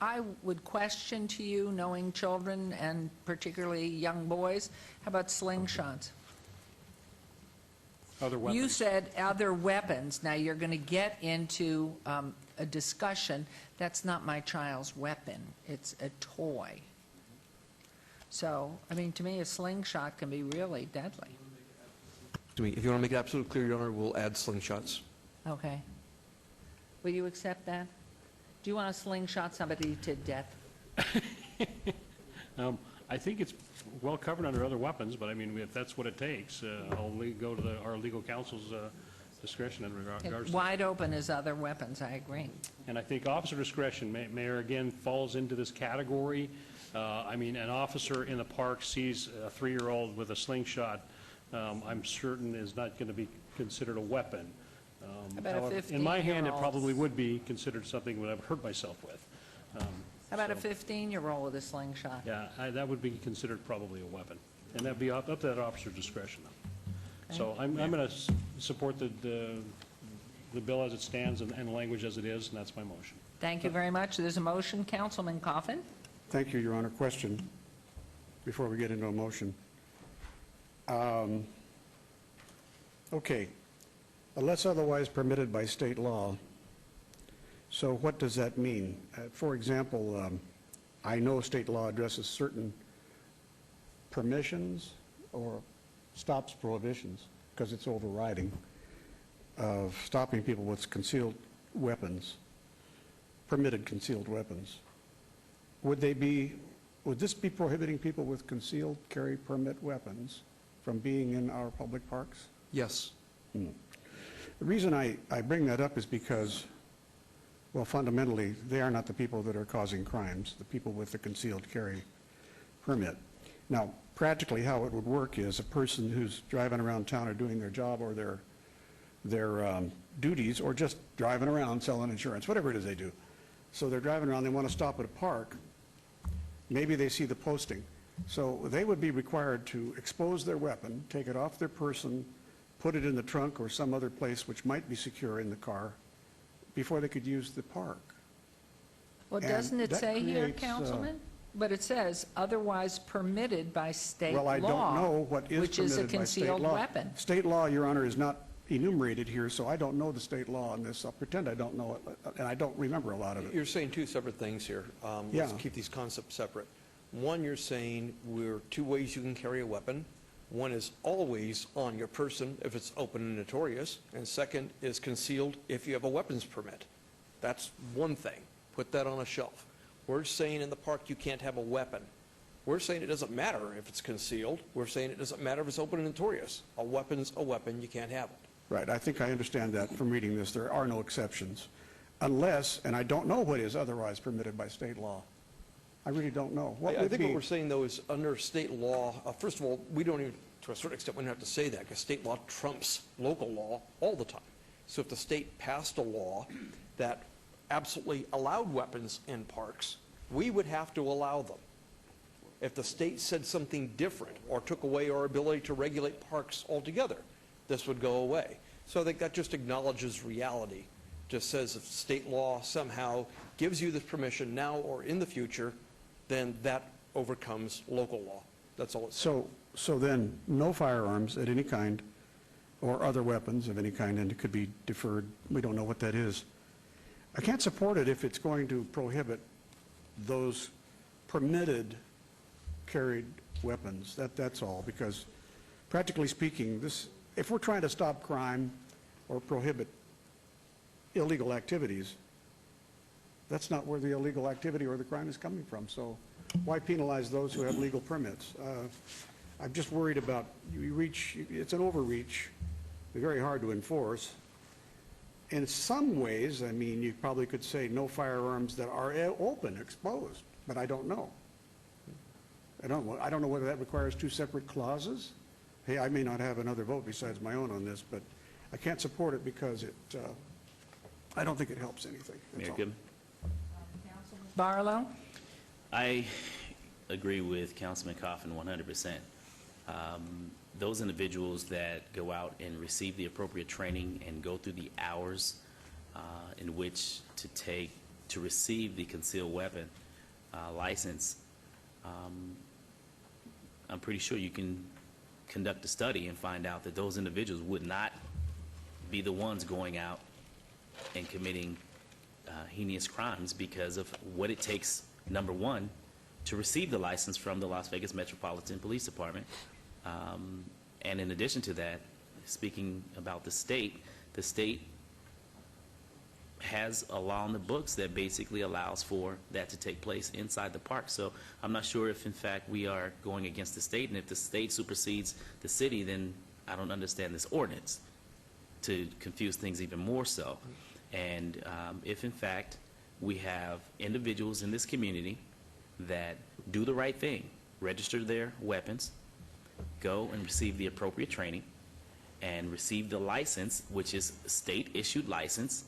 [SPEAKER 1] I would question to you, knowing children and particularly young boys, how about slingshots?
[SPEAKER 2] Other weapons.
[SPEAKER 1] You said other weapons. Now, you're going to get into a discussion. That's not my child's weapon. It's a toy. So, I mean, to me, a slingshot can be really deadly.
[SPEAKER 3] If you want to make it absolutely clear, Your Honor, we'll add slingshots.
[SPEAKER 1] Okay. Will you accept that? Do you want to slingshot somebody to death?
[SPEAKER 2] I think it's well covered under other weapons, but I mean, if that's what it takes, I'll go to our legal counsel's discretion in regards to that.
[SPEAKER 1] Wide open as other weapons, I agree.
[SPEAKER 2] And I think officer discretion, Mayor, again, falls into this category. I mean, an officer in the park sees a 3-year-old with a slingshot, I'm certain is not going to be considered a weapon.
[SPEAKER 1] About a
[SPEAKER 2] However, in my hand, it
[SPEAKER 1] 15-year-old?
[SPEAKER 2] probably would be considered something that I've hurt myself with.
[SPEAKER 1] How about a 15-year-old with a slingshot?
[SPEAKER 2] Yeah, that would be considered probably a weapon, and that'd be up to that officer's discretion. So I'm going to support the bill as it stands and the language as it is, and that's my motion.
[SPEAKER 1] Thank you very much. There's a motion. Councilman Coffin?
[SPEAKER 6] Thank you, Your Honor. Question before we get into a motion. Okay. Unless otherwise permitted by state law. So what does that mean? For example, I know state law addresses certain permissions or stops prohibitions, because it's overriding, of stopping people with concealed weapons, permitted concealed weapons. Would this be prohibiting people with concealed carry permit weapons from being in our public parks?
[SPEAKER 3] Yes.
[SPEAKER 6] The reason I bring that up is because, well, fundamentally, they are not the people that are causing crimes, the people with the concealed carry permit. Now, practically how it would work is a person who's driving around town or doing their job or their duties, or just driving around selling insurance, whatever it is they do. So they're driving around, they want to stop at a park, maybe they see the posting. So they would be required to expose their weapon, take it off their person, put it in the trunk or some other place which might be secure in the car before they could use the park.
[SPEAKER 1] Well,
[SPEAKER 6] And
[SPEAKER 1] doesn't it
[SPEAKER 6] that
[SPEAKER 1] say here,
[SPEAKER 6] creates,
[SPEAKER 1] Councilman? But it says otherwise permitted by state law.
[SPEAKER 6] Well, I don't know what is
[SPEAKER 1] which is a
[SPEAKER 6] permitted by state
[SPEAKER 1] concealed
[SPEAKER 6] law.
[SPEAKER 1] weapon.
[SPEAKER 6] State law, Your Honor, is not enumerated here, so I don't know the state law on this. I'll pretend I don't know it, and I don't remember a lot of it.
[SPEAKER 19] You're saying two separate things here.
[SPEAKER 6] Yeah.
[SPEAKER 19] Let's keep these concepts separate. One, you're saying we're two ways you can carry a weapon. One is always on your person if it's open and notorious, and second is concealed if you have a weapons permit. That's one thing. Put that on a shelf. We're saying in the park you can't have a weapon. We're saying it doesn't matter if it's concealed. We're saying it doesn't matter if it's open and notorious. A weapon's a weapon, you can't have it.
[SPEAKER 6] Right, I think I understand that from reading this. There are no exceptions, unless, and I don't know what is otherwise permitted by state law. I really don't know. What
[SPEAKER 19] I
[SPEAKER 6] would
[SPEAKER 19] think
[SPEAKER 6] be?
[SPEAKER 19] what we're saying, though, is under state law, first of all, we don't even, to a certain extent, we don't have to say that, because state law trumps local law all the time. So if the state passed a law that absolutely allowed weapons in parks, we would have to allow them. If the state said something different or took away our ability to regulate parks altogether, this would go away. So I think that just acknowledges reality. Just says if state law somehow gives you this permission now or in the future, then that overcomes local law. That's all it's saying.
[SPEAKER 6] So then, no firearms at any kind, or other weapons of any kind, and it could be deferred. We don't know what that is. I can't support it if it's going to prohibit those permitted carried weapons. That's all, because practically speaking, if we're trying to stop crime or prohibit illegal activities, that's not where the illegal activity or the crime is coming from. So why penalize those who have legal permits? I'm just worried about, it's an overreach, very hard to enforce. In some ways, I mean, you probably could say no firearms that are open, exposed, but I don't know. I don't know whether that requires two separate clauses. Hey, I may not have another vote besides my own on this, but I can't support it because I don't think it helps anything. That's
[SPEAKER 16] Mayor
[SPEAKER 6] all.
[SPEAKER 16] Goodman?
[SPEAKER 1] Barlow?
[SPEAKER 16] I agree with Councilman Coffin 100%. Those individuals that go out and receive the appropriate training and go through the hours in which to receive the concealed weapon license, I'm pretty sure you can conduct a study and find out that those individuals would not be the ones going out and committing heinous crimes because of what it takes, number one, to receive the license from the Las Vegas Metropolitan Police Department. And in addition to that, speaking about the state has a law in the books that basically allows for that to take place inside the park. So I'm not sure if, in fact, we are going against the state, and if the state supersedes the city, then I don't understand this ordinance to confuse things even more so. And if, in fact, we have individuals in this community that do the right thing, register their weapons, go and receive the appropriate training, and receive the license, which is a state-issued license,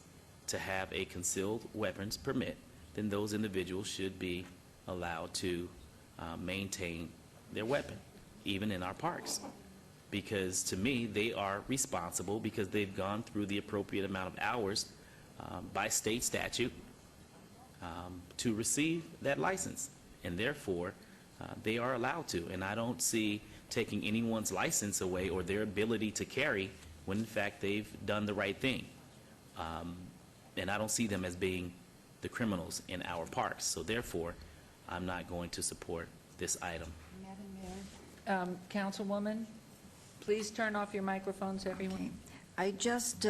[SPEAKER 16] to have a concealed weapons permit, then those individuals should be allowed to maintain their weapon, even in our parks. Because to me, they are responsible because they've gone through the appropriate amount of hours by state statute to receive that license. And therefore, they are allowed to. And I don't see taking anyone's license away or their ability to carry when, in fact, they've done the right thing. And I don't see them as being the criminals in our parks. So therefore, I'm not going to support this item.
[SPEAKER 1] Councilwoman, please turn off your microphones, everyone.
[SPEAKER 5] I just,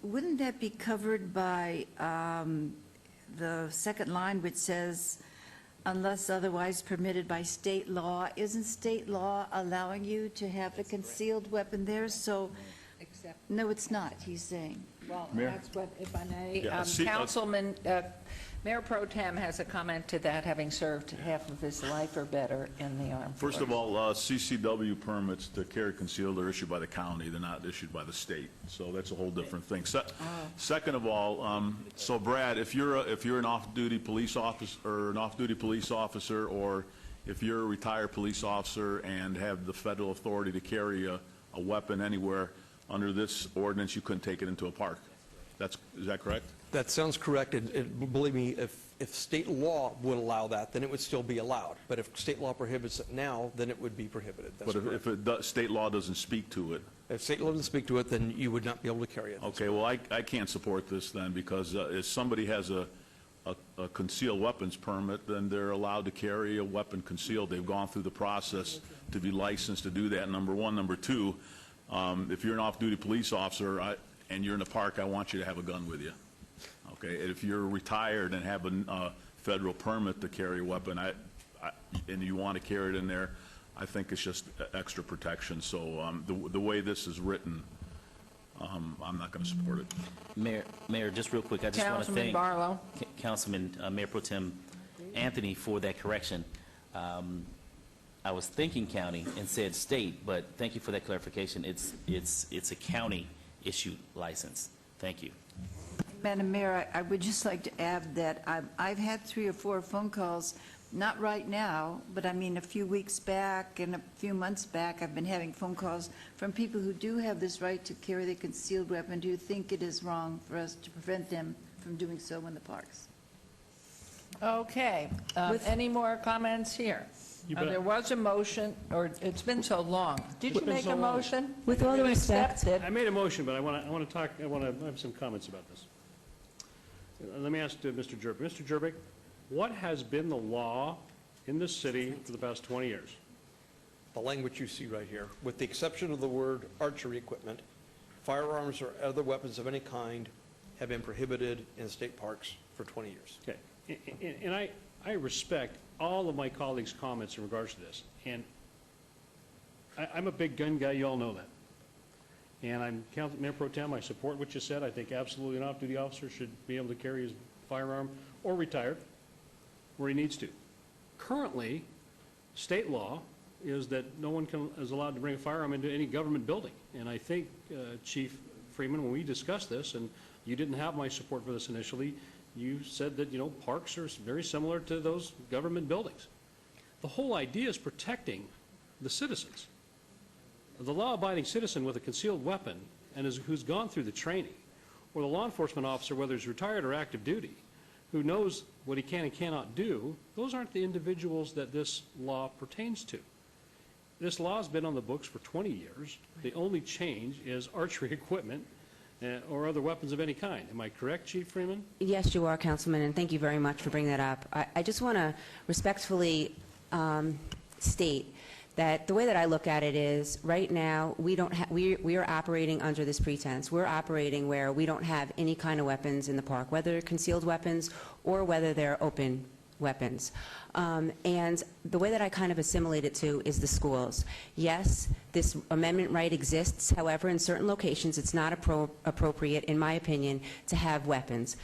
[SPEAKER 5] wouldn't that be covered by the second line which says, unless otherwise permitted by state law? Isn't state law allowing you to have a concealed weapon there? So, no, it's not, he's saying.
[SPEAKER 1] Well,
[SPEAKER 17] Mayor?
[SPEAKER 1] that's what, if I may,
[SPEAKER 17] Yeah,
[SPEAKER 1] Councilman, Mayor Pro Tem has a comment to that, having served half of his life or better in the armed
[SPEAKER 17] First
[SPEAKER 1] forces.
[SPEAKER 17] of all, CCW permits to carry concealed are issued by the county. They're not issued by the state. So that's a whole different thing. Second of all, so Brad, if you're an off-duty police officer or if you're a retired police officer and have the federal authority to carry a weapon anywhere, under this ordinance, you couldn't take it into a park. Is that correct?
[SPEAKER 19] That sounds correct, and believe me, if state law would allow that, then it would still be allowed. But if state law prohibits it now, then it would be prohibited. That's
[SPEAKER 17] But
[SPEAKER 19] correct.
[SPEAKER 17] if state law doesn't speak to it,
[SPEAKER 19] If state law doesn't speak to it, then you would not be able to carry it.
[SPEAKER 17] okay, well, I can't support this then, because if somebody has a concealed weapons permit, then they're allowed to carry a weapon concealed. They've gone through the process to be licensed to do that, number one. Number two, if you're an off-duty police officer and you're in a park, I want you to have a gun with you. Okay, if you're retired and have a federal permit to carry a weapon, and you want to carry it in there, I think it's just extra protection. So the way this is written, I'm not going to support it.
[SPEAKER 16] Mayor, just real quick, I just want to
[SPEAKER 1] Councilman
[SPEAKER 16] thank
[SPEAKER 1] Barlow.
[SPEAKER 16] Councilman Mayor Pro Tem Anthony for that correction. I was thinking county and said state, but thank you for that clarification. It's a county issued license. Thank you.
[SPEAKER 5] Madam Mayor, I would just like to add that I've had 3 or 4 phone calls, not right now, but I mean a few weeks back and a few months back, I've been having phone calls from people who do have this right to carry the concealed weapon, who think it is wrong for us to prevent them from doing so in the parks.
[SPEAKER 1] Okay. Any more comments here?
[SPEAKER 2] You bet.
[SPEAKER 1] There was a motion, or it's been so long. Did you
[SPEAKER 2] It's been
[SPEAKER 1] make
[SPEAKER 2] so
[SPEAKER 1] a
[SPEAKER 2] long.
[SPEAKER 1] motion?
[SPEAKER 8] With all due respect,
[SPEAKER 1] Accepted.
[SPEAKER 2] I made a motion, but I want to have some comments about this. Let me ask Mr. Jerbick. Mr. Jerbick, what has been the law in this city for the past 20 years?
[SPEAKER 19] The language you see right here, with the exception of the word archery equipment, firearms or other weapons of any kind have been prohibited in state parks for 20 years.
[SPEAKER 2] Okay, and I respect all of my colleagues' comments in regards to this, and I'm a big gun guy, you all know that. And I'm, Mayor Pro Tem, I support what you said. I think absolutely an off-duty officer should be able to carry his firearm or retired where he needs to. Currently, state law is that no one is allowed to bring a firearm into any government building. And I think, Chief Freeman, when we discussed this, and you didn't have my support for this initially, you said that, parks are very similar to those government buildings. The whole idea is protecting the citizens. The law-abiding citizen with a concealed weapon and who's gone through the training, or the law enforcement officer, whether he's retired or active duty, who knows what he can and cannot do, those aren't the individuals that this law pertains to. This law has been on the books for 20 years. The only change is archery equipment or other weapons of any kind. Am I correct, Chief Freeman?
[SPEAKER 8] yes, you are, Councilman, and thank you very much for bringing that up. I just want to respectfully state that the way that I look at it is, right now, we are operating under this pretense. We're operating where we don't have any kind of weapons in the park, whether they're concealed weapons or whether they're open weapons. And the way that I kind of assimilate it to is the schools. Yes, this amendment right exists. However, in certain locations, it's not appropriate, in my opinion, to have weapons.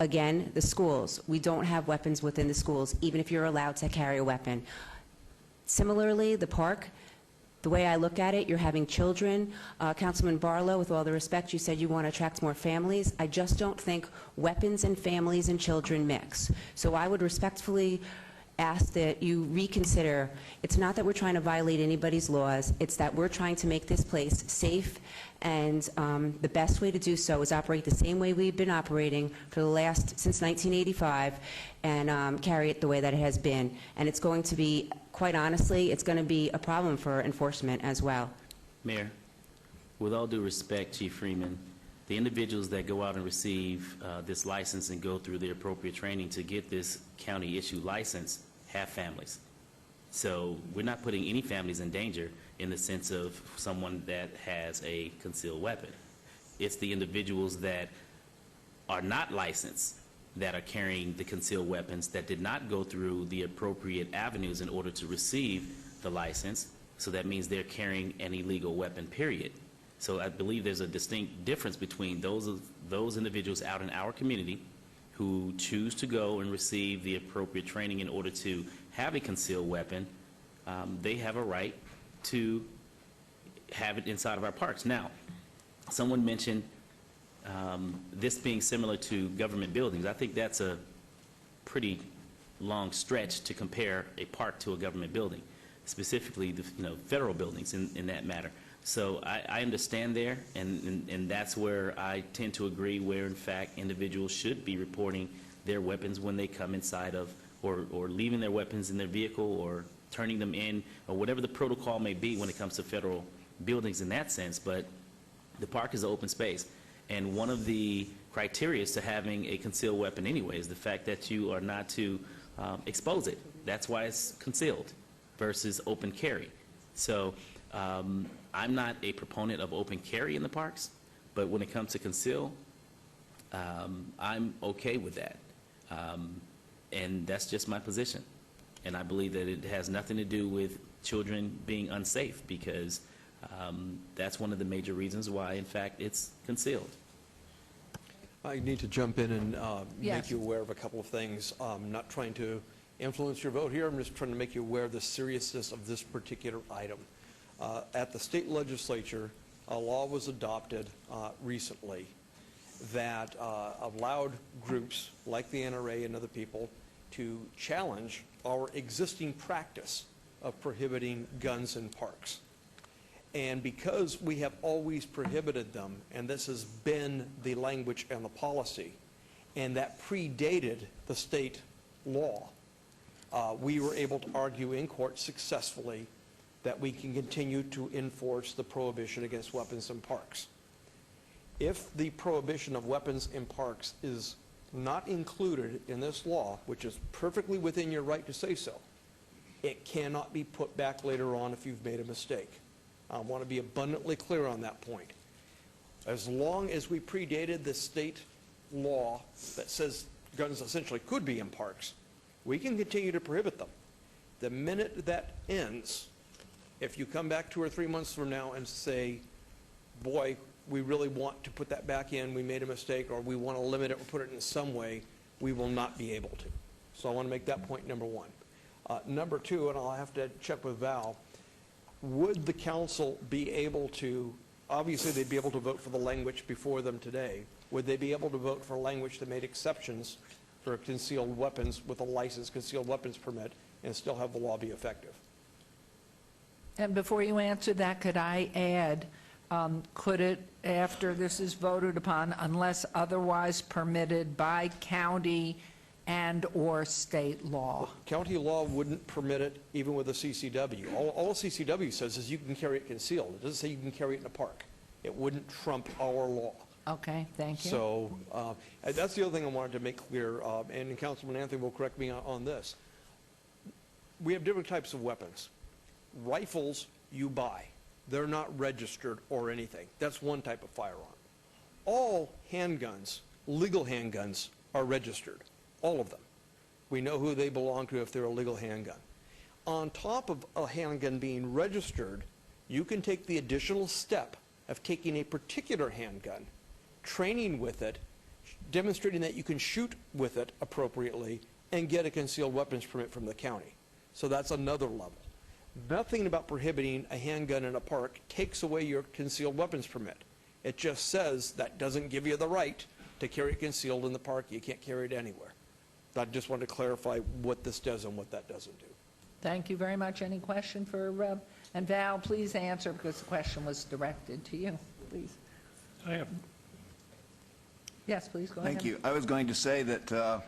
[SPEAKER 8] Again, the schools. We don't have weapons within the schools, even if you're allowed to carry a weapon. Similarly, the park, the way I look at it, you're having children. Councilman Barlow, with all the respect, you said you want to attract more families. I just don't think weapons and families and children mix. So I would respectfully ask that you reconsider. It's not that we're trying to violate anybody's laws. It's that we're trying to make this place safe, and the best way to do so is operate the same way we've been operating for since 1985, and carry it the way that it has been. And it's going to be, quite honestly, it's going to be a problem for enforcement as well.
[SPEAKER 16] Mayor, with all due respect, Chief Freeman, the individuals that go out and receive this license and go through the appropriate training to get this county-issued license have families. So we're not putting any families in danger in the sense of someone that has a concealed weapon. It's the individuals that are not licensed that are carrying the concealed weapons that did not go through the appropriate avenues in order to receive the license. So that means they're carrying an illegal weapon, period. So I believe there's a distinct difference between those individuals out in our community who choose to go and receive the appropriate training in order to have a concealed weapon. They have a right to have it inside of our parks. Now, someone mentioned this being similar to government buildings. I think that's a pretty long stretch to compare a park to a government building, specifically the federal buildings in that matter. So I understand there, and that's where I tend to agree, where in fact individuals should be reporting their weapons when they come inside of, or leaving their weapons in their vehicle, or turning them in, or whatever the protocol may be when it comes to federal buildings in that sense. But the park is an open space, and one of the criteria to having a concealed weapon anyway is the fact that you are not to expose it. That's why it's concealed versus open carry. So I'm not a proponent of open carry in the parks, but when it comes to conceal, I'm okay with that. And that's just my position. And I believe that it has nothing to do with children being unsafe, because that's one of the major reasons why, in fact, it's concealed.
[SPEAKER 19] I need to jump in and
[SPEAKER 1] Yes.
[SPEAKER 19] make you aware of a couple of things. I'm not trying to influence your vote here. I'm just trying to make you aware of the seriousness of this particular item. At the state legislature, a law was adopted recently that allowed groups like the NRA and other people to challenge our existing practice of prohibiting guns in parks. And because we have always prohibited them, and this has been the language and the policy, and that predated the state law, we were able to argue in court successfully that we can continue to enforce the prohibition against weapons in parks. If the prohibition of weapons in parks is not included in this law, which is perfectly within your right to say so, it cannot be put back later on if you've made a mistake. I want to be abundantly clear on that point. As long as we predated the state law that says guns essentially could be in parks, we can continue to prohibit them. The minute that ends, if you come back 2 or 3 months from now and say, boy, we really want to put that back in, we made a mistake, or we want to limit it or put it in some way, we will not be able to. So I want to make that point number one. Number two, and I'll have to check with Val, would the council be able to, obviously they'd be able to vote for the language before them today, would they be able to vote for language that made exceptions for concealed weapons with a licensed concealed weapons permit and still have the law be effective?
[SPEAKER 1] And before you answer that, could I add, could it, after this is voted upon, unless otherwise permitted by county and/or state law?
[SPEAKER 19] County law wouldn't permit it even with a CCW. All a CCW says is you can carry it concealed. It doesn't say you can carry it in a park. It wouldn't trump our law.
[SPEAKER 1] Okay, thank you.
[SPEAKER 19] So and that's the other thing I wanted to make clear, and Councilman Anthony will correct me on this. We have different types of weapons. Rifles you buy. They're not registered or anything. That's one type of firearm. All handguns, legal handguns, are registered. All of them. We know who they belong to if they're a legal handgun. On top of a handgun being registered, you can take the additional step of taking a particular handgun, training with it, demonstrating that you can shoot with it appropriately, and get a concealed weapons permit from the county. So that's another level. Nothing about prohibiting a handgun in a park takes away your concealed weapons permit. It just says that doesn't give you the right to carry it concealed in the park. You can't carry it anywhere. I just wanted to clarify what this does and what that doesn't do.
[SPEAKER 1] Thank you very much. Any question for, and Val, please answer because the question was directed to you, please.
[SPEAKER 2] I have.
[SPEAKER 1] Yes, please, go ahead.
[SPEAKER 7] Thank you. I was going to say that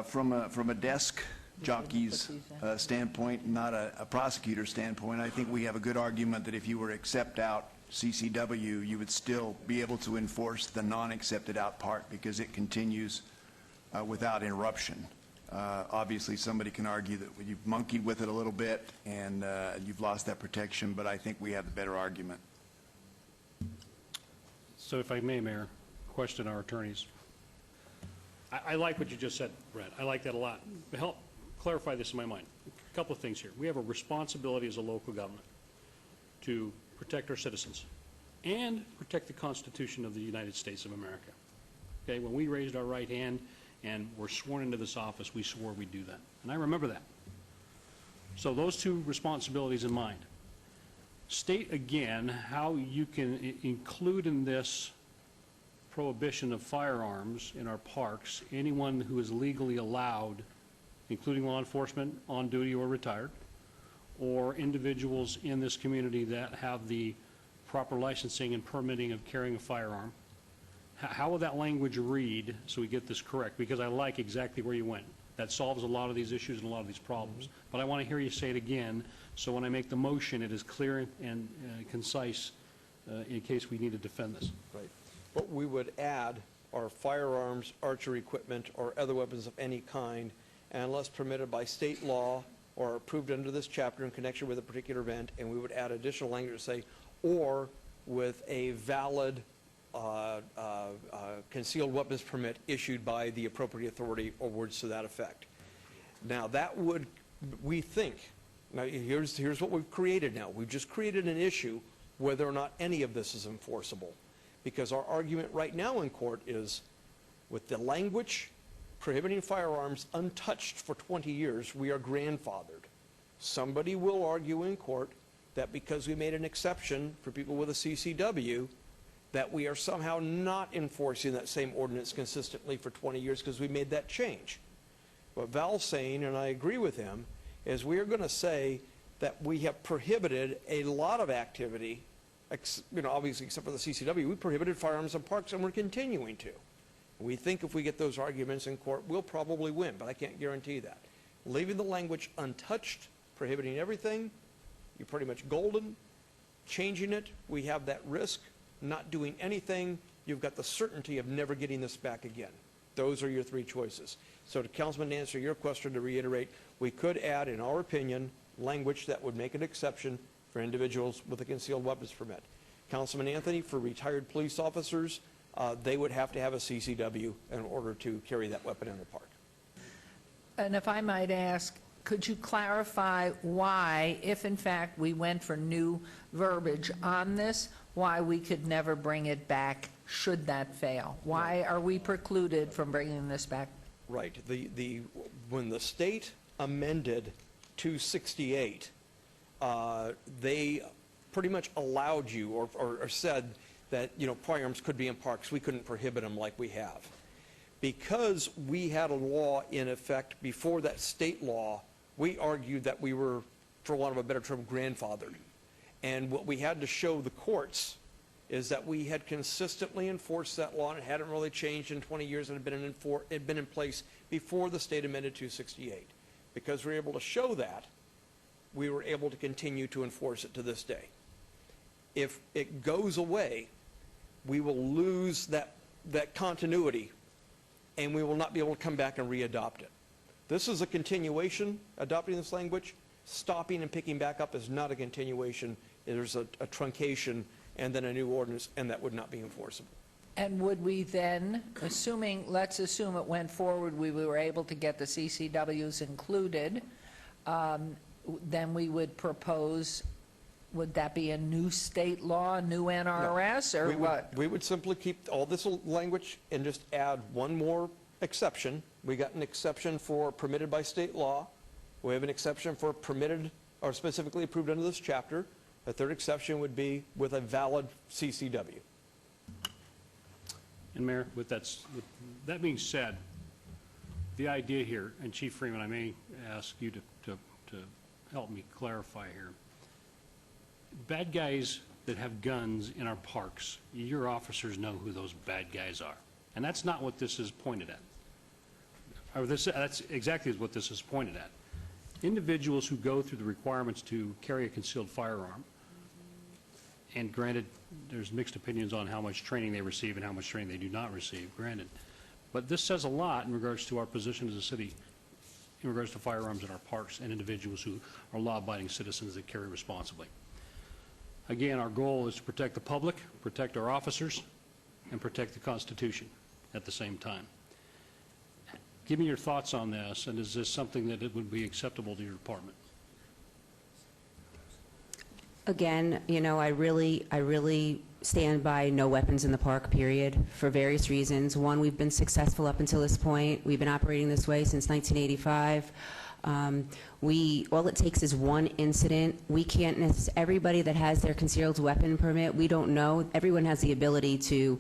[SPEAKER 7] from a desk jockey's standpoint, not a prosecutor's standpoint, I think we have a good argument that if you were accept out CCW, you would still be able to enforce the non-accepted out part because it continues without interruption. Obviously, somebody can argue that you've monkeyed with it a little bit and you've lost that protection, but I think we have the better argument.
[SPEAKER 2] So if I may, Mayor, question our attorneys. I like what you just said, Brett. I like that a lot. But help clarify this in my mind. A couple of things here. We have a responsibility as a local government to protect our citizens and protect the Constitution of the United States of America. Okay, when we raised our right hand and were sworn into this office, we swore we'd do that. And I remember that. So those two responsibilities in mind. State again how you can include in this prohibition of firearms in our parks anyone who is legally allowed, including law enforcement on duty or retired, or individuals in this community that have the proper licensing and permitting of carrying a firearm. How will that language read so we get this correct? Because I like exactly where you went. That solves a lot of these issues and a lot of these problems. But I want to hear you say it again, so when I make the motion, it is clear and concise in case we need to defend this.
[SPEAKER 19] Right. What we would add are firearms, archery equipment, or other weapons of any kind, unless permitted by state law or approved under this chapter in connection with a particular event, and we would add additional language to say, or with a valid concealed weapons permit issued by the appropriate authority, or words to that effect. Now, that would, we think, now here's what we've created now. We've just created an issue whether or not any of this is enforceable. Because our argument right now in court is, with the language prohibiting firearms untouched for 20 years, we are grandfathered. Somebody will argue in court that because we made an exception for people with a CCW, that we are somehow not enforcing that same ordinance consistently for 20 years because we made that change. What Val's saying, and I agree with him, is we are going to say that we have prohibited a lot of activity, obviously except for the CCW. We prohibited firearms in parks, and we're continuing to. We think if we get those arguments in court, we'll probably win, but I can't guarantee that. Leaving the language untouched, prohibiting everything, you're pretty much golden. Changing it, we have that risk. Not doing anything, you've got the certainty of never getting this back again. Those are your three choices. So to Councilman, to answer your question, to reiterate, we could add, in our opinion, language that would make an exception for individuals with a concealed weapons permit. Councilman Anthony, for retired police officers, they would have to have a CCW in order to carry that weapon in the park.
[SPEAKER 1] And if I might ask, could you clarify why, if in fact we went for new verbiage on this, why we could never bring it back should that fail? Why are we precluded from bringing this back?
[SPEAKER 19] Right. When the state amended 268, they pretty much allowed you or said that, firearms could be in parks. We couldn't prohibit them like we have. Because we had a law in effect before that state law, we argued that we were, for want of a better term, grandfathered. And what we had to show the courts is that we had consistently enforced that law, and it hadn't really changed in 20 years, and it had been in place before the state amended 268. Because we were able to show that, we were able to continue to enforce it to this day. If it goes away, we will lose that continuity, and we will not be able to come back and re-adopt it. This is a continuation, adopting this language. Stopping and picking back up is not a continuation. There's a truncation and then a new ordinance, and that would not be enforceable.
[SPEAKER 1] And would we then, let's assume it went forward, we were able to get the CCWs included, then we would propose, would that be a new state law, a new NRS, or what?
[SPEAKER 19] We would simply keep all this language and just add one more exception. We got an exception for permitted by state law. We have an exception for permitted or specifically approved under this chapter. A third exception would be with a valid CCW.
[SPEAKER 2] And Mayor, with that being said, the idea here, and Chief Freeman, I may ask you to help me clarify here. Bad guys that have guns in our parks, your officers know who those bad guys are. And that's not what this is pointed at. Or that's exactly what this is pointed at. Individuals who go through the requirements to carry a concealed firearm, and granted, there's mixed opinions on how much training they receive and how much training they do not receive, granted. But this says a lot in regards to our position as a city in regards to firearms in our parks and individuals who are law-abiding citizens that carry responsibly. Again, our goal is to protect the public, protect our officers, and protect the Constitution at the same time. Give me your thoughts on this, and is this something that it would be acceptable to your department?
[SPEAKER 8] Again, I really stand by no weapons in the park, period, for various reasons. One, we've been successful up until this point. We've been operating this way since 1985. All it takes is one incident. We can't everybody that has their concealed weapon permit, we don't know. Everyone has the ability to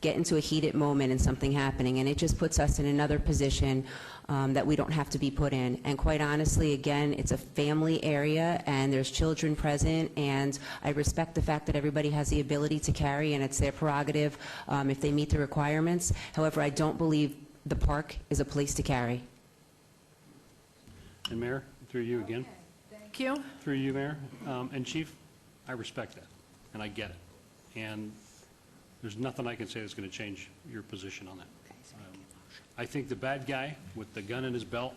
[SPEAKER 8] get into a heated moment and something happening, and it just puts us in another position that we don't have to be put in. And quite honestly, again, it's a family area, and there's children present, and I respect the fact that everybody has the ability to carry, and it's their prerogative if they meet the requirements. However, I don't believe the park is a place to carry.
[SPEAKER 2] And Mayor, through you again.
[SPEAKER 1] Thank you.
[SPEAKER 2] Through you, Mayor. And Chief, I respect that, and I get it. And there's nothing I can say that's going to change your position on that. I think the bad guy with the gun in his belt,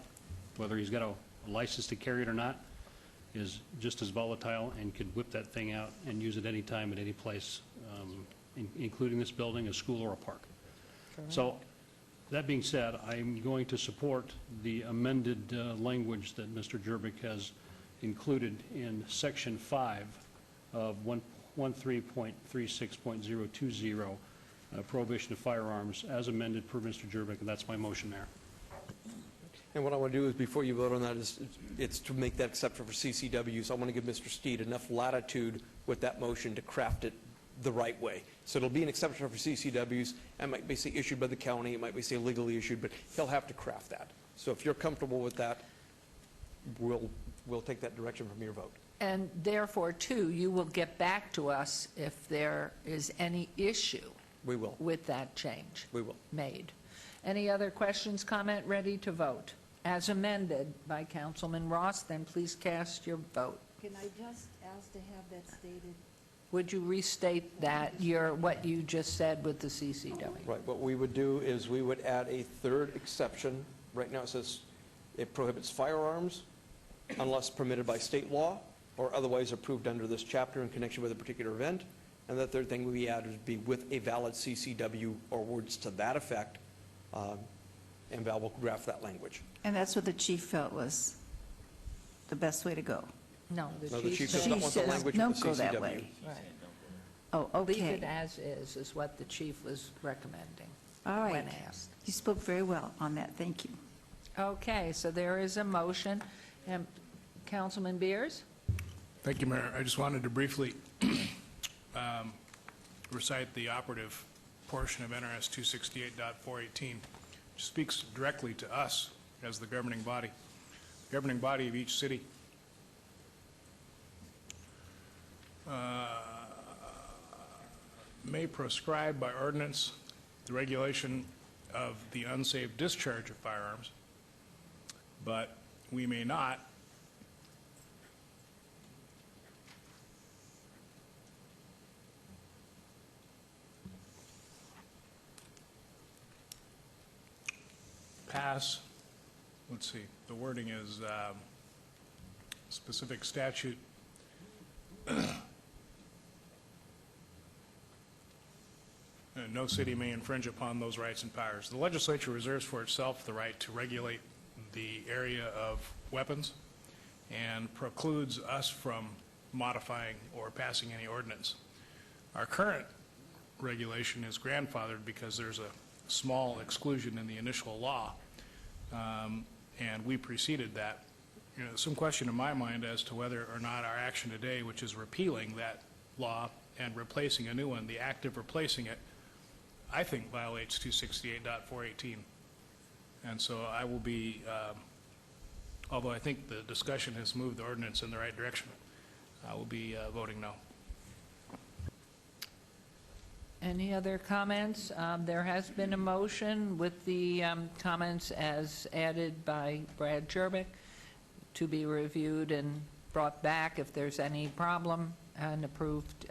[SPEAKER 2] whether he's got a license to carry it or not, is just as volatile and could whip that thing out and use it any time at any place, including this building, a school, or a park. So, that being said, I'm going to support the amended language that Mr. Jervik has included in Section 5 of 13.36.020, prohibition of firearms, as amended per Mr. Jervik, and that's my motion, Mayor.
[SPEAKER 19] And what I want to do is, before you vote on that, is it's to make that exception for CCWs. I want to give Mr. Steed enough latitude with that motion to craft it the right way. So it'll be an exception for CCWs. It might be, say, issued by the county. It might be, say, legally issued, but he'll have to craft that. So if you're comfortable with that, we'll take that direction from your vote.
[SPEAKER 1] And therefore, too, you will get back to us if there is any issue.
[SPEAKER 19] We will.
[SPEAKER 1] With that change.
[SPEAKER 19] We will.
[SPEAKER 1] Made. Any other questions, comment, ready to vote? As amended by Councilman Ross, then please cast your vote.
[SPEAKER 5] Can I just ask to have that stated?
[SPEAKER 1] Would you restate that, what you just said with the CCW?
[SPEAKER 19] Right. What we would do is we would add a third exception. Right now it says it prohibits firearms unless permitted by state law or otherwise approved under this chapter in connection with a particular event. And the third thing we add would be with a valid CCW or words to that effect, and Val will draft that language.
[SPEAKER 5] And that's what the chief felt was the best way to go.
[SPEAKER 1] No,
[SPEAKER 19] No, the chief does not want the language
[SPEAKER 5] don't
[SPEAKER 19] with the
[SPEAKER 5] go that
[SPEAKER 19] CCW.
[SPEAKER 5] way.
[SPEAKER 1] Right.
[SPEAKER 5] Oh,
[SPEAKER 1] Leave
[SPEAKER 5] okay.
[SPEAKER 1] it as is what the chief was recommending.
[SPEAKER 5] All right.
[SPEAKER 1] When asked.
[SPEAKER 5] You spoke very well on that. Thank you.
[SPEAKER 1] Okay, so there is a motion. Councilman Beers?
[SPEAKER 9] Thank you, Mayor. I just wanted to briefly recite the operative portion of NRS 268.418, which speaks directly to us as the governing body. The governing body of each city may prescribe by ordinance the regulation of the unsafe discharge of firearms, but we may not pass, let's see, the wording is specific statute. No city may infringe upon those rights and powers. The legislature reserves for itself the right to regulate the area of weapons and precludes us from modifying or passing any ordinance. Our current regulation is grandfathered because there's a small exclusion in the initial law, and we preceded that. You know, some question in my mind as to whether or not our action today, which is repealing that law and replacing a new one, the act of replacing it, I think violates 268.418. And so I will be, although I think the discussion has moved the ordinance in the right direction, I will be voting no.
[SPEAKER 1] Any other comments? There has been a motion with the comments as added by Brad Jervik to be reviewed and brought back if there's any problem, and approved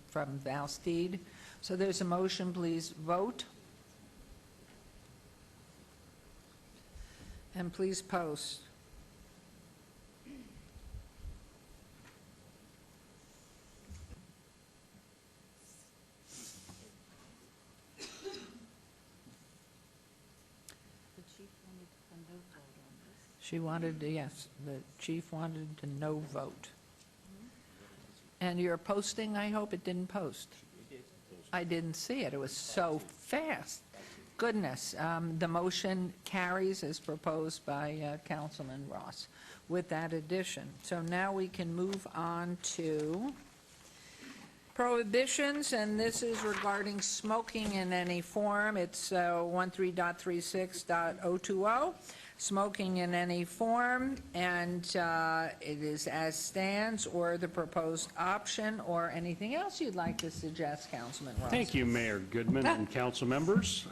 [SPEAKER 1] from Val Steed. So there's a motion, please vote. And please post. She wanted, yes, the chief wanted a no vote. And your posting, I hope it didn't post. I didn't see it. It was so fast. Goodness. The motion carries as proposed by Councilman Ross with that addition. So now we can move on to Prohibitions, and this is regarding smoking in any form. It's 13.36.020, smoking in any form, and it is as stands or the proposed option or anything else you'd like to suggest, Councilman Ross.
[SPEAKER 2] Thank you, Mayor Goodman and council members.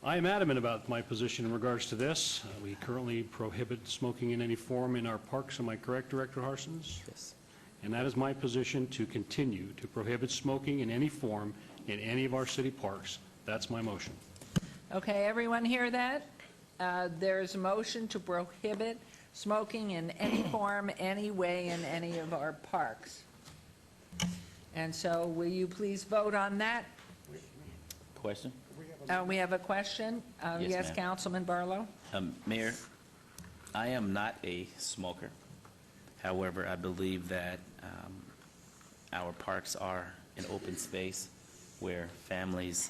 [SPEAKER 2] I am adamant about my position in regards to this. We currently prohibit smoking in any form in our parks. Am I correct, Director Harsons?
[SPEAKER 4] Yes.
[SPEAKER 2] And that is my position, to continue to prohibit smoking in any form in any of our city parks. That's my motion.
[SPEAKER 1] Okay, everyone hear that? There's a motion to prohibit smoking in any form, any way, in any of our parks. And so will you please vote on that?
[SPEAKER 16] Question?
[SPEAKER 1] We have a question.
[SPEAKER 16] Yes,
[SPEAKER 1] Yes,
[SPEAKER 16] ma'am.
[SPEAKER 1] Councilman Barlow?
[SPEAKER 16] Mayor, I am not a smoker. However, I believe that our parks are an open space where families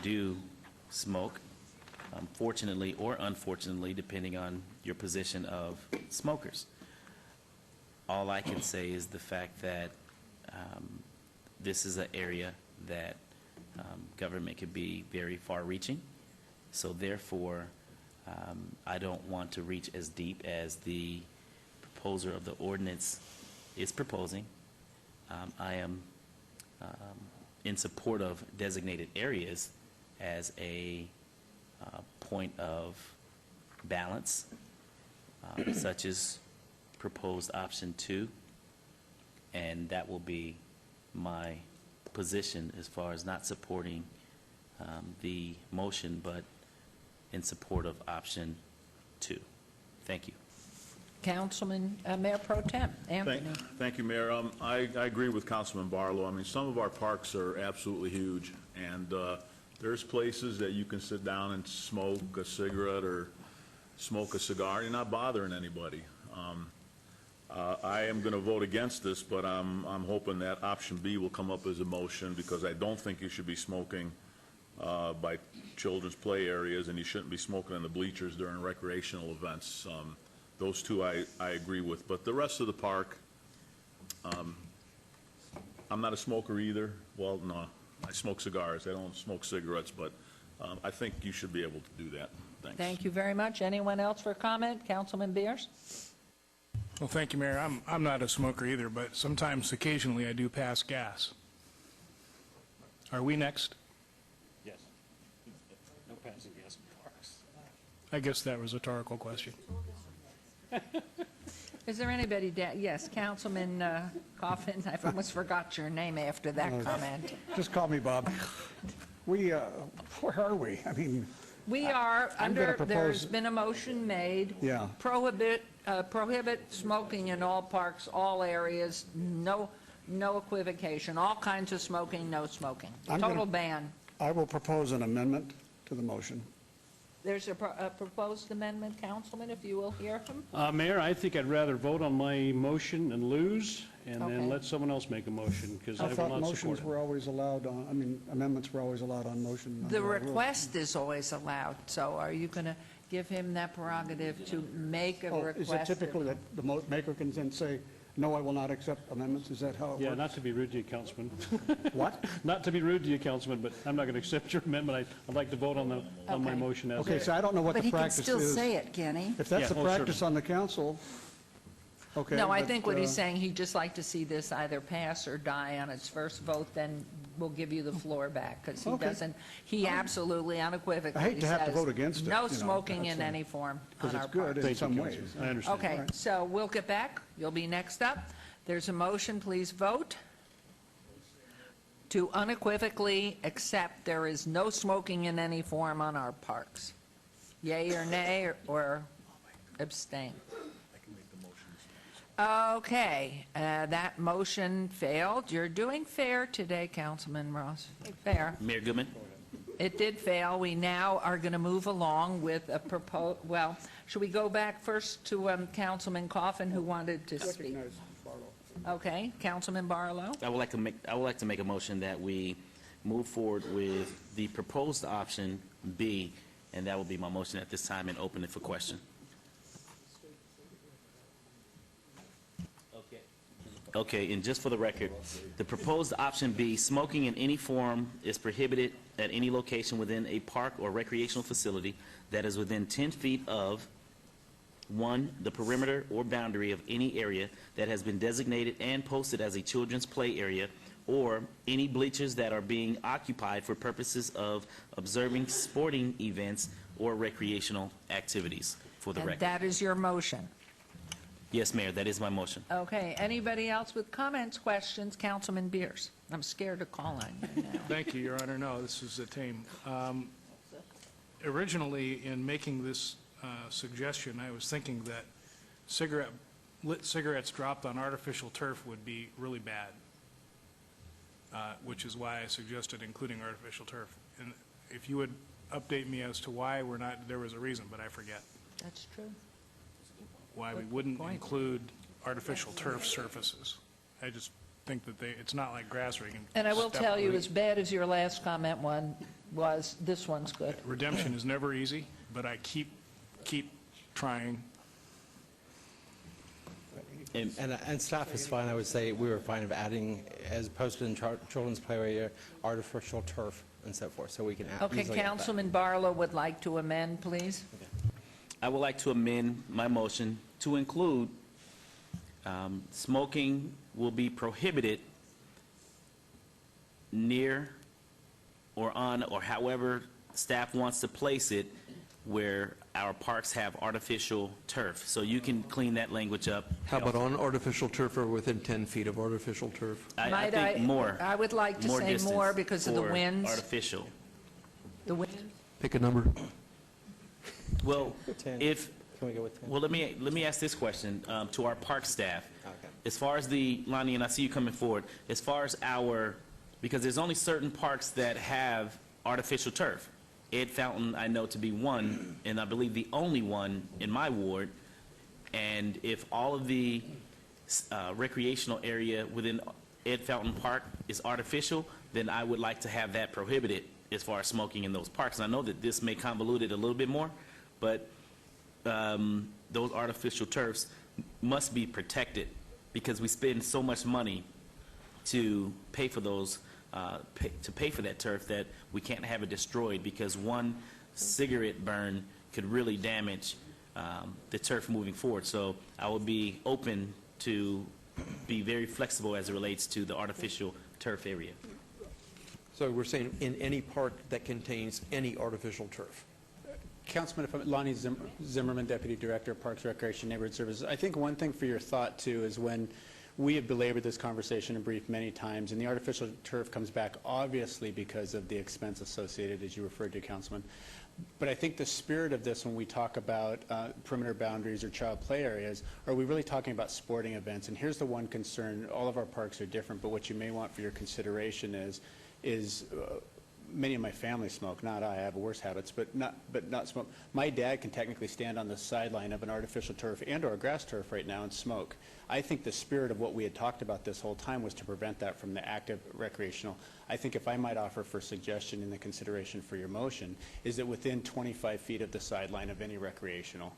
[SPEAKER 16] do smoke, fortunately or unfortunately, depending on your position of smokers. All I can say is the fact that this is an area that government could be very far-reaching. So therefore, I don't want to reach as deep as the proposer of the ordinance is proposing. I am in support of designated areas as a point of balance, such as proposed option 2, and that will be my position as far as not supporting the motion, but in support of option 2. Thank you.
[SPEAKER 1] Councilman, Mayor Pro Tem, Anthony.
[SPEAKER 17] Thank you, Mayor. I agree with Councilman Barlow. I mean, some of our parks are absolutely huge, and there's places that you can sit down and smoke a cigarette or smoke a cigar. You're not bothering anybody. I am going to vote against this, but I'm hoping that option B will come up as a motion, because I don't think you should be smoking by children's play areas, and you shouldn't be smoking in the bleachers during recreational events. Those two I agree with, but the rest of the park, I'm not a smoker either. Well, no, I smoke cigars. I don't smoke cigarettes, but I think you should be able to do that. Thanks.
[SPEAKER 1] Thank you very much. Anyone else for comment? Councilman Beers?
[SPEAKER 9] Well, thank you, Mayor. I'm not a smoker either, but sometimes, occasionally, I do pass gas. Are we next?
[SPEAKER 2] Yes. No passing gas in parks.
[SPEAKER 9] I guess that was a rhetorical question.
[SPEAKER 1] Is there anybody, yes, Councilman Coffin, I almost forgot your name after that comment.
[SPEAKER 6] Just call me Bob. Where are we? I mean,
[SPEAKER 1] We are
[SPEAKER 6] I'm gonna
[SPEAKER 1] under,
[SPEAKER 6] propose-
[SPEAKER 1] there's been a motion made.
[SPEAKER 6] Yeah.
[SPEAKER 1] Prohibit smoking in all parks, all areas, no equivocation, all kinds of smoking, no smoking.
[SPEAKER 6] I'm
[SPEAKER 1] Total
[SPEAKER 6] gonna-
[SPEAKER 1] ban.
[SPEAKER 6] I will propose an amendment to the motion.
[SPEAKER 1] There's a proposed amendment, Councilman, if you will hear him.
[SPEAKER 2] Mayor, I think I'd rather vote on my motion and lose, and
[SPEAKER 1] Okay.
[SPEAKER 2] then let someone else make a motion, because I
[SPEAKER 6] I
[SPEAKER 2] will
[SPEAKER 6] thought
[SPEAKER 2] not support
[SPEAKER 6] motions
[SPEAKER 2] it.
[SPEAKER 6] were always allowed on, I mean, amendments were always allowed on motion.
[SPEAKER 1] The
[SPEAKER 6] under our rules.
[SPEAKER 1] request is always allowed, so are you going to give him that prerogative to make a
[SPEAKER 6] Oh,
[SPEAKER 1] request?
[SPEAKER 6] is it typically that the maker can then say, no, I will not accept amendments? Is that how it
[SPEAKER 2] Yeah,
[SPEAKER 6] works?
[SPEAKER 2] not to be rude to you, Councilman.
[SPEAKER 6] What?
[SPEAKER 2] Not to be rude to you, Councilman, but I'm not going to accept your amendment. I'd like to vote on my
[SPEAKER 1] Okay.
[SPEAKER 2] motion as
[SPEAKER 6] Okay, so I don't know what
[SPEAKER 5] But
[SPEAKER 6] the
[SPEAKER 5] he can
[SPEAKER 6] practice is.
[SPEAKER 5] still say it, can he?
[SPEAKER 6] If that's
[SPEAKER 2] Yeah,
[SPEAKER 6] the
[SPEAKER 2] oh,
[SPEAKER 6] practice
[SPEAKER 2] certainly.
[SPEAKER 6] on the council, okay.
[SPEAKER 1] No, I
[SPEAKER 6] but,
[SPEAKER 1] think what he's saying, he'd just like to see this either pass or die on its first vote, then we'll give you the floor back, because he
[SPEAKER 6] Okay.
[SPEAKER 1] doesn't, he absolutely unequivocally
[SPEAKER 6] I hate to have to
[SPEAKER 1] says,
[SPEAKER 6] vote against it,
[SPEAKER 1] no
[SPEAKER 6] you know,
[SPEAKER 1] smoking
[SPEAKER 6] that's
[SPEAKER 1] in
[SPEAKER 6] a-
[SPEAKER 1] any form
[SPEAKER 6] Because
[SPEAKER 1] on our
[SPEAKER 6] it's good
[SPEAKER 1] parks.
[SPEAKER 6] in
[SPEAKER 2] Thank you,
[SPEAKER 6] some
[SPEAKER 2] Councilman.
[SPEAKER 6] ways.
[SPEAKER 2] I understand.
[SPEAKER 1] Okay, so we'll get back. You'll be next up. There's a motion, please vote. To unequivocally accept there is no smoking in any form on our parks. Yay or nay, or abstain? Okay, that motion failed. You're doing fair today, Councilman Ross. Fair.
[SPEAKER 16] Mayor Goodman?
[SPEAKER 1] It did fail. We now are going to move along with a well, should we go back first to Councilman Coffin, who wanted to speak?
[SPEAKER 6] Recognize Barlow.
[SPEAKER 1] Okay, Councilman Barlow?
[SPEAKER 16] I would like to make a motion that we move forward with the proposed option B, and that will be my motion at this time, and open it for question. Okay, and just for the record, the proposed option B, smoking in any form is prohibited at any location within a park or recreational facility that is within 10 feet of, 1, the perimeter or boundary of any area that has been designated and posted as a children's play area, or any bleachers that are being occupied for purposes of observing sporting events or recreational activities, for the
[SPEAKER 1] And
[SPEAKER 16] record.
[SPEAKER 1] that is your motion.
[SPEAKER 16] Yes, Mayor, that is my motion.
[SPEAKER 1] Okay, anybody else with comments, questions? Councilman Beers. I'm scared to call on you now.
[SPEAKER 9] Thank you, Your Honor. No, this is a tame. Originally, in making this suggestion, I was thinking that lit cigarettes dropped on artificial turf would be really bad, which is why I suggested including artificial turf. And if you would update me as to why we're not, there was a reason, but I forget.
[SPEAKER 1] That's true.
[SPEAKER 9] Why we wouldn't include artificial turf surfaces. I just think that it's not like grass where you can.
[SPEAKER 1] And I will
[SPEAKER 9] step
[SPEAKER 1] tell you,
[SPEAKER 9] on it.
[SPEAKER 1] as bad as your last comment was, this one's good.
[SPEAKER 9] Redemption is never easy, but I keep trying.
[SPEAKER 4] And staff is fine, I would say we were fine of adding, as opposed to in children's play area, artificial turf and so forth, so we can add.
[SPEAKER 1] Okay, Councilman Barlow would like to amend, please.
[SPEAKER 16] I would like to amend my motion to include smoking will be prohibited near or on, or however staff wants to place it, where our parks have artificial turf. So you can clean that language up.
[SPEAKER 19] How about on artificial turf or within 10 feet of artificial turf?
[SPEAKER 16] I think more.
[SPEAKER 1] I would like to say
[SPEAKER 16] distance
[SPEAKER 1] more because of the
[SPEAKER 16] for
[SPEAKER 1] winds.
[SPEAKER 16] Artificial.
[SPEAKER 1] The wind.
[SPEAKER 19] Pick a number.
[SPEAKER 16] Well,
[SPEAKER 4] 10.
[SPEAKER 16] if,
[SPEAKER 4] Can we go with 10?
[SPEAKER 16] well, let me ask this question to our park staff.
[SPEAKER 4] Okay.
[SPEAKER 16] As far as Lonnie, and I see you coming forward, as far as because there's only certain parks that have artificial turf. Ed Fountain, I know to be one, and I believe the only one in my ward. And if all of the recreational area within Ed Fountain Park is artificial, then I would like to have that prohibited as far as smoking in those parks. And I know that this may convolute it a little bit more, but those artificial turfs must be protected because we spend so much money to pay for those, to pay for that turf, that we can't have it destroyed because one cigarette burn could really damage the turf moving forward. So I would be open to be very flexible as it relates to the artificial turf area.
[SPEAKER 19] So we're saying in any park that contains any artificial turf.
[SPEAKER 21] Councilman, Lonnie Zimmerman, Deputy Director of Parks, Recreation, Neighborhood Services. I think one thing for your thought, too, is when we have belabored this conversation and briefed many times, and the artificial turf comes back obviously because of the expense associated, as you referred to, Councilman. But I think the spirit of this, when we talk about perimeter boundaries or child play areas, are we really talking about sporting events? And here's the one concern. All of our parks are different, but what you may want for your consideration is many of my family smoke, not I have worse habits, but not smoke. My dad can technically stand on the sideline of an artificial turf and or a grass turf right now and smoke. I think the spirit of what we had talked about this whole time was to prevent that from the active recreational. I think if I might offer for suggestion in the consideration for your motion is that within 25 feet of the sideline of any recreational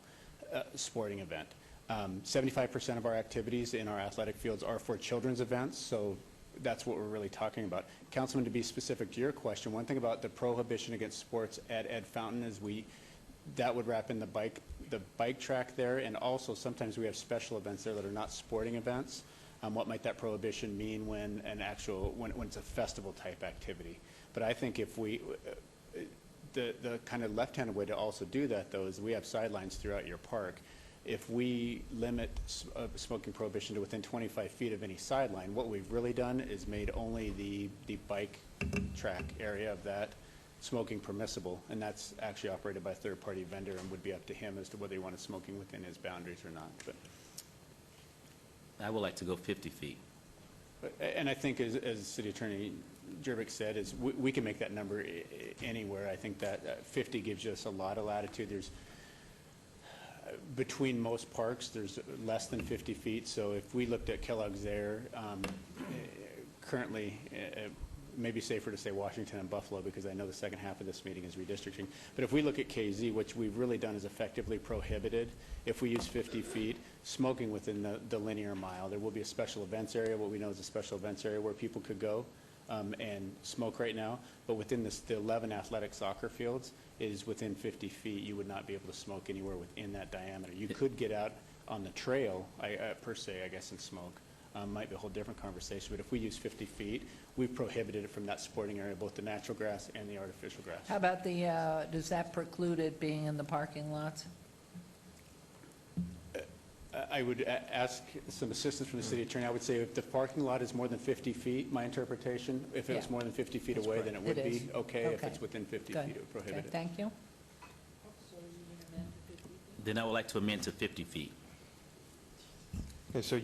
[SPEAKER 21] sporting event. 75% of our activities in our athletic fields are for children's events, so that's what we're really talking about. Councilman, to be specific to your question, one thing about the prohibition against sports at Ed Fountain is that would wrap in the bike track there, and also sometimes we have special events there that are not sporting events. What might that prohibition mean when it's a festival type activity? But I think if the kind of left-handed way to also do that, though, is we have sidelines throughout your park. If we limit smoking prohibition to within 25 feet of any sideline, what we've really done is made only the bike track area of that smoking permissible, and that's actually operated by a third-party vendor and would be up to him as to whether he wanted smoking within his boundaries or not. But
[SPEAKER 16] I would like to go 50 feet.
[SPEAKER 21] and I think, as City Attorney Jervik said, is we can make that number anywhere. I think that 50 gives us a lot of latitude. There's between most parks, there's less than 50 feet. So if we looked at Kellogg's there, currently maybe safer to say Washington and Buffalo, because I know the second half of this meeting is redistricting. But if we look at KZ, what we've really done is effectively prohibited, if we use 50 feet, smoking within the linear mile. There will be a special events area, what we know is a special events area where people could go and smoke right now. But within the 11 athletic soccer fields is within 50 feet. You would not be able to smoke anywhere within that diameter. You could get out on the trail, per se, I guess, and smoke. Might be a whole different conversation, but if we use 50 feet, we've prohibited it from that sporting area, both the natural grass and the artificial grass.
[SPEAKER 1] How about does that preclude it being in the parking lots?
[SPEAKER 21] I would ask some assistance from the city attorney. I would say if the parking lot is more than 50 feet, my interpretation, if it was more than 50 feet away, then it would be okay. If it's within 50 feet, it would prohibit it.
[SPEAKER 1] Thank you.
[SPEAKER 16] Then I would like to amend to 50 feet.
[SPEAKER 3] Okay, so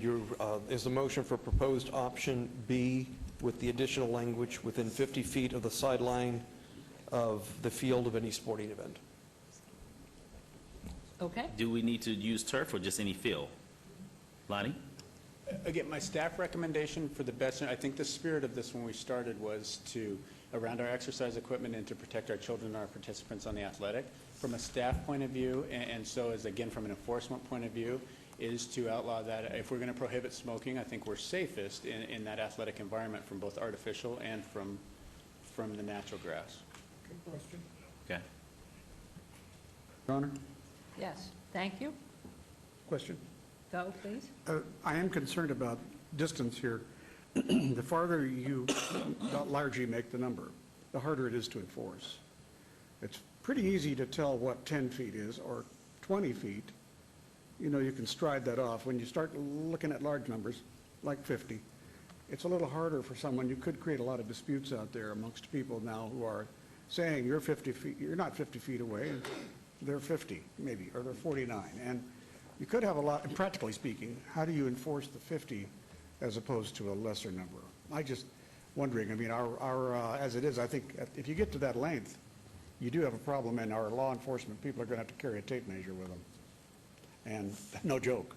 [SPEAKER 3] is the motion for proposed option B with the additional language within 50 feet of the sideline of the field of any sporting event?
[SPEAKER 1] Okay.
[SPEAKER 16] Do we need to use turf or just any field? Lonnie?
[SPEAKER 21] Again, my staff recommendation for the best, I think the spirit of this when we started was to, around our exercise equipment and to protect our children and our participants on the athletic. From a staff point of view, and so as again from an enforcement point of view, is to outlaw that. If we're going to prohibit smoking, I think we're safest in that athletic environment from both artificial and from the natural grass.
[SPEAKER 6] Good question.
[SPEAKER 16] Okay.
[SPEAKER 6] Your Honor,
[SPEAKER 1] Yes, thank you.
[SPEAKER 6] question.
[SPEAKER 1] Go, please.
[SPEAKER 6] I am concerned about distance here. The farther the larger you make the number, the harder it is to enforce. It's pretty easy to tell what 10 feet is or 20 feet. You know, you can stride that off. When you start looking at large numbers, like 50, it's a little harder for someone. You could create a lot of disputes out there amongst people now who are saying you're 50 feet, you're not 50 feet away, and they're 50 maybe, or they're 49. And you could have a lot, practically speaking, how do you enforce the 50 as opposed to a lesser number? I just wondering, I mean, as it is, I think if you get to that length, you do have a problem, and our law enforcement people are going to have to carry a tape measure with them. And no joke.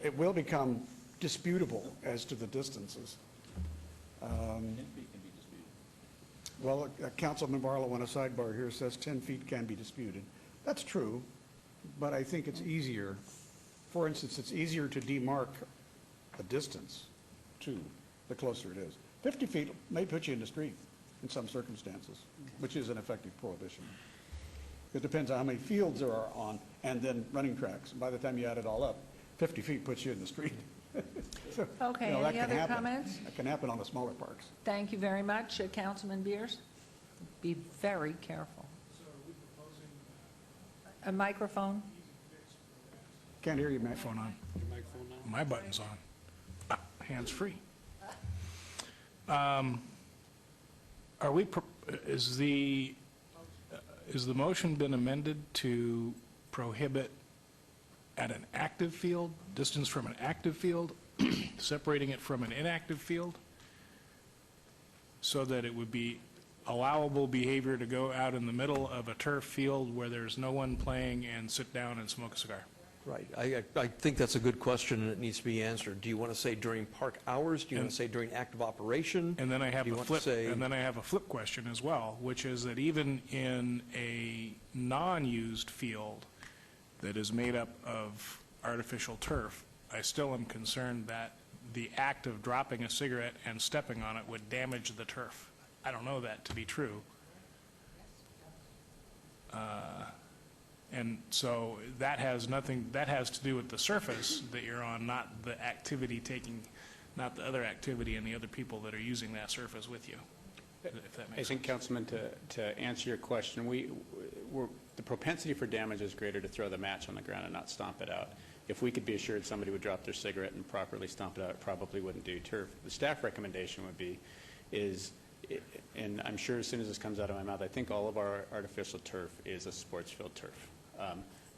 [SPEAKER 6] It will become disputable as to the distances. Well, Councilman Barlow on a sidebar here says 10 feet can be disputed. That's true, but I think it's easier. For instance, it's easier to demarc a distance to the closer it is. 50 feet may put you in the street in some circumstances, which is an effective prohibition. It depends on how many fields there are on, and then running tracks. By the time you add it all up, 50 feet puts you in the street. So,
[SPEAKER 1] Okay,
[SPEAKER 6] that
[SPEAKER 1] any
[SPEAKER 6] can
[SPEAKER 1] other
[SPEAKER 6] happen.
[SPEAKER 1] comments?
[SPEAKER 6] That can happen on the smaller parks.
[SPEAKER 1] Thank you very much. Councilman Beers? Be very careful. A microphone?
[SPEAKER 6] Can't hear you, Matt.
[SPEAKER 9] Phone on. My button's on. Hands-free. Are we, is the motion been amended to prohibit at an active field, distance from an active field, separating it from an inactive field, so that it would be allowable behavior to go out in the middle of a turf field where there's no one playing and sit down and smoke a cigar?
[SPEAKER 3] Right. I think that's a good question, and it needs to be answered. Do you want to say during park hours? Do you want to say during active operation?
[SPEAKER 9] And then I have
[SPEAKER 3] Do you
[SPEAKER 9] a
[SPEAKER 3] want to
[SPEAKER 9] flip,
[SPEAKER 3] say-
[SPEAKER 9] and then I have a flip question as well, which is that even in a non-used field that is made up of artificial turf, I still am concerned that the act of dropping a cigarette and stepping on it would damage the turf. I don't know that to be true. And so that has nothing, that has to do with the surface that you're on, not the activity not the other activity and the other people that are using that surface with you, if that makes sense.
[SPEAKER 21] I think, Councilman, to answer your question, the propensity for damage is greater to throw the match on the ground and not stomp it out. If we could be assured somebody would drop their cigarette and properly stomp it out, it probably wouldn't do turf. The staff recommendation would be and I'm sure as soon as this comes out of my mouth, I think all of our artificial turf is a sports field turf.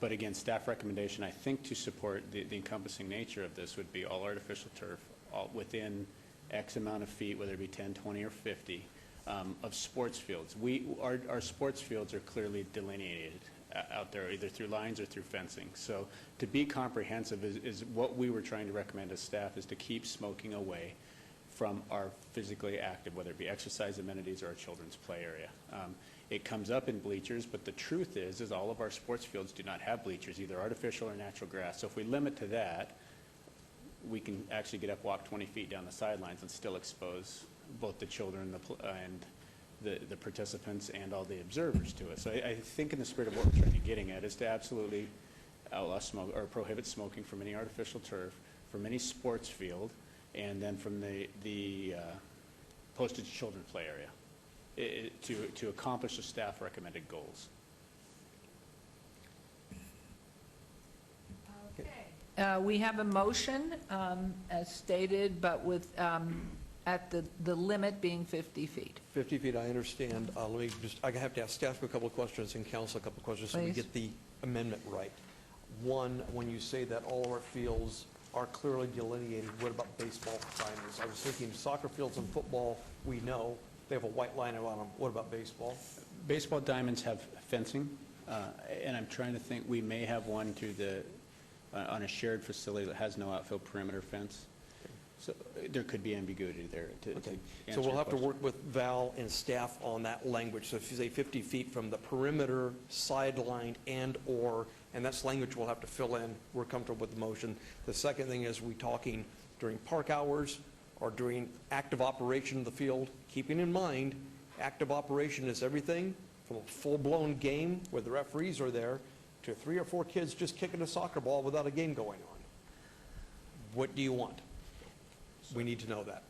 [SPEAKER 21] But again, staff recommendation, I think to support the encompassing nature of this would be all artificial turf all within X amount of feet, whether it be 10, 20, or 50, of sports fields. Our sports fields are clearly delineated out there, either through lines or through fencing. So to be comprehensive is what we were trying to recommend as staff, is to keep smoking away from our physically active, whether it be exercise amenities or a children's play area. It comes up in bleachers, but the truth is all of our sports fields do not have bleachers, either artificial or natural grass. So if we limit to that, we can actually get up, walk 20 feet down the sidelines and still expose both the children and the participants and all the observers to it. So I think in the spirit of what we're trying to getting at is to absolutely outlaw smoke or prohibit smoking from any artificial turf, from any sports field, and then from the posted children's play area to accomplish the staff recommended goals.
[SPEAKER 1] We have a motion, as stated, but with, at the limit being 50 feet.
[SPEAKER 19] 50 feet, I understand. Let me just, I have to ask staff a couple of questions and council a couple of questions so we
[SPEAKER 1] Please.
[SPEAKER 19] get the amendment right. One, when you say that all of our fields are clearly delineated, what about baseball diamonds? I was thinking soccer fields and football, we know, they have a white line around them. What about baseball?
[SPEAKER 21] Baseball diamonds have fencing, and I'm trying to think, we may have one through on a shared facility that has no outfield perimeter fence. So there could be ambiguity there to
[SPEAKER 19] Okay.
[SPEAKER 21] answer
[SPEAKER 19] So we'll
[SPEAKER 21] your
[SPEAKER 19] have to
[SPEAKER 21] question.
[SPEAKER 19] work with Val and staff on that language. So if you say 50 feet from the perimeter, sideline, and/or, and that's language we'll have to fill in. We're comfortable with the motion. The second thing is, we talking during park hours or during active operation of the field, keeping in mind, active operation is everything from a full-blown game where the referees are there to 3 or 4 kids just kicking a soccer ball without a game going on. What do you want? We need to know that.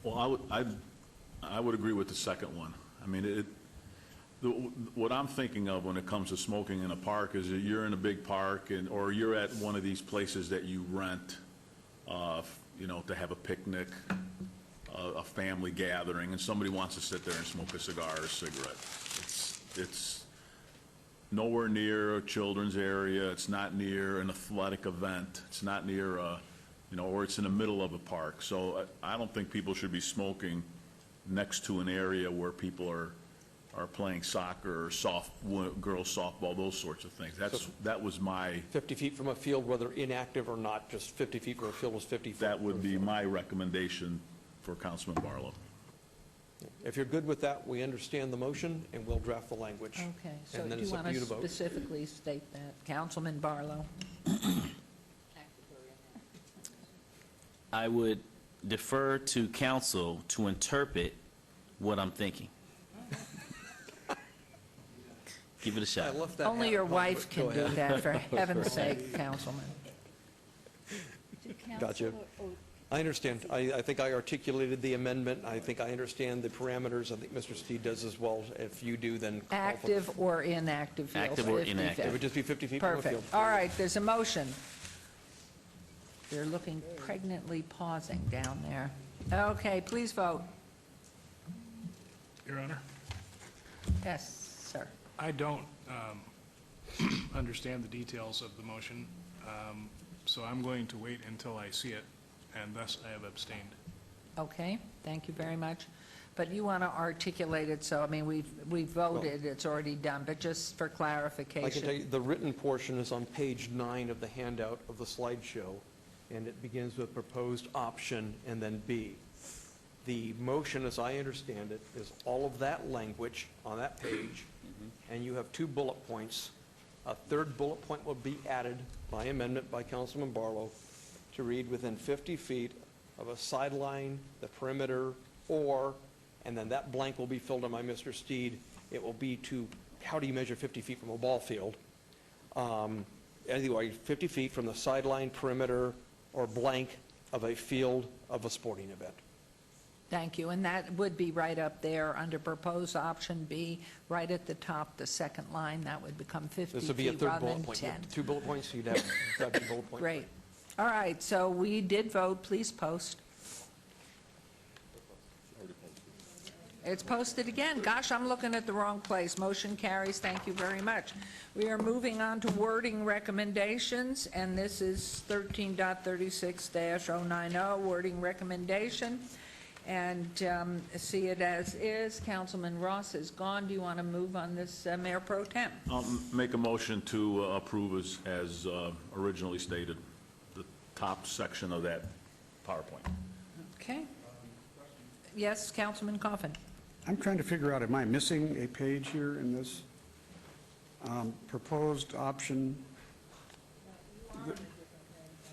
[SPEAKER 17] Well, I would agree with the second one. I mean, what I'm thinking of when it comes to smoking in a park is that you're in a big park or you're at one of these places that you rent, to have a picnic, a family gathering, and somebody wants to sit there and smoke a cigar or a cigarette. It's nowhere near a children's area. It's not near an athletic event. It's not near or it's in the middle of a park. So I don't think people should be smoking next to an area where people are playing soccer or girls softball, those sorts of things. That was my...
[SPEAKER 19] 50 feet from a field, whether inactive or not, just 50 feet from a field was 50 feet.
[SPEAKER 17] That would be my recommendation for Councilman Barlow.
[SPEAKER 19] If you're good with that, we understand the motion, and we'll draft the language.
[SPEAKER 1] Okay, so
[SPEAKER 19] And then
[SPEAKER 1] do you
[SPEAKER 19] it's up
[SPEAKER 1] want
[SPEAKER 19] to
[SPEAKER 1] to
[SPEAKER 19] you to vote.
[SPEAKER 1] specifically state that? Councilman Barlow?
[SPEAKER 16] I would defer to council to interpret what I'm thinking. Give it a shot.
[SPEAKER 1] Only your wife can do that, for heaven's sake, Councilman.
[SPEAKER 19] Gotcha. I understand. I think I articulated the amendment. I think I understand the parameters. I think Mr. Steed does as well. If you do, then... call for-
[SPEAKER 1] Active or inactive fields?
[SPEAKER 16] Active or
[SPEAKER 1] 50
[SPEAKER 16] inactive.
[SPEAKER 1] feet.
[SPEAKER 19] It would just be 50 feet from a field.
[SPEAKER 1] Perfect. All right, there's a motion. They're looking pregnantly pausing down there. Okay, please vote.
[SPEAKER 9] Your Honor,
[SPEAKER 1] Yes, sir.
[SPEAKER 9] I don't understand the details of the motion, so I'm going to wait until I see it, and thus I have abstained.
[SPEAKER 1] Okay, thank you very much. But you want to articulate it, so, I mean, we've voted, it's already done, but just for clarification.
[SPEAKER 19] I can tell you, the written portion is on page 9 of the handout of the slideshow, and it begins with proposed option and then B. The motion, as I understand it, is all of that language on that page, and you have 2 bullet points. A third bullet point will be added by amendment by Councilman Barlow to read within 50 feet of a sideline, the perimeter, or, and then that blank will be filled in by Mr. Steed. It will be to, how do you measure 50 feet from a ball field? Anyway, 50 feet from the sideline, perimeter, or blank of a field of a sporting event.
[SPEAKER 1] Thank you, and that would be right up there under proposed option B, right at the top, the second line, that would become 50
[SPEAKER 19] This would be a
[SPEAKER 1] feet
[SPEAKER 19] third
[SPEAKER 1] rather
[SPEAKER 19] bullet
[SPEAKER 1] than
[SPEAKER 19] point.
[SPEAKER 1] 10.
[SPEAKER 19] 2 bullet points, so you'd have 7 bullet points.
[SPEAKER 1] Great. All right, so we did vote, please post. It's posted again. Gosh, I'm looking at the wrong place. Motion carries. Thank you very much. We are moving on to wording recommendations, and this is 13.36-090, wording recommendation. And see it as is. Councilman Ross is gone. Do you want to move on this, Mayor Pro Tem?
[SPEAKER 17] I'll make a motion to approve as originally stated, the top section of that
[SPEAKER 10] PowerPoint.
[SPEAKER 1] Okay. Yes, Councilman Coffin.
[SPEAKER 6] I'm trying to figure out, am I missing a page here in this proposed option?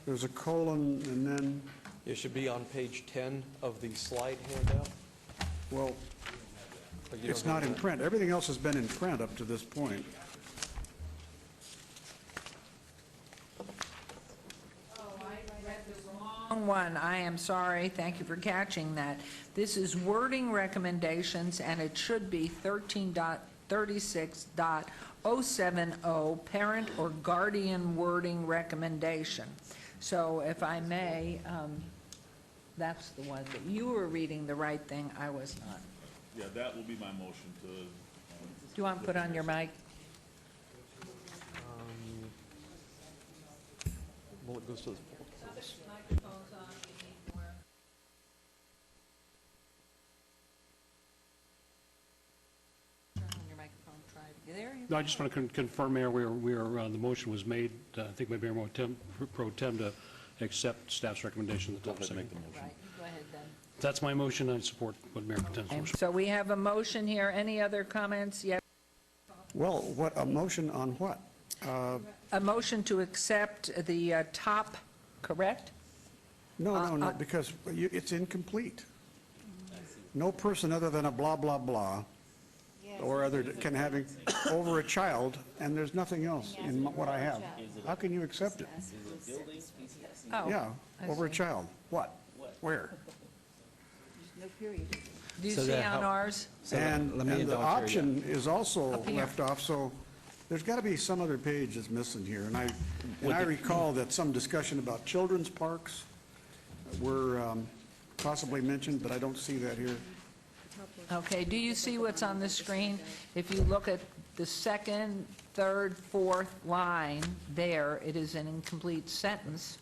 [SPEAKER 6] There's a colon and then,
[SPEAKER 19] It should be on page 10 of the slide handout.
[SPEAKER 6] well,
[SPEAKER 19] But you
[SPEAKER 6] it's
[SPEAKER 19] don't
[SPEAKER 6] not
[SPEAKER 19] have
[SPEAKER 6] in
[SPEAKER 19] that.
[SPEAKER 6] print. Everything else has been in print up to this point.
[SPEAKER 1] Wrong one. I am sorry. Thank you for catching that. This is wording recommendations, and it should be 13.36.070, parent or guardian wording recommendation. So if I may, that's the one that you were reading the right thing. I was not.
[SPEAKER 17] Yeah, that will be my motion to.
[SPEAKER 1] Do you want to put on your mic?
[SPEAKER 19] Well, it goes to the
[SPEAKER 2] No, I just want to confirm, Mayor, the motion was made, I think by Mayor Pro Tem to accept staff's recommendation at the top second.
[SPEAKER 1] Right. Go ahead then.
[SPEAKER 2] That's my motion. I support what Mayor Pro Tem's motion.
[SPEAKER 1] So we have a motion here. Any other comments? Yes.
[SPEAKER 6] Well, what, a motion on what?
[SPEAKER 1] A motion to accept the top, correct?
[SPEAKER 6] No, because it's incomplete. No person other than a blah, blah, blah, or other can having over a child, and there's nothing else in what I have. How can you accept it?
[SPEAKER 1] Oh,
[SPEAKER 6] Yeah,
[SPEAKER 1] I
[SPEAKER 6] over a
[SPEAKER 1] see.
[SPEAKER 6] child. What? Where?
[SPEAKER 5] No period.
[SPEAKER 1] Do you
[SPEAKER 4] So
[SPEAKER 1] see
[SPEAKER 4] that
[SPEAKER 1] on
[SPEAKER 4] help-
[SPEAKER 1] ours?
[SPEAKER 4] So
[SPEAKER 6] And
[SPEAKER 4] let me
[SPEAKER 6] the
[SPEAKER 4] indulge here,
[SPEAKER 6] option is also
[SPEAKER 1] Up here.
[SPEAKER 6] left off, so there's got to be some other page that's missing here. And I recall that some discussion about children's parks were possibly mentioned, but I don't see that here.
[SPEAKER 1] Okay, do you see what's on the screen? If you look at the second, third, fourth line there, it is an incomplete sentence.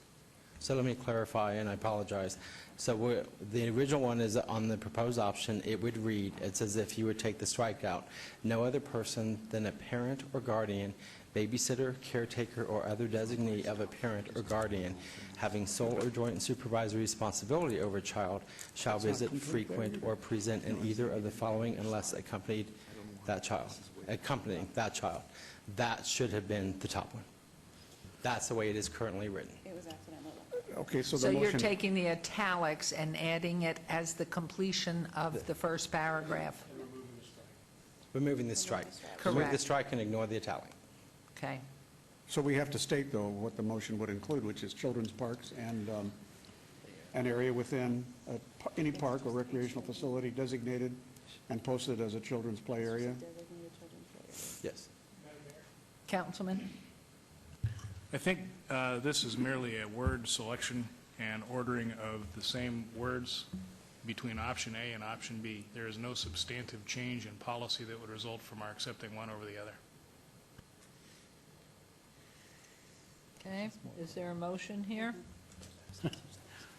[SPEAKER 4] So let me clarify, and I apologize. So the original one is on the proposed option, it would read, it's as if you would take the strikeout. No other person than a parent or guardian, babysitter, caretaker, or other designee of a parent or guardian having sole or joint supervisory responsibility over a child shall visit, frequent, or present in either of the following unless accompanying that child. That should have been the top one. That's the way it is currently written.
[SPEAKER 20] It was accidental.
[SPEAKER 6] Okay, so
[SPEAKER 1] So
[SPEAKER 6] the
[SPEAKER 1] you're
[SPEAKER 6] motion,
[SPEAKER 1] taking the italics and adding it as the completion of the first paragraph.
[SPEAKER 4] Removing the strike.
[SPEAKER 1] Correct.
[SPEAKER 4] Remove the strike and ignore the italic.
[SPEAKER 1] Okay.
[SPEAKER 6] so we have to state, though, what the motion would include, which is children's parks and an area within any park or recreational facility designated and posted as a children's play area.
[SPEAKER 4] Yes.
[SPEAKER 1] Councilman?
[SPEAKER 9] I think this is merely a word selection and ordering of the same words between option A and option B. There is no substantive change in policy that would result from our accepting one over the other.
[SPEAKER 1] Okay, is there a motion here?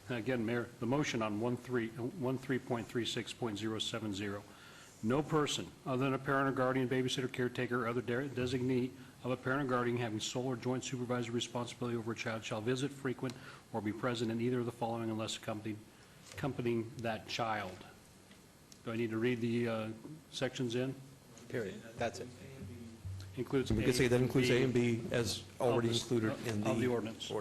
[SPEAKER 2] Again, Mayor, the motion on 13.36.070, no person other than a parent or guardian, babysitter, caretaker, or other designee of a parent or guardian having sole or joint supervisory responsibility over a child shall visit, frequent, or be present in either of the following unless accompanying that child. Do I need to read the sections in?
[SPEAKER 4] Period. That's it.
[SPEAKER 2] Includes
[SPEAKER 19] We could say that includes A and B as already
[SPEAKER 2] Of the-
[SPEAKER 19] included in the...
[SPEAKER 2] of the ordinance.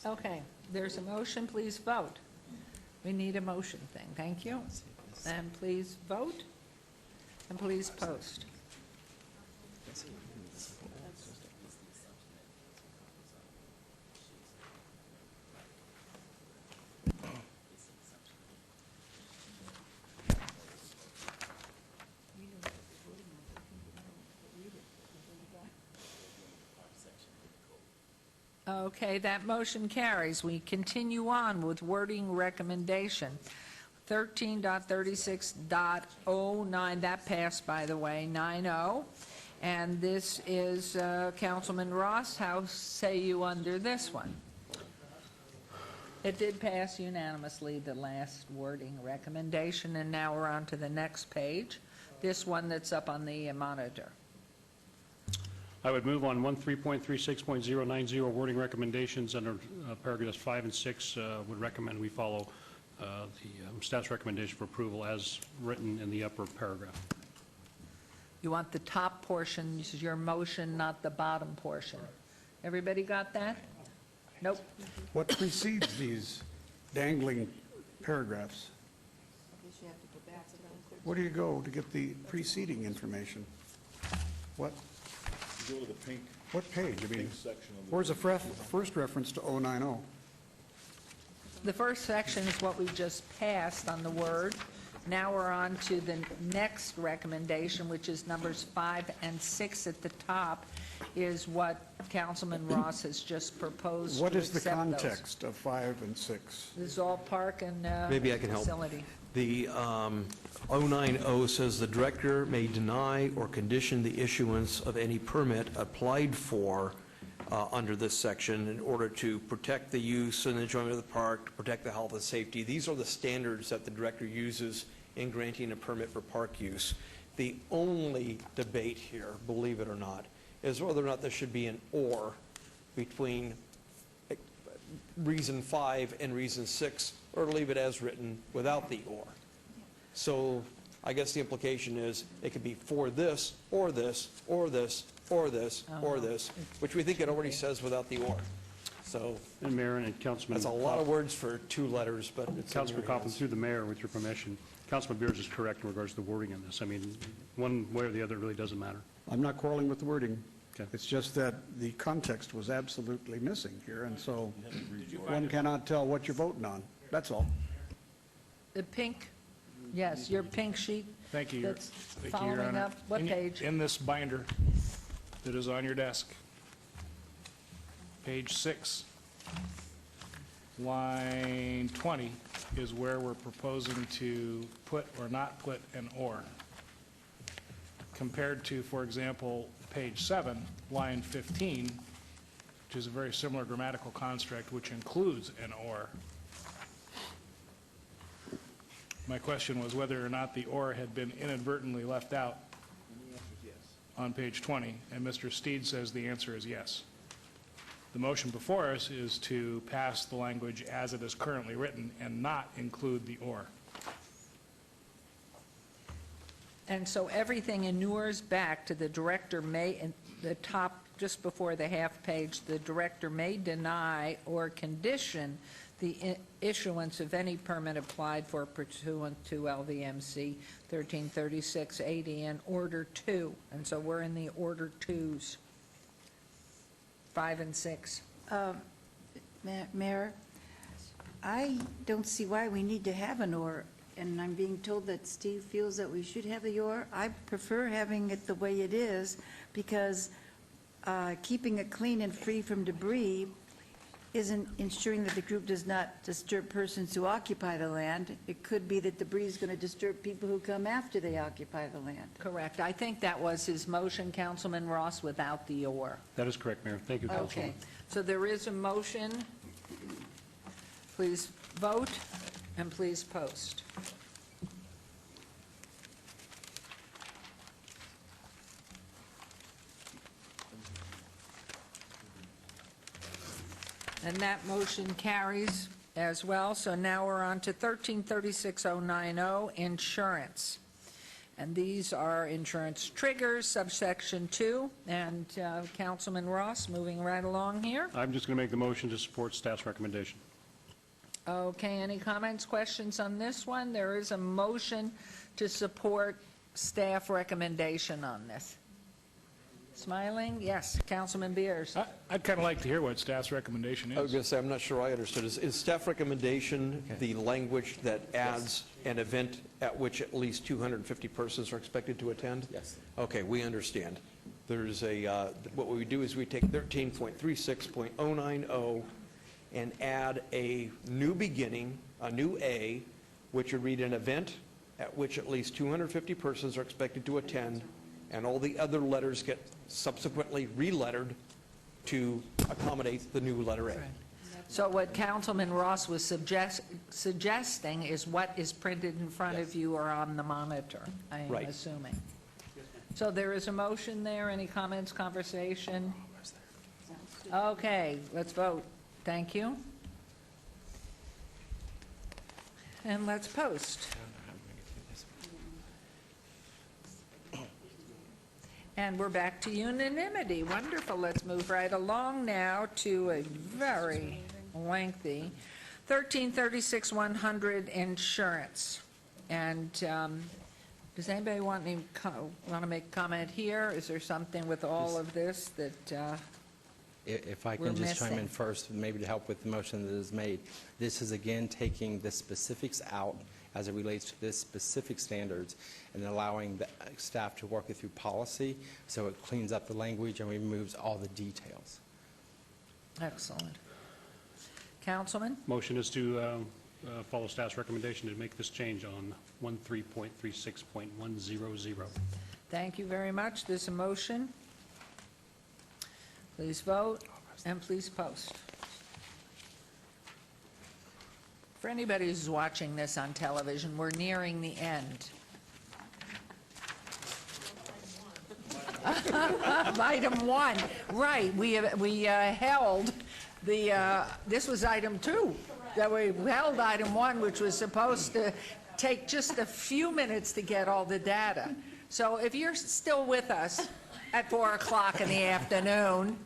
[SPEAKER 1] Okay, there's a motion, please vote. We need a motion thing, thank you. And please vote, and please post. Okay, that motion carries. We continue on with wording recommendation. 13.36.09, that passed, by the way, 9-0. And this is Councilman Ross. How say you under this one? It did pass unanimously, the last wording recommendation, and now we're on to the next page, this one that's up on the monitor.
[SPEAKER 2] I would move on 13.36.090 wording recommendations under paragraphs 5 and 6. Would recommend we follow the staff's recommendation for approval as written in the upper paragraph.
[SPEAKER 1] You want the top portion, this is your motion, not the bottom portion. Everybody got that? Nope.
[SPEAKER 6] What precedes these dangling paragraphs? Where do you go to get the preceding information? What?
[SPEAKER 17] Go to the pink.
[SPEAKER 6] What page? I mean,
[SPEAKER 17] Pink section of the-
[SPEAKER 6] where's the first reference to 090?
[SPEAKER 1] The first section is what we just passed on the word. Now we're on to the next recommendation, which is numbers 5 and 6 at the top, is what Councilman Ross has just proposed.
[SPEAKER 6] What
[SPEAKER 1] to
[SPEAKER 6] is the
[SPEAKER 1] accept those.
[SPEAKER 6] context of 5 and 6?
[SPEAKER 1] This is all park and
[SPEAKER 3] Maybe I can help.
[SPEAKER 1] facility.
[SPEAKER 3] The 090 says the director may deny or condition the issuance of any permit applied for under this section in order to protect the use and enjoyment of the park, to protect the health and safety. These are the standards that the director uses in granting a permit for park use. The only debate here, believe it or not, is whether or not there should be an or between reason 5 and reason 6, or leave it as written without the or. So I guess the implication is it could be for this, or this, or this, or this, or this, which we think it already says without the or. So
[SPEAKER 2] And Mayor and Councilman.
[SPEAKER 3] that's a lot of words for 2 letters, but it's in
[SPEAKER 2] Councilman
[SPEAKER 3] your
[SPEAKER 2] Copeland,
[SPEAKER 3] hands.
[SPEAKER 2] through the mayor, with your permission, Councilman Beers is correct in regards to the wording in this. I mean, one way or the other, it really doesn't matter.
[SPEAKER 6] I'm not quarreling with the wording.
[SPEAKER 2] Okay.
[SPEAKER 6] It's just that the context was absolutely missing here, and so one cannot tell what you're voting on. That's all.
[SPEAKER 1] The pink, yes, your pink sheet.
[SPEAKER 9] Thank you, Your-
[SPEAKER 1] That's
[SPEAKER 9] thank you, Your
[SPEAKER 1] following
[SPEAKER 9] Honor.
[SPEAKER 1] up, what page?
[SPEAKER 9] In this binder that is on your desk, page 6, line 20 is where we're proposing to put or not put an or, compared to, for example, page 7, line 15, which is a very similar grammatical construct, which includes an or. My question was whether or not the or had been inadvertently left out on page 20, and Mr. Steed says the answer is yes. The motion before us is to pass the language as it is currently written and not include the or.
[SPEAKER 1] And so everything inures back to the director may, in the top, just before the half page, the director may deny or condition the issuance of any permit applied for pursuant to LVMC 133680 in Order 2. And so we're in the Order 2s, 5 and 6.
[SPEAKER 5] Mayor, I don't see why we need to have an or, and I'm being told that Steve feels that we should have the or. I prefer having it the way it is, because keeping it clean and free from debris isn't ensuring that the group does not disturb persons who occupy the land. It could be that debris is going to disturb people who come after they occupy the land.
[SPEAKER 1] Correct. I think that was his motion, Councilman Ross, without the or.
[SPEAKER 2] That is correct, Mayor. Thank you, Councilman.
[SPEAKER 1] Okay. So there is a motion. Please vote and please post. And that motion carries as well. So now we're on to 1336.090, insurance. And these are insurance triggers, subsection 2. And Councilman Ross, moving right along here.
[SPEAKER 2] I'm just going to make the motion to support staff's recommendation.
[SPEAKER 1] Okay, any comments, questions on this one? There is a motion to support staff recommendation on this. Smiling? Yes. Councilman Beers.
[SPEAKER 9] I'd kind of like to hear what staff's recommendation
[SPEAKER 3] I was
[SPEAKER 9] is.
[SPEAKER 3] going to say, I'm not sure I understood. Is staff recommendation the language that adds an event at which at least 250 persons are expected to attend?
[SPEAKER 4] Yes.
[SPEAKER 3] Okay, we understand. There's a, what we do is we take 13.36.090 and add a new beginning, a new A, which would read an event at which at least 250 persons are expected to attend, and all the other letters get subsequently re-lettered to accommodate the new letter A.
[SPEAKER 1] So what Councilman Ross was suggesting is what is printed in front of you or on the monitor, I am
[SPEAKER 3] Right.
[SPEAKER 1] assuming. So there is a motion there. Any comments, conversation? Okay, let's vote. Thank you. And let's post. And we're back to unanimity. Wonderful. Let's move right along now to a very lengthy 1336-100 insurance. And does anybody want to make a comment here? Is there something with all of this that
[SPEAKER 4] If I
[SPEAKER 1] we're
[SPEAKER 4] can just chime in
[SPEAKER 1] missing?
[SPEAKER 4] first, maybe to help with the motion that is made. This is again taking the specifics out as it relates to this specific standards and allowing the staff to work it through policy, so it cleans up the language and removes all the details.
[SPEAKER 1] Excellent. Councilman?
[SPEAKER 2] Motion is to follow staff's recommendation to make this change on 13.36.100.
[SPEAKER 1] Thank you very much. There's a motion. Please vote and please post. For anybody who's watching this on television, we're nearing the end. Item 1, right, we held the, this was item 2, that we held item 1, which was supposed to take just a few minutes to get all the data. So if you're still with us at 4 o'clock in the afternoon,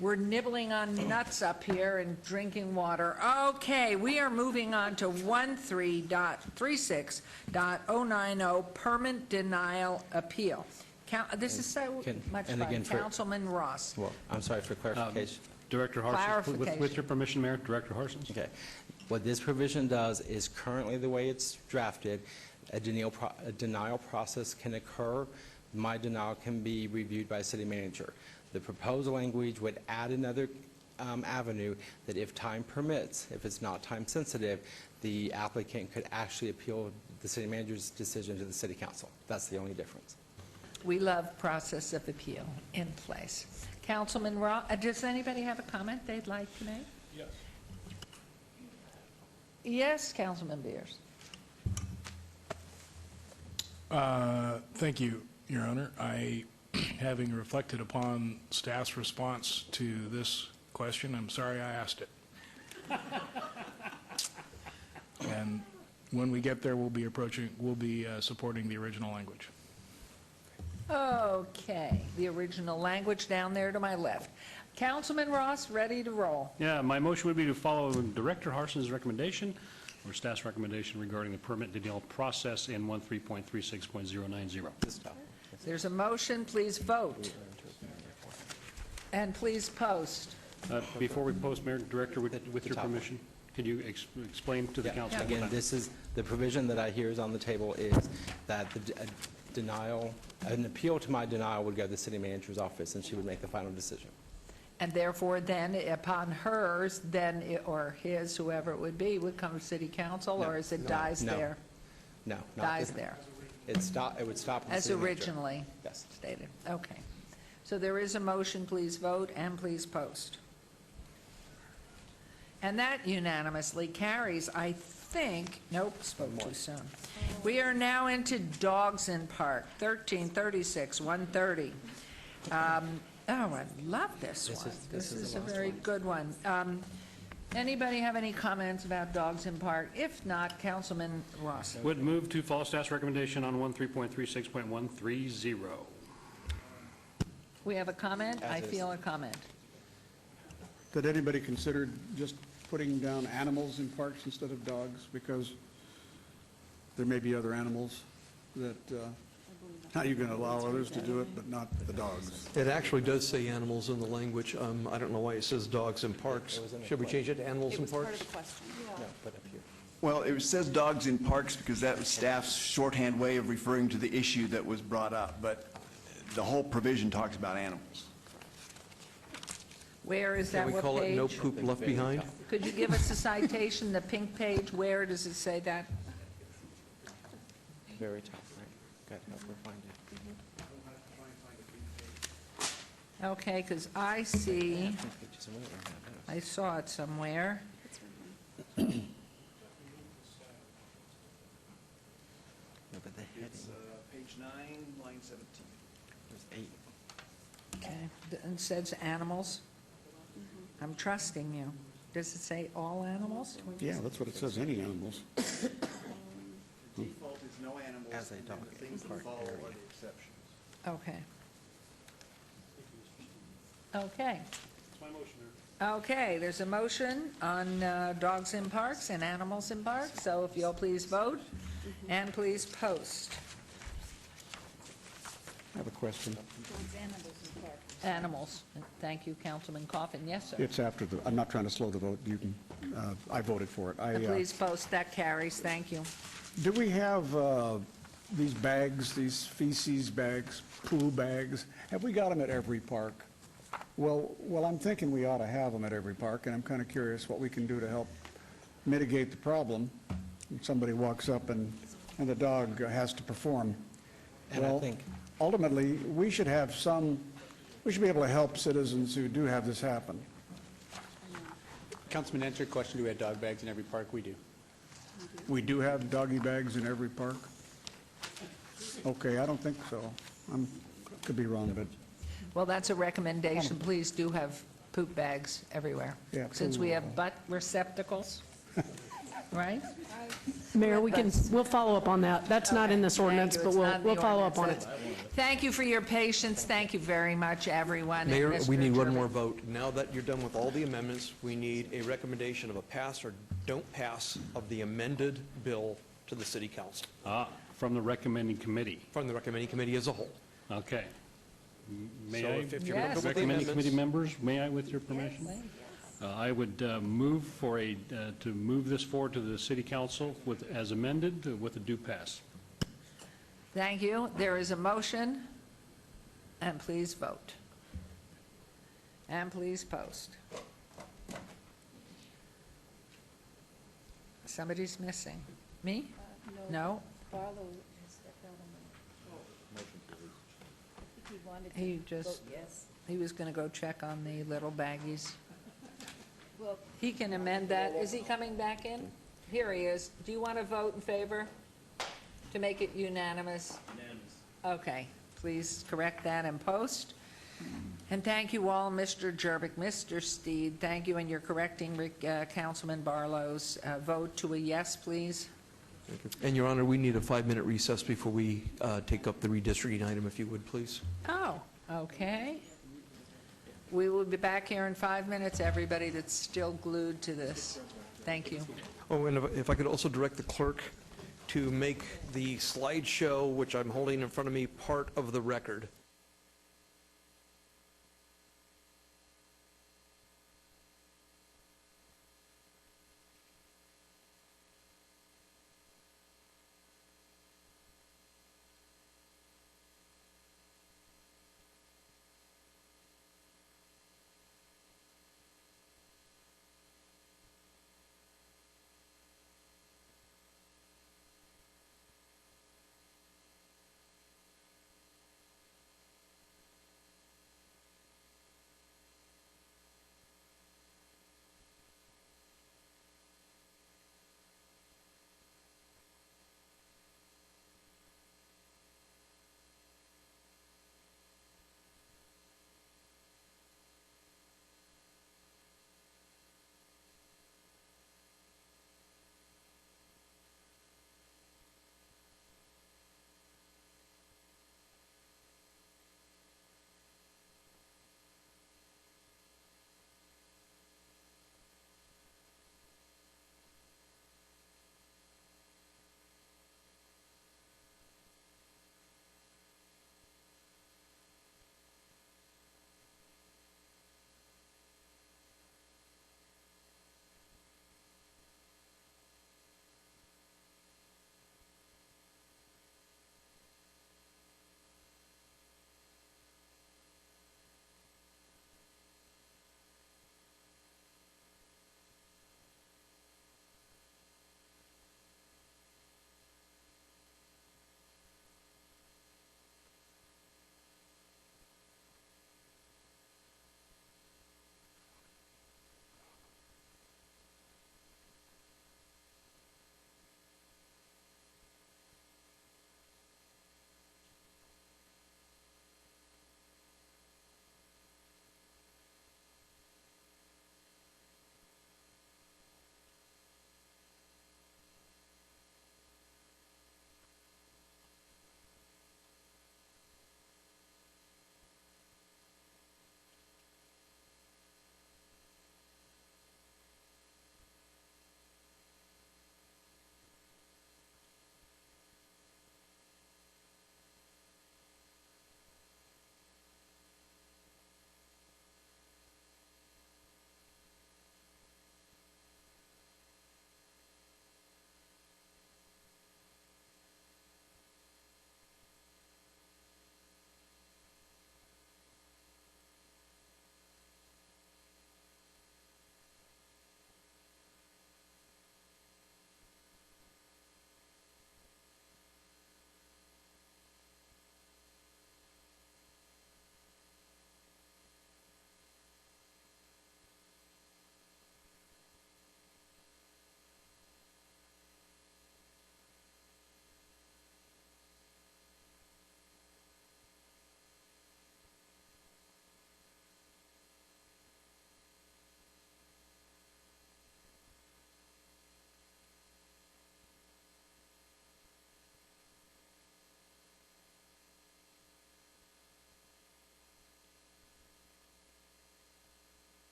[SPEAKER 1] we're nibbling on nuts up here and drinking water. Okay, we are moving on to 13.36.090, permit denial appeal. This is so much
[SPEAKER 4] and
[SPEAKER 1] fun.
[SPEAKER 4] again for-
[SPEAKER 1] Councilman Ross.
[SPEAKER 4] Well, I'm sorry for clarification.
[SPEAKER 2] Director Harsons,
[SPEAKER 1] Clarification.
[SPEAKER 2] with your permission, Mayor, Director Harsons.
[SPEAKER 4] Okay. What this provision does is currently the way it's drafted, a denial process can occur. My denial can be reviewed by a city manager. The proposed language would add another avenue that if time permits, if it's not time sensitive, the applicant could actually appeal the city manager's decision to the city council. That's the only difference.
[SPEAKER 1] We love process of appeal in place. Councilman Ross, does anybody have a comment they'd like to make?
[SPEAKER 9] Yes.
[SPEAKER 1] Yes, Councilman Beers.
[SPEAKER 9] Thank you, Your Honor. Having reflected upon staff's response to this question, I'm sorry I asked it. And when we get there, we'll be supporting the original language.
[SPEAKER 1] Okay, the original language down there to my left. Councilman Ross, ready to roll.
[SPEAKER 2] Yeah, my motion would be to follow Director Harson's recommendation or staff's recommendation regarding the permit denial process in 13.36.090.
[SPEAKER 1] There's a motion, please vote. And please post.
[SPEAKER 2] Before we post, Mayor, Director, with your permission, could you explain to the council?
[SPEAKER 4] Again, this is, the provision that I hear is on the table is that the denial, an appeal to my denial would go to the city manager's office and she would make the final decision.
[SPEAKER 1] And therefore, then, upon hers, then, or his, whoever it would be, would come to city council, or as it dies there?
[SPEAKER 4] No.
[SPEAKER 1] Dies there,
[SPEAKER 4] It would stop. at the
[SPEAKER 1] as
[SPEAKER 4] city manager.
[SPEAKER 1] originally
[SPEAKER 4] Yes.
[SPEAKER 1] stated. Okay. So there is a motion, please vote, and please post. And that unanimously carries, I think, nope, spoke too soon. We are now into Dogs in Park, 1336-130. Oh, I love this one. This is a very good one. Anybody have any comments about Dogs in Park? If not, Councilman Ross.
[SPEAKER 2] Would move to follow staff's recommendation on 13.36.130.
[SPEAKER 1] We have a comment? I feel a comment.
[SPEAKER 6] Did anybody consider just putting down animals in parks instead of dogs? Because there may be other animals that, how are you going to allow others to do it, but not the dogs?
[SPEAKER 19] It actually does say animals in the language. I don't know why it says dogs in parks. Should we change it to animals in parks?
[SPEAKER 20] It was part of the question.
[SPEAKER 4] No, but up here.
[SPEAKER 7] Well, it says dogs in parks because that was staff's shorthand way of referring to the issue that was brought up, but the whole provision talks about animals.
[SPEAKER 1] Where is that?
[SPEAKER 19] Can we
[SPEAKER 1] What
[SPEAKER 19] call it no
[SPEAKER 1] page?
[SPEAKER 19] poop left behind?
[SPEAKER 1] Could you give us a citation, the pink page? Where does it say that?
[SPEAKER 4] Very top, right. Got to help her find it.
[SPEAKER 1] Okay, because I see, I saw it somewhere.
[SPEAKER 4] No, but the heading.
[SPEAKER 7] It's page 9, line 17.
[SPEAKER 1] It says animals. I'm trusting you. Does it say all animals?
[SPEAKER 6] Yeah, that's what it says, any animals.
[SPEAKER 7] Default is no animals.
[SPEAKER 4] As a dog
[SPEAKER 7] and the things that
[SPEAKER 4] park
[SPEAKER 7] fall
[SPEAKER 4] area.
[SPEAKER 7] are the exceptions.
[SPEAKER 1] Okay. Okay.
[SPEAKER 2] That's my motion,
[SPEAKER 1] Okay, there's a motion on dogs in parks and animals in parks, so if you'll please vote and please post.
[SPEAKER 6] I have a question.
[SPEAKER 1] Animals. Thank you, Councilman Coffin. Yes, sir.
[SPEAKER 6] It's after the, I'm not trying to slow the vote. You can, I voted for it.
[SPEAKER 1] Please post. That carries. Thank you.
[SPEAKER 6] Do we have these bags, these feces bags, poo bags? Have we got them at every park? Well, I'm thinking we ought to have them at every park, and I'm kind of curious what we can do to help mitigate the problem. Somebody walks up and the dog has to perform.
[SPEAKER 4] And I
[SPEAKER 6] Well,
[SPEAKER 4] think-
[SPEAKER 6] ultimately, we should have we should be able to help citizens who do have this happen.
[SPEAKER 21] Councilman, answer your question, do we have dog bags in every park? We do.
[SPEAKER 6] We do have doggy bags in every park? Okay, I don't think so. Could be wrong, but
[SPEAKER 1] Well, that's a recommendation. Please do have poop bags everywhere.
[SPEAKER 6] Yeah,
[SPEAKER 1] Since we
[SPEAKER 6] poo.
[SPEAKER 1] have butt receptacles, right?
[SPEAKER 18] Mayor, we'll follow up on that. That's not in this ordinance,
[SPEAKER 1] Thank you.
[SPEAKER 18] but
[SPEAKER 1] It's not in the
[SPEAKER 18] we'll follow up on it.
[SPEAKER 1] ordinance. Thank you for your patience. Thank you very much, everyone. And
[SPEAKER 19] Mayor, we
[SPEAKER 1] Mr.
[SPEAKER 19] need one
[SPEAKER 1] Jervis.
[SPEAKER 19] more vote. Now that you're done with all the amendments, we need a recommendation of a pass or don't pass of the amended bill to the city council,
[SPEAKER 2] from the recommending committee.
[SPEAKER 19] from the recommending committee as a whole.
[SPEAKER 2] Okay. May
[SPEAKER 19] So
[SPEAKER 2] I?
[SPEAKER 19] if you're comfortable with the
[SPEAKER 2] Recommending
[SPEAKER 19] amendments.
[SPEAKER 2] committee members, may I, with your permission? I would move to move this forward to the city council as amended with a due pass.
[SPEAKER 1] Thank you. There is a motion, and please vote. And please post. Somebody's missing. Me? No? He was going to go check on the little baggies. He can amend that. Is he coming back in? Here he is. Do you want to vote in favor to make it unanimous? Unanimous. Okay, please correct that and post. And thank you all, Mr. Jervik, Mr. Steed, thank you, and you're correcting Councilman Barlow's vote to a yes, please.
[SPEAKER 19] And, Your Honor, we need a 5-minute recess before we take up the redistricting item, if you would, please.
[SPEAKER 1] Oh, okay. We will be back here in 5 minutes, everybody that's still glued to this. Thank you.
[SPEAKER 19] Oh, and if I could also direct the clerk to make the slideshow, which I'm holding in front of me, part of the record.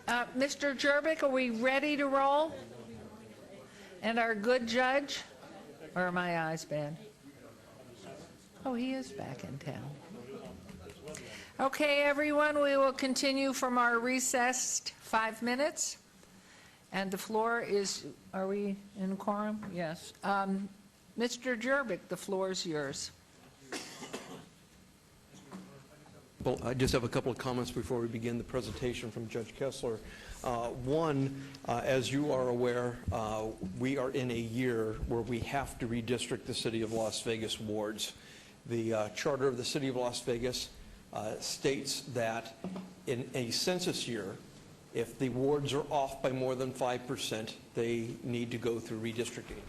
[SPEAKER 1] Mr. Jervik, are we ready to roll? And our good judge? Or are my eyes bad? Oh, he is back in town. Okay, everyone, we will continue from our recessed 5 minutes. And the floor is, are we in quorum? Yes. Mr. Jervik, the floor is yours.
[SPEAKER 3] Well, I just have a couple of comments before we begin the presentation from Judge Kessler. One, as you are aware, we are in a year where we have to redistrict the City of Las Vegas wards. The charter of the City of Las Vegas states that in a census year, if the wards are off by more than 5%, they need to go through redistricting.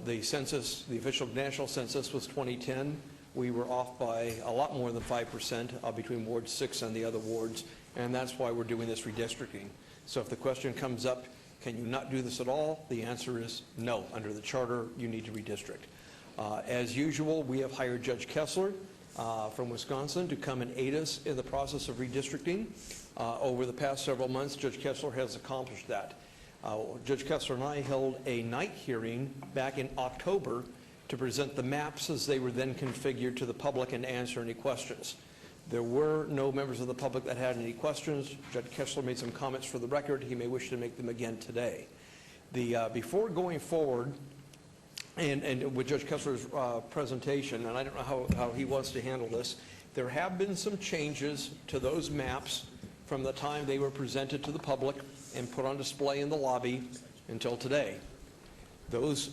[SPEAKER 3] The census, the official national census was 2010. We were off by a lot more than 5% between Ward 6 and the other wards, and that's why we're doing this redistricting. So if the question comes up, can you not do this at all? The answer is no. Under the charter, you need to redistrict. As usual, we have hired Judge Kessler from Wisconsin to come and aid us in the process of redistricting. Over the past several months, Judge Kessler has accomplished that. Judge Kessler and I held a night hearing back in October to present the maps as they were then configured to the public and answer any questions. There were no members of the public that had any questions. Judge Kessler made some comments for the record. He may wish to make them again today. Before going forward, and with Judge Kessler's presentation, and I don't know how he wants to handle this, there have been some changes to those maps from the time they were presented to the public and put on display in the lobby until today. Those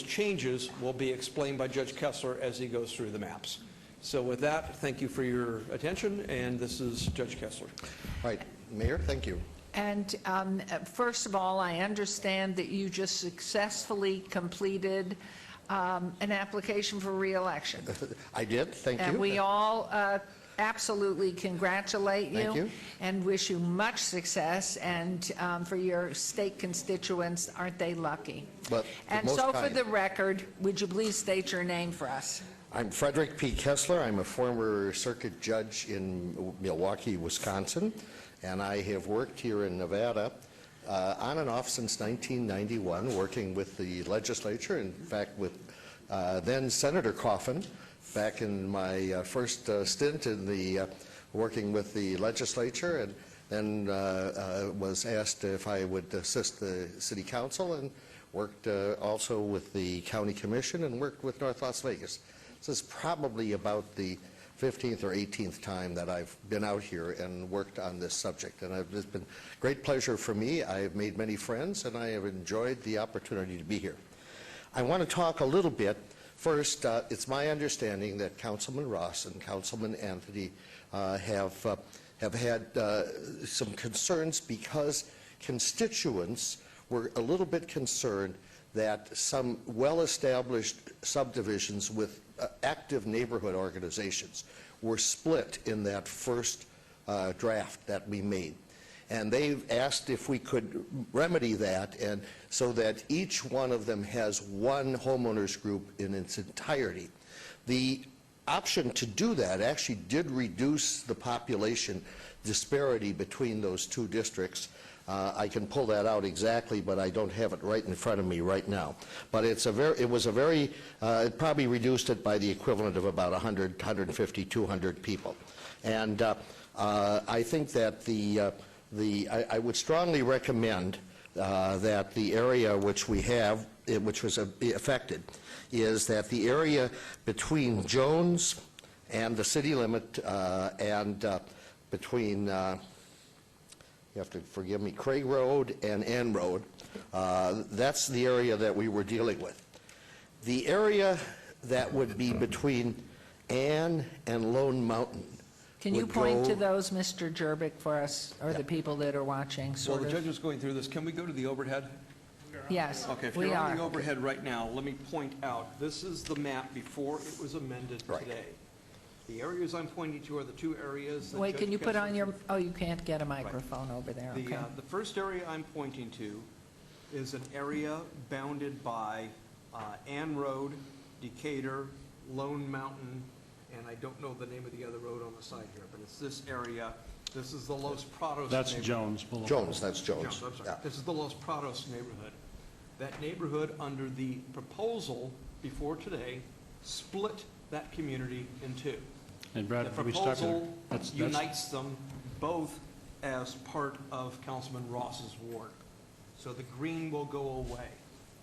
[SPEAKER 3] changes will be explained by Judge Kessler as he goes through the maps. So with that, thank you for your attention, and this is Judge Kessler.
[SPEAKER 10] All right, Mayor, thank you.
[SPEAKER 1] And first of all, I understand that you just successfully completed an application for re-election.
[SPEAKER 10] I did, thank you.
[SPEAKER 1] And we all absolutely congratulate you.
[SPEAKER 10] Thank you.
[SPEAKER 1] And wish you much success. And for your state constituents, aren't they lucky?
[SPEAKER 10] But
[SPEAKER 1] And so for the record, would you please state your name for us?
[SPEAKER 10] I'm Frederick P. Kessler. I'm a former circuit judge in Milwaukee, Wisconsin, and I have worked here in Nevada on and off since 1991, working with the legislature, in fact with then Senator Coffin, back in my first stint in the working with the legislature, and then was asked if I would assist the city council, and worked also with the county commission and worked with North Las Vegas. This is probably about the 15th or 18th time that I've been out here and worked on this subject, and it's been a great pleasure for me. I have made many friends, and I have enjoyed the opportunity to be here. I want to talk a little bit. First, it's my understanding that Councilman Ross and Councilman Anthony have had some concerns because constituents were a little bit concerned that some well-established subdivisions with active neighborhood organizations were split in that first draft that we made. And they've asked if we could remedy that, and so that each one of them has one homeowners group in its entirety. The option to do that actually did reduce the population disparity between those two districts. I can pull that out exactly, but I don't have it right in front of me right now. But it probably reduced it by the equivalent of about 100, 150, 200 people. And I think that I would strongly recommend that the area which we have, which was affected, is that the area between Jones and the city limit and between you have to forgive me, Craig Road and Ann Road. That's the area that we were dealing with. The area that would be between Ann and Lone Mountain.
[SPEAKER 1] Can you point to those, Mr. Jervik, for us, or the people that are watching?
[SPEAKER 3] Well, the judge is going through this. Can we go to the overhead?
[SPEAKER 1] Yes,
[SPEAKER 3] okay, if
[SPEAKER 1] we
[SPEAKER 3] you're
[SPEAKER 1] are.
[SPEAKER 3] on the overhead right now, let me point out, this is the map before it was amended today. The areas I'm pointing to are the two areas that
[SPEAKER 1] Wait,
[SPEAKER 3] Judge
[SPEAKER 1] can you put
[SPEAKER 3] Kessler-
[SPEAKER 1] on your, oh, you can't get a microphone over there, okay.
[SPEAKER 3] The first area I'm pointing to is an area bounded by Ann Road, Decatur, Lone Mountain, and I don't know the name of the other road on the side here, but it's this area
[SPEAKER 19] This is the Los Prados
[SPEAKER 2] That's
[SPEAKER 19] neighborhood.
[SPEAKER 2] Jones Boulevard.
[SPEAKER 10] Jones, that's Jones.
[SPEAKER 19] I'm sorry.
[SPEAKER 10] Yeah.
[SPEAKER 19] This is the Los Prados neighborhood. That neighborhood, under the proposal before today, split that community in two.
[SPEAKER 2] And Brad,
[SPEAKER 19] The
[SPEAKER 2] we stuck there.
[SPEAKER 19] proposal
[SPEAKER 2] That's-
[SPEAKER 19] unites them both as part of Councilman Ross's ward. So the green will go away.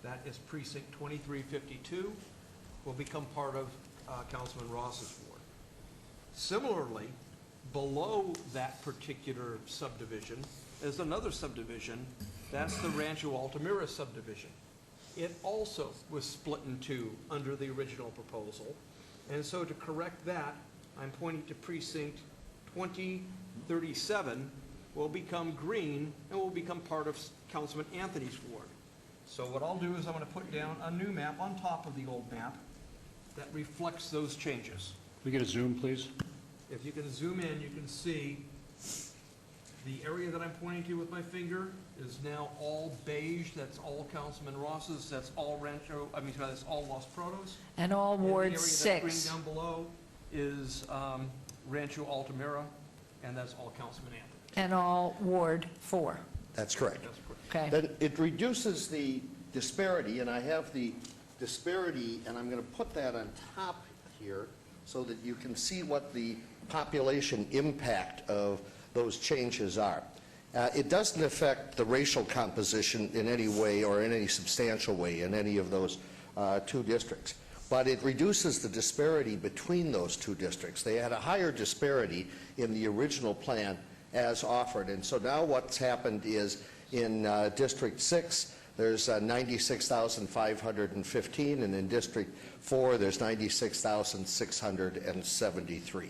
[SPEAKER 19] That is precinct 2352, will become part of Councilman Ross's ward. Similarly, below that particular subdivision is another subdivision. That's the Rancho Altamira subdivision. It also was split in two under the original proposal. And so to correct that, I'm pointing to precinct 2037 will become green and will become part of Councilman Anthony's ward. So what I'll do is I'm going to put down a new map on top of the old map that reflects those changes.
[SPEAKER 2] Can we get a zoom, please?
[SPEAKER 19] If you can zoom in, you can see the area that I'm pointing to with my finger is now all beige. That's all Councilman Ross's. That's all that's all Los Prados.
[SPEAKER 1] And all
[SPEAKER 19] And the
[SPEAKER 1] Ward
[SPEAKER 19] area that's
[SPEAKER 1] 6.
[SPEAKER 19] green down below is Rancho Altamira, and that's all Councilman Anthony.
[SPEAKER 1] And all Ward 4.
[SPEAKER 10] That's correct.
[SPEAKER 19] That's correct.
[SPEAKER 1] Okay.
[SPEAKER 10] Then it reduces the disparity, and I have the disparity, and I'm going to put that on top here so that you can see what the population impact of those changes are. It doesn't affect the racial composition in any way or in any substantial way in any of those two districts, but it reduces the disparity between those two districts. They had a higher disparity in the original plan as offered, and so now what's happened is in District 6, there's 96,515, and in District 4, there's 96,673.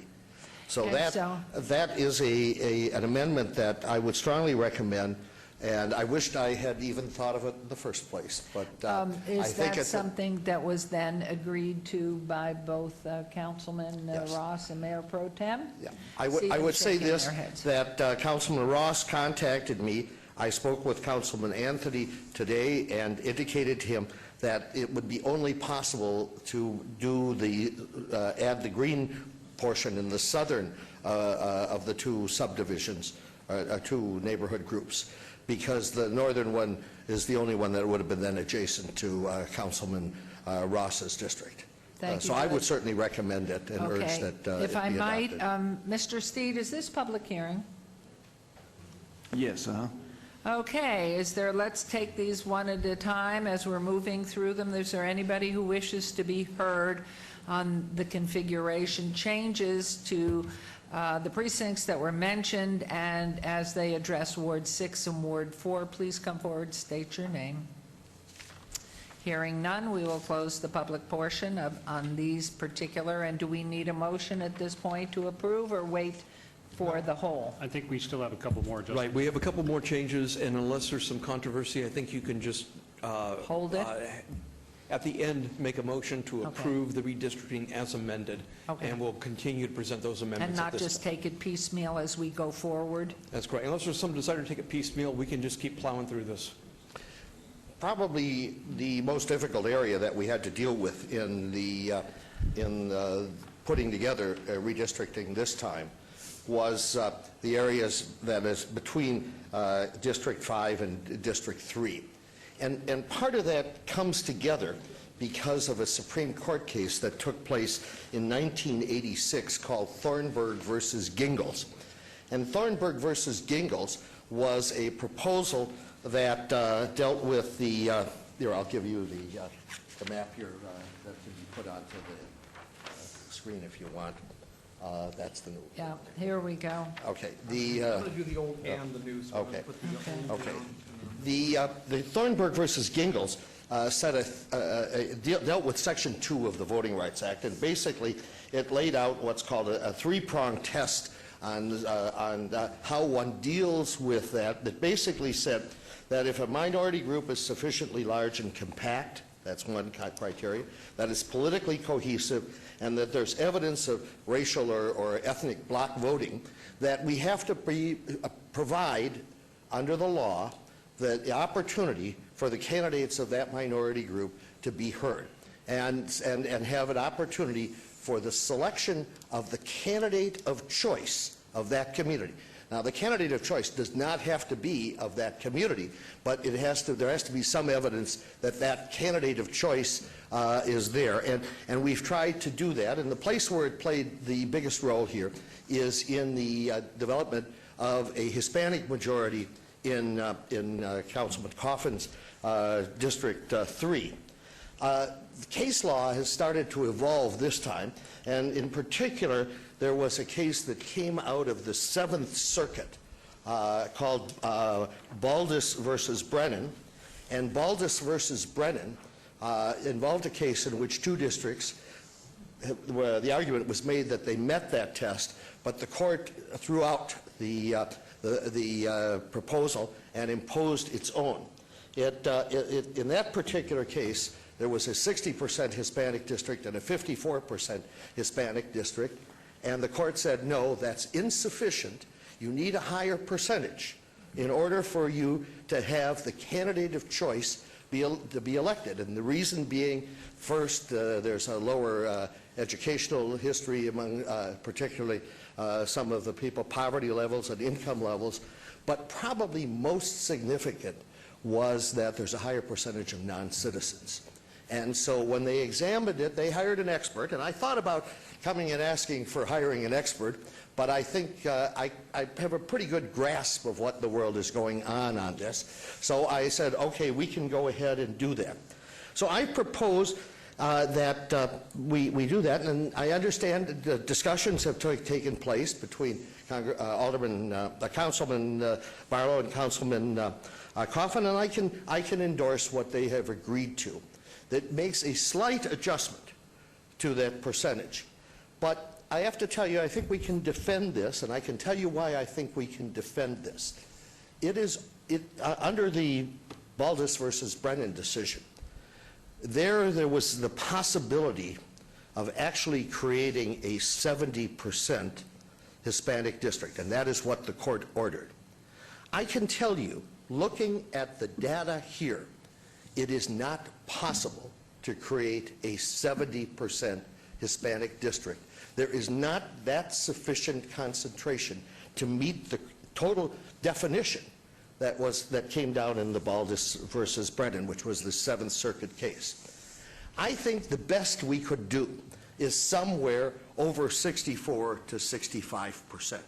[SPEAKER 10] So
[SPEAKER 1] Okay,
[SPEAKER 10] that is an amendment that I would strongly recommend, and I wished I had even thought of it in the first place, but I
[SPEAKER 1] Is
[SPEAKER 10] think
[SPEAKER 1] that
[SPEAKER 10] it's...
[SPEAKER 1] something that was then agreed to by both Councilman
[SPEAKER 10] Yes.
[SPEAKER 1] Ross and Mayor Pro Tem?
[SPEAKER 10] Yeah.
[SPEAKER 1] See
[SPEAKER 10] I
[SPEAKER 1] them
[SPEAKER 10] would say
[SPEAKER 1] shaking
[SPEAKER 10] this,
[SPEAKER 1] their heads.
[SPEAKER 10] that Councilman Ross contacted me. I spoke with Councilman Anthony today and indicated to him that it would be only possible to do add the green portion in the southern of the two subdivisions, two neighborhood groups, because the northern one is the only one that would have been then adjacent to Councilman Ross's district.
[SPEAKER 1] Thank you,
[SPEAKER 10] So I would
[SPEAKER 1] Judge.
[SPEAKER 10] certainly recommend it and urge
[SPEAKER 1] Okay.
[SPEAKER 10] that
[SPEAKER 1] If
[SPEAKER 10] it
[SPEAKER 1] I
[SPEAKER 10] be
[SPEAKER 1] might,
[SPEAKER 10] adopted.
[SPEAKER 1] Mr. Steed, is this public hearing?
[SPEAKER 7] Yes,
[SPEAKER 1] Okay, let's take these one at a time as we're moving through them. Is there anybody who wishes to be heard on the configuration changes to the precincts that were mentioned and as they address Ward 6 and Ward 4? Please come forward, state your name. Hearing none, we will close the public portion on these particular, and do we need a motion at this point to approve or wait for the whole?
[SPEAKER 2] I think we still have a couple more adjustments.
[SPEAKER 19] Right, we have a couple more changes, and unless there's some controversy, I think you can just...
[SPEAKER 1] Hold it?
[SPEAKER 19] At the end, make a motion to approve the redistricting as amended,
[SPEAKER 1] Okay.
[SPEAKER 19] and we'll continue to present those
[SPEAKER 1] And
[SPEAKER 19] amendments at
[SPEAKER 1] not
[SPEAKER 19] this
[SPEAKER 1] just
[SPEAKER 19] point.
[SPEAKER 1] take it piecemeal as we go forward?
[SPEAKER 19] That's correct. Unless there's some desire to take it piecemeal, we can just keep plowing through this.
[SPEAKER 10] Probably the most difficult area that we had to deal with in putting together redistricting this time was the areas that is between District 5 and District 3. And part of that comes together because of a Supreme Court case that took place in 1986 called Thornburg versus Gingles. And Thornburg versus Gingles was a proposal that dealt with the, here, I'll give you the map here that can be put onto the screen if you want. That's the new.
[SPEAKER 1] Yeah, here we go.
[SPEAKER 10] Okay.
[SPEAKER 19] I'm going to do the old and the new. So I'm gonna put the old down.
[SPEAKER 10] The Thornburg versus Gingles dealt with Section 2 of the Voting Rights Act, and basically it laid out what's called a three-pronged test on how one deals with that basically said that if a minority group is sufficiently large and compact, that's one criteria, that is politically cohesive, and that there's evidence of racial or ethnic bloc voting, that we have to provide, under the law, the opportunity for the candidates of that minority group to be heard and have an opportunity for the selection of the candidate of choice of that community. Now, the candidate of choice does not have to be of that community, but there has to be some evidence that that candidate of choice is there. And we've tried to do that, and the place where it played the biggest role here is in the development of a Hispanic majority in Councilman Coffin's District 3. The case law has started to evolve this time, and in particular, there was a case that came out of the Seventh Circuit called Baldus versus Brennan, and Baldus versus Brennan involved a case in which two districts, where the argument was made that they met that test, but the court threw out the proposal and imposed its own. In that particular case, there was a 60% Hispanic district and a 54% Hispanic district, and the court said, no, that's insufficient. You need a higher percentage in order for you to have the candidate of choice to be elected. And the reason being, first, there's a lower educational history among particularly some of the people, poverty levels and income levels, but probably most significant was that there's a higher percentage of non-citizens. And so when they examined it, they hired an expert, and I thought about coming and asking for hiring an expert, but I think I have a pretty good grasp of what the world is going on this. So I said, okay, we can go ahead and do that. So I propose that we do that, and I understand the discussions have taken place between Councilman Barlow and Councilman Coffin, and I can endorse what they have agreed to. That makes a slight adjustment to that percentage. But I have to tell you, I think we can defend this, and I can tell you why I think we can defend this. Under the Baldus versus Brennan decision, there was the possibility of actually creating a 70% Hispanic district, and that is what the court ordered. I can tell you, looking at the data here, it is not possible to create a 70% Hispanic district. There is not that sufficient concentration to meet the total definition that came down in the Baldus versus Brennan, which was the Seventh Circuit case. I think the best we could do is somewhere over 64 to 65%.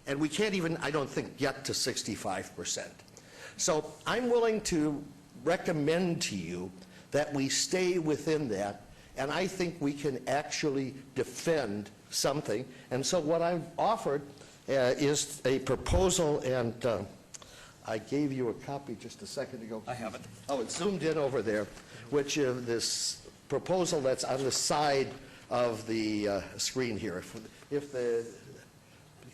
[SPEAKER 10] And we can't even, I don't think, get to 65%. So I'm willing to recommend to you that we stay within that, and I think we can actually defend something. And so what I've offered is a proposal, and I gave you a copy just a second ago. I have it. Oh, it's zoomed in over there, which is this proposal that's on the side of the screen here.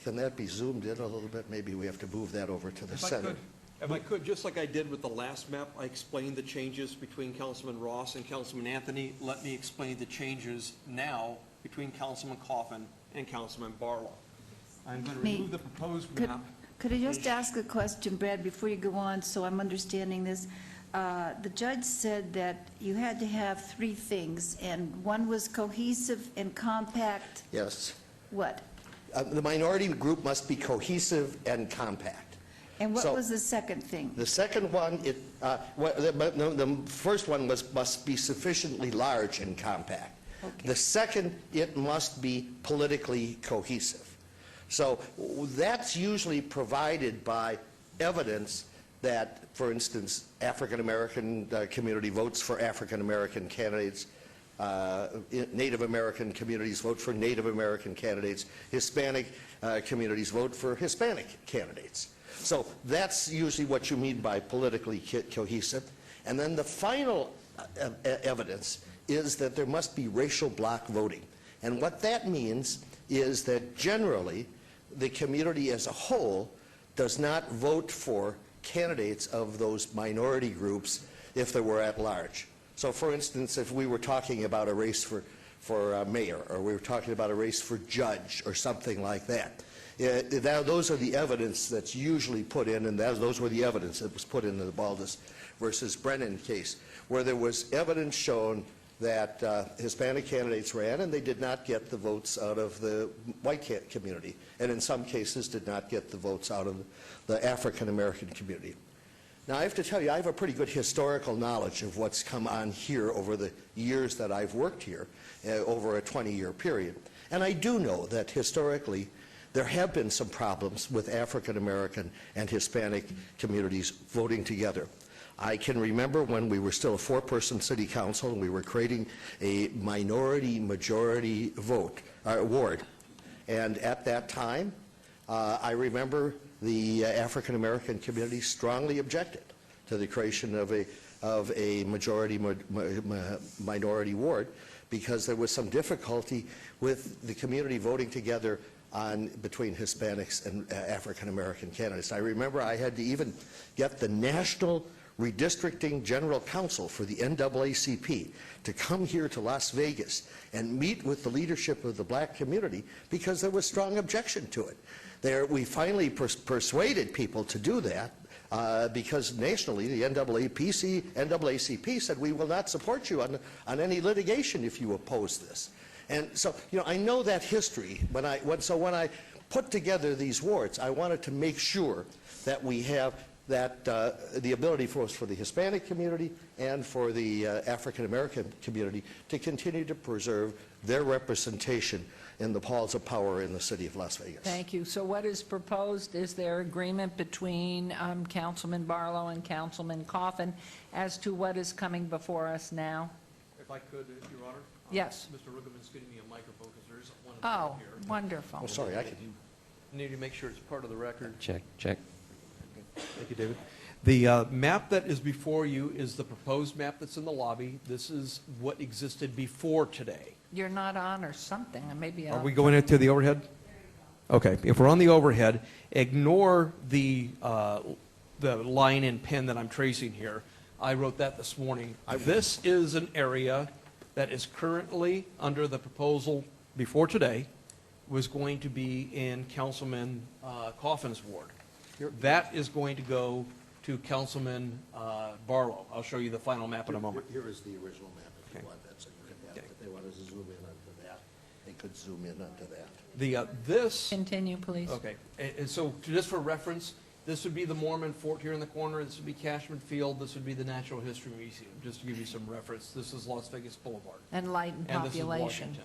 [SPEAKER 10] Can that be zoomed in a little bit? Maybe we have to move that over to the center.
[SPEAKER 19] If I could, just like I did with the last map, I explained the changes between Councilman Ross and Councilman Anthony. Let me explain the changes now between Councilman Coffin and Councilman Barlow. I'm going to remove the proposed map.
[SPEAKER 5] Could I just ask a question, Brad, before you go on, so I'm understanding this? The judge said that you had to have three things, and one was cohesive and compact.
[SPEAKER 10] Yes.
[SPEAKER 5] What?
[SPEAKER 10] The minority group must be cohesive and compact.
[SPEAKER 5] And what was the second thing?
[SPEAKER 10] The second one, the first one must be sufficiently large and compact. Okay. The second, it must be politically cohesive. So that's usually provided by evidence that, for instance, African American community votes for African American candidates, Native American communities vote for Native American candidates, Hispanic communities vote for Hispanic candidates. So that's usually what you mean by politically cohesive. And then the final evidence is that there must be racial bloc voting. And what that means is that generally the community as a whole does not vote for candidates of those minority groups if they were at large. So for instance, if we were talking about a race for mayor, or we were talking about a race for judge or something like that, those are the evidence that's usually put in, and those were the evidence that was put into the Baldus versus Brennan case, where there was evidence shown that Hispanic candidates ran, and they did not get the votes out of the white community, and in some cases did not get the votes out of the African American community. Now, I have to tell you, I have a pretty good historical knowledge of what's come on here over the years that I've worked here, over a 20-year period. And I do know that historically there have been some problems with African American and Hispanic communities voting together. I can remember when we were still a 4-person city council and we were creating a minority-majority ward. And at that time, I remember the African American community strongly objected to the creation of a majority-minority ward because there was some difficulty with the community voting together between Hispanics and African American candidates. I remember I had to even get the National Redistricting General Counsel for the NAACP to come here to Las Vegas and meet with the leadership of the black community because there was strong objection to it. We finally persuaded people to do that because nationally the NAACP said we will not support you on any litigation if you oppose this. And so, you know, I know that history. When I put together these wards, I wanted to make sure that we have that the ability for the Hispanic community and for the African American community to continue to preserve their representation in the halls of power in the city of Las Vegas.
[SPEAKER 1] Thank you. So what is proposed? Is there agreement between Councilman Barlow and Councilman Coffin as to what is coming before us now?
[SPEAKER 19] If I could, Your Honor?
[SPEAKER 1] Yes.
[SPEAKER 19] Mr. Rugerman's getting me a microphone because there isn't one
[SPEAKER 1] Oh,
[SPEAKER 19] here.
[SPEAKER 1] wonderful.
[SPEAKER 10] Oh, sorry, I can.
[SPEAKER 19] Need to make sure it's part of the record.
[SPEAKER 11] Check, check.
[SPEAKER 19] Thank you, David. The map that is before you is the proposed map that's in the lobby. This is what existed before today.
[SPEAKER 1] You're not on or something, and maybe
[SPEAKER 19] Are
[SPEAKER 1] I'll...
[SPEAKER 19] we going into the overhead? Okay, if we're on the overhead, ignore the line and pen that I'm tracing here. I wrote that this morning. This is an area that is currently under the proposal before today was going to be in Councilman Coffin's ward. That is going to go to Councilman Barlow. I'll show you the final map in a moment.
[SPEAKER 10] Here is the original map if you want that, so you can have it. If they want to zoom in onto that, they could zoom in onto that.
[SPEAKER 19] This...
[SPEAKER 1] Continue, please.
[SPEAKER 19] Okay, and so just for reference, this would be the Mormon Fort here in the corner, this would be Cashman Field, this would be the Natural History Museum, just to give you some reference. This is Las Vegas Boulevard.
[SPEAKER 1] And light and
[SPEAKER 19] And this is
[SPEAKER 1] population.
[SPEAKER 19] Washington.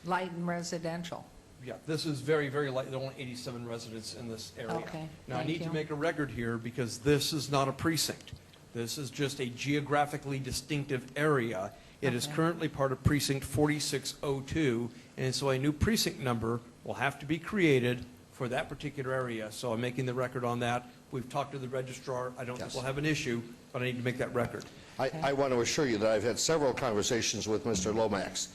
[SPEAKER 1] Light and residential.
[SPEAKER 19] Yeah, this is very, very light. There are only 87 residents in this area.
[SPEAKER 1] Okay,
[SPEAKER 19] Now, I
[SPEAKER 1] thank
[SPEAKER 19] need
[SPEAKER 1] you.
[SPEAKER 19] to make a record here because this is not a precinct. This is just a geographically distinctive area. It is
[SPEAKER 1] Okay.
[SPEAKER 19] currently part of precinct 4602, and so a new precinct number will have to be created for that particular area. So I'm making the record on that. We've talked to the registrar. I don't think we'll have an issue, but I need to make that record.
[SPEAKER 10] I want to assure you that I've had several conversations with Mr. Lomax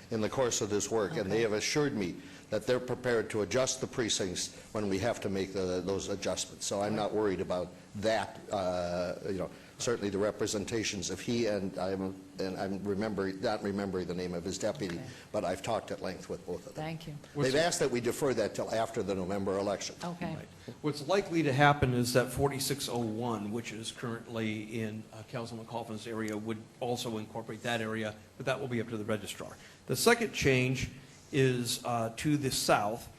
[SPEAKER 10] in the course of this work, and they have assured me that they're prepared to adjust the precincts when we have to make those adjustments. So I'm not worried about that. Certainly the representations of he and I'm not remembering the name of his deputy, but I've talked at length with both of them.
[SPEAKER 1] Thank you.
[SPEAKER 10] They've asked that we defer that till after the November election.
[SPEAKER 1] Okay.
[SPEAKER 19] What's likely to happen is that 4601, which is currently in Councilman Coffin's area, would also incorporate that area, but that will be up to the registrar. The second change is to the south.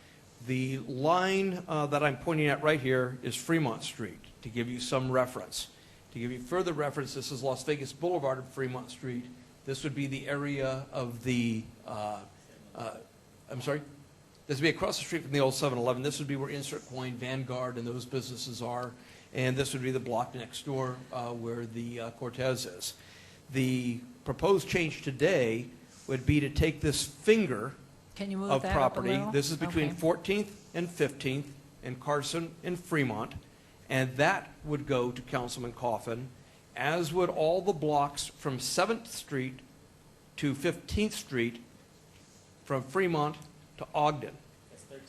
[SPEAKER 19] The line that I'm pointing at right here is Fremont Street, to give you some reference. To give you further reference, this is Las Vegas Boulevard and Fremont Street. This would be the area of the, I'm sorry? This would be across the street from the old 7-Eleven. This would be where Insert Coin, Vanguard, and those businesses are. And this would be the block next door where the Cortez is. The proposed change today would be to take this finger
[SPEAKER 1] Can you move
[SPEAKER 19] of
[SPEAKER 1] that
[SPEAKER 19] property.
[SPEAKER 1] up a little?
[SPEAKER 19] This is between
[SPEAKER 1] Okay.
[SPEAKER 19] 14th and 15th in Carson and Fremont, and that would go to Councilman Coffin, as would all the blocks from 7th Street to 15th Street from Fremont to Ogden.
[SPEAKER 16] That's 13.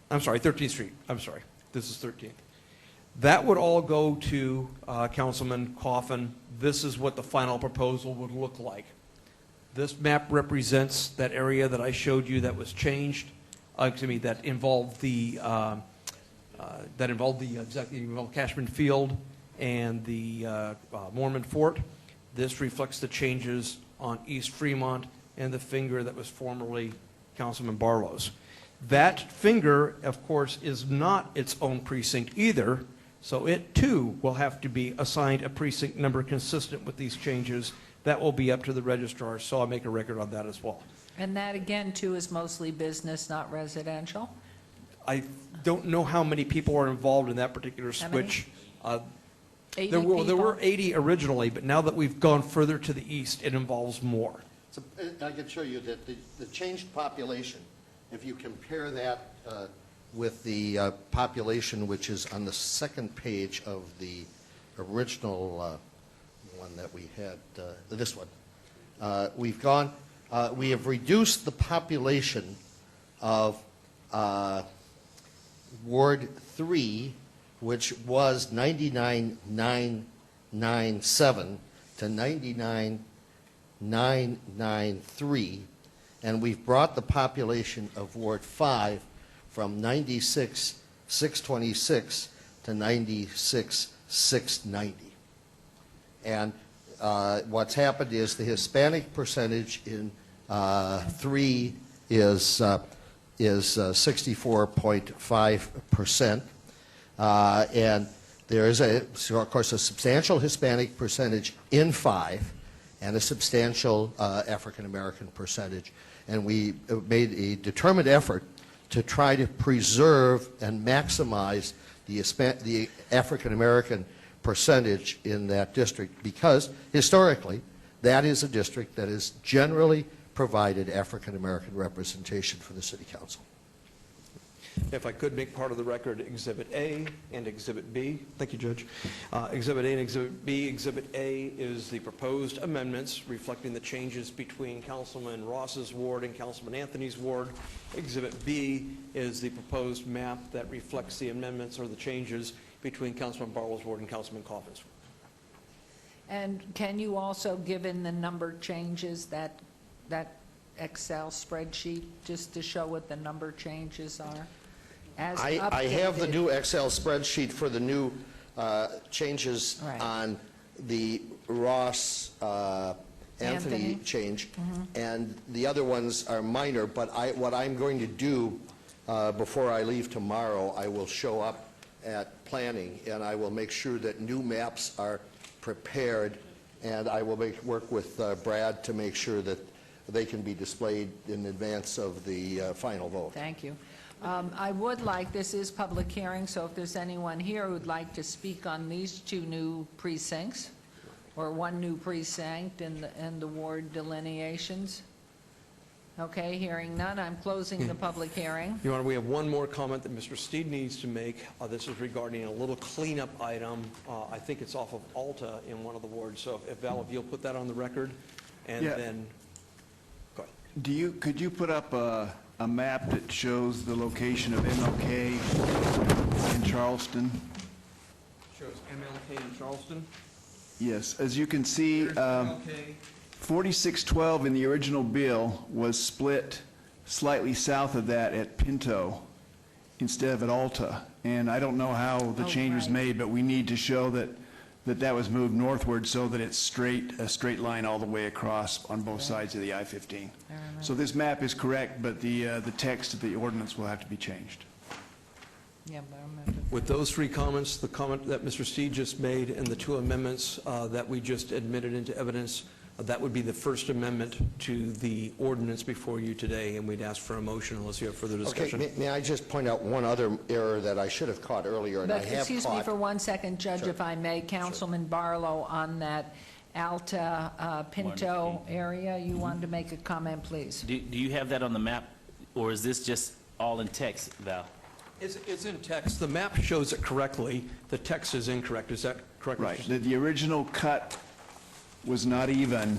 [SPEAKER 19] I'm sorry, 13th Street. I'm sorry. This is 13th. That would all go to Councilman Coffin. This is what the final proposal would look like. This map represents that area that I showed you that was changed, that involved the Cashman Field and the Mormon Fort. This reflects the changes on East Fremont and the finger that was formerly Councilman Barlow's. That finger, of course, is not its own precinct either, so it too will have to be assigned a precinct number consistent with these changes. That will be up to the registrar, so I'll make a record on that as well.
[SPEAKER 1] And that, again, too, is mostly business, not residential?
[SPEAKER 19] I don't know how many people are involved in that particular
[SPEAKER 1] How many?
[SPEAKER 19] switch.
[SPEAKER 1] 80
[SPEAKER 19] There were
[SPEAKER 1] people?
[SPEAKER 19] 80 originally, but now that we've gone further to the east, it involves more.
[SPEAKER 10] So, I can show you that the changed population, if you compare that with the population which is on the second page of the original one that we had, this one, we have reduced the population of Ward 3, which was 99,997 to 99,993, and we've brought the population of Ward 5 from 96,626 to 96,690. And what's happened is the Hispanic percentage in 3 is 64.5%. And there is, of course, a substantial Hispanic percentage in 5 and a substantial African-American percentage. And we made a determined effort to try to preserve and maximize the African-American percentage in that district, because historically, that is a district that has generally provided African-American representation for the City Council.
[SPEAKER 19] If I could make part of the record Exhibit A and Exhibit B. Thank you, Judge. Exhibit A and Exhibit B. Exhibit A is the proposed amendments reflecting the changes between Councilman Ross's ward and Councilman Anthony's ward. Exhibit B is the proposed map that reflects the amendments or the changes between Councilman Barlow's ward and Councilman Coffin's ward.
[SPEAKER 1] And can you also, given the number changes, that Excel spreadsheet, just to show what the number changes are? As
[SPEAKER 10] I have the
[SPEAKER 1] updated?
[SPEAKER 10] new Excel spreadsheet for the new changes
[SPEAKER 1] Right.
[SPEAKER 10] on the Ross Anthony
[SPEAKER 1] Anthony.
[SPEAKER 10] change,
[SPEAKER 1] Mhm.
[SPEAKER 10] and the other ones are minor, but what I'm going to do before I leave tomorrow, I will show up at planning, and I will make sure that new maps are prepared, and I will work with Brad to make sure that they can be displayed in advance of the final vote.
[SPEAKER 1] Thank you. I would like, this is public hearing, so if there's anyone here who'd like to speak on these two new precincts, or one new precinct and the ward delineations. Okay, hearing none, I'm closing the public hearing.
[SPEAKER 19] Your Honor, we have one more comment that Mr. Steed needs to make. This is regarding a little cleanup item. I think it's off of Alta in one of the wards. So if Val, if you'll put that on the record, and
[SPEAKER 7] Yeah.
[SPEAKER 19] then, go ahead.
[SPEAKER 7] Could you put up a map that shows the location of MLK in Charleston?
[SPEAKER 19] Shows MLK in Charleston.
[SPEAKER 7] Yes, as you can see,
[SPEAKER 19] Here's MLK.
[SPEAKER 7] 4612 in the original bill was split slightly south of that at Pinto instead of at Alta. And I don't know how the change was made, but we need to show that was moved northward so that it's a straight line all the way across on both sides of the I-15. So this map is correct, but the text of the ordinance will have to be changed.
[SPEAKER 1] Yeah, but I remember.
[SPEAKER 19] With those three comments, the comment that Mr. Steed just made, and the two amendments that we just admitted into evidence, that would be the first amendment to the ordinance before you today, and we'd ask for a motion unless you have further discussion.
[SPEAKER 10] Okay, may I just point out one other error that I should have caught earlier, and I
[SPEAKER 1] But
[SPEAKER 10] have
[SPEAKER 1] excuse me
[SPEAKER 10] caught.
[SPEAKER 1] for 1 second, Judge,
[SPEAKER 10] Sure.
[SPEAKER 1] if I may. Councilman Barlow, on that Alta Pinto area, you wanted to make a comment, please.
[SPEAKER 16] Do you have that on the map, or is this just all in text, Val?
[SPEAKER 19] It's in text. The map shows it correctly. The text is incorrect. Is that correct? Mr.
[SPEAKER 7] Right.
[SPEAKER 19] Steed?
[SPEAKER 7] The original cut was not even,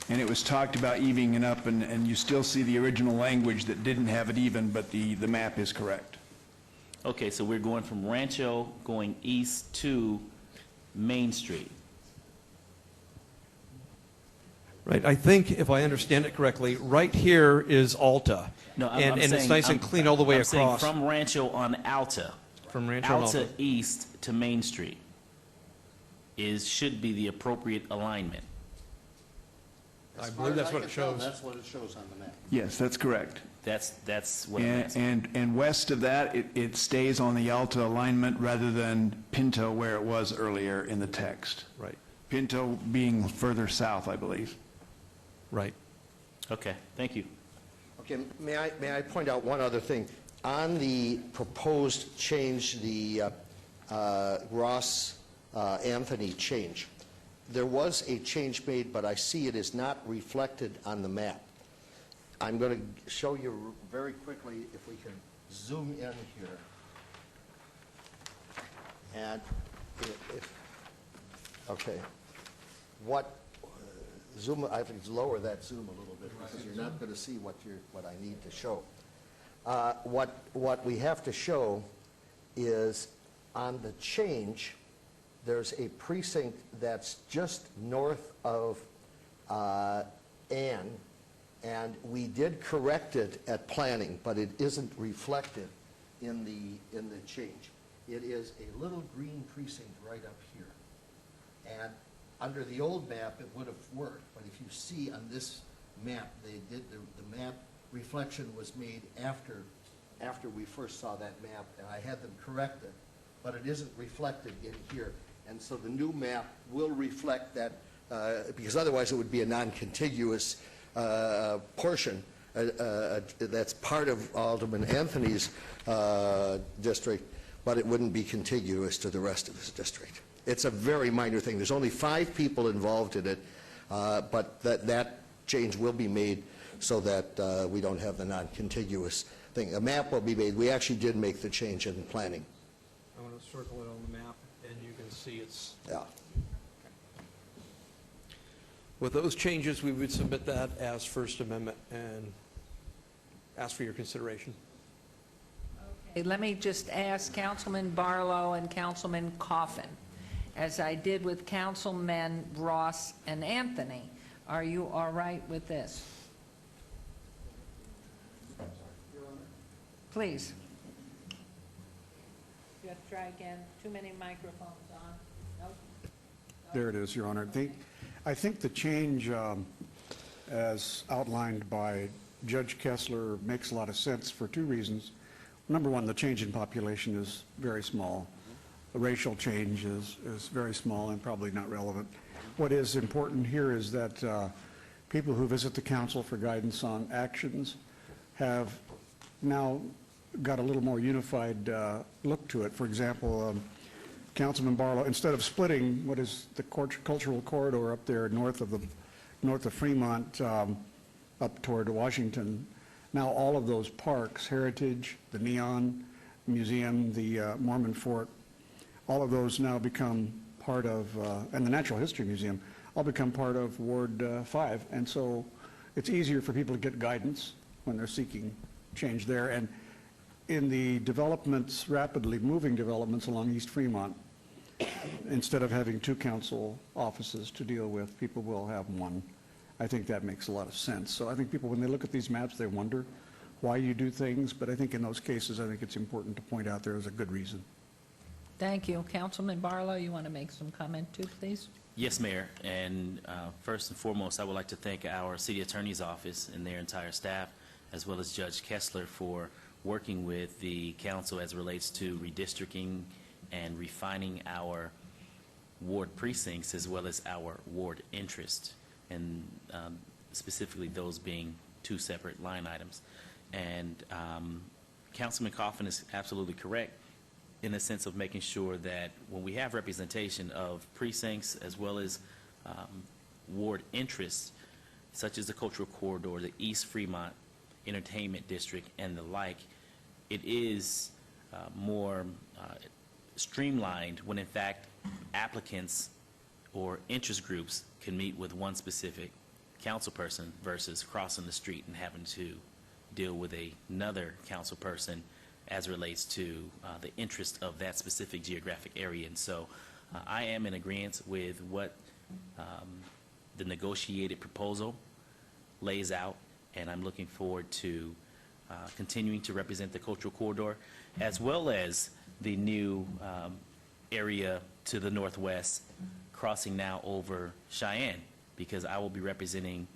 [SPEAKER 7] and it was talked about evening it up, and you still see the original language that didn't have it even, but the map is correct.
[SPEAKER 16] Okay, so we're going from Rancho going east to Main Street.
[SPEAKER 19] Right. I think, if I understand it correctly, right here is Alta.
[SPEAKER 16] No,
[SPEAKER 19] and it's
[SPEAKER 16] saying-
[SPEAKER 19] nice and clean all the way
[SPEAKER 16] I'm saying
[SPEAKER 19] across.
[SPEAKER 16] from Rancho on Alta.
[SPEAKER 19] From Rancho on
[SPEAKER 16] Alta
[SPEAKER 19] Alta.
[SPEAKER 16] east to Main Street should be the appropriate alignment.
[SPEAKER 19] I believe that's what it shows.
[SPEAKER 10] That's what it shows on the map.
[SPEAKER 7] Yes, that's correct.
[SPEAKER 16] That's what I'm
[SPEAKER 7] And,
[SPEAKER 16] asking.
[SPEAKER 7] and west of that, it stays on the Alta alignment rather than Pinto where it was earlier in the text.
[SPEAKER 19] Right.
[SPEAKER 7] Pinto being further south, I believe.
[SPEAKER 19] Right.
[SPEAKER 16] Okay, thank you.
[SPEAKER 10] Okay, may I point out one other thing? On the proposed change, the Ross Anthony change, there was a change made, but I see it is not reflected on the map. I'm going to show you very quickly if we can zoom in here. And okay, zoom, I have to lower that zoom a little bit because you're not going to see what I need to show. What we have to show is on the change, there's a precinct that's just north of Ann, and we did correct it at planning, but it isn't reflected in the change. It is a little green precinct right up here. And under the old map, it would have worked, but if you see on this map, they did the map reflection was made after we first saw that map, and I had them correct it, but it isn't reflected in here. And so the new map will reflect that, because otherwise it would be a non-contiguous portion that's part of Alderman Anthony's district, but it wouldn't be contiguous to the rest of his district. It's a very minor thing. There's only 5 people involved in it, but that change will be made so that we don't have the non-contiguous thing. A map will be made. We actually did make the change in planning.
[SPEAKER 19] I'm going to circle it on the map, and you can see it's...
[SPEAKER 10] Yeah.
[SPEAKER 19] With those changes, we would submit that as First Amendment and ask for your consideration.
[SPEAKER 1] Okay, let me just ask Councilman Barlow and Councilman Coffin, as I did with Councilmen Ross and Anthony. Are you all right with this? Please. You have to try again. Too many microphones on. Nope.
[SPEAKER 6] There it is, Your Honor. I think the change, as outlined by Judge Kessler, makes a lot of sense for 2 reasons. Number one, the change in population is very small. The racial change is very small and probably not relevant. What is important here is that people who visit the council for guidance on actions have now got a little more unified look to it. For example, Councilman Barlow, instead of splitting what is the cultural corridor up there north of Fremont up toward Washington, now all of those parks, Heritage, the Neon Museum, the Mormon Fort, all of those now become part of, and the Natural History Museum, all become part of Ward 5. And so it's easier for people to get guidance when they're seeking change there. And in the developments, rapidly moving developments along East Fremont, instead of having 2 council offices to deal with, people will have 1. I think that makes a lot of sense. So I think people, when they look at these maps, they wonder why you do things, but I think in those cases, I think it's important to point out there is a good reason.
[SPEAKER 1] Thank you. Councilman Barlow, you want to make some comment too, please?
[SPEAKER 16] Yes, Mayor, and first and foremost, I would like to thank our City Attorney's Office and their entire staff, as well as Judge Kessler, for working with the council as it relates to redistricting and refining our ward precincts as well as our ward interest, and specifically those being 2 separate line items. And Councilman Coffin is absolutely correct in the sense of making sure that when we have representation of precincts as well as ward interests, such as the Cultural Corridor, the East Fremont Entertainment District, and the like, it is more streamlined when in fact applicants or interest groups can meet with one specific council person versus crossing the street and having to deal with another council person as it relates to the interest of that specific geographic area. And so I am in agreement with what the negotiated proposal lays out, and I'm looking forward to continuing to represent the Cultural Corridor, as well as the new area to the northwest, crossing now over Cheyenne, because I will be representing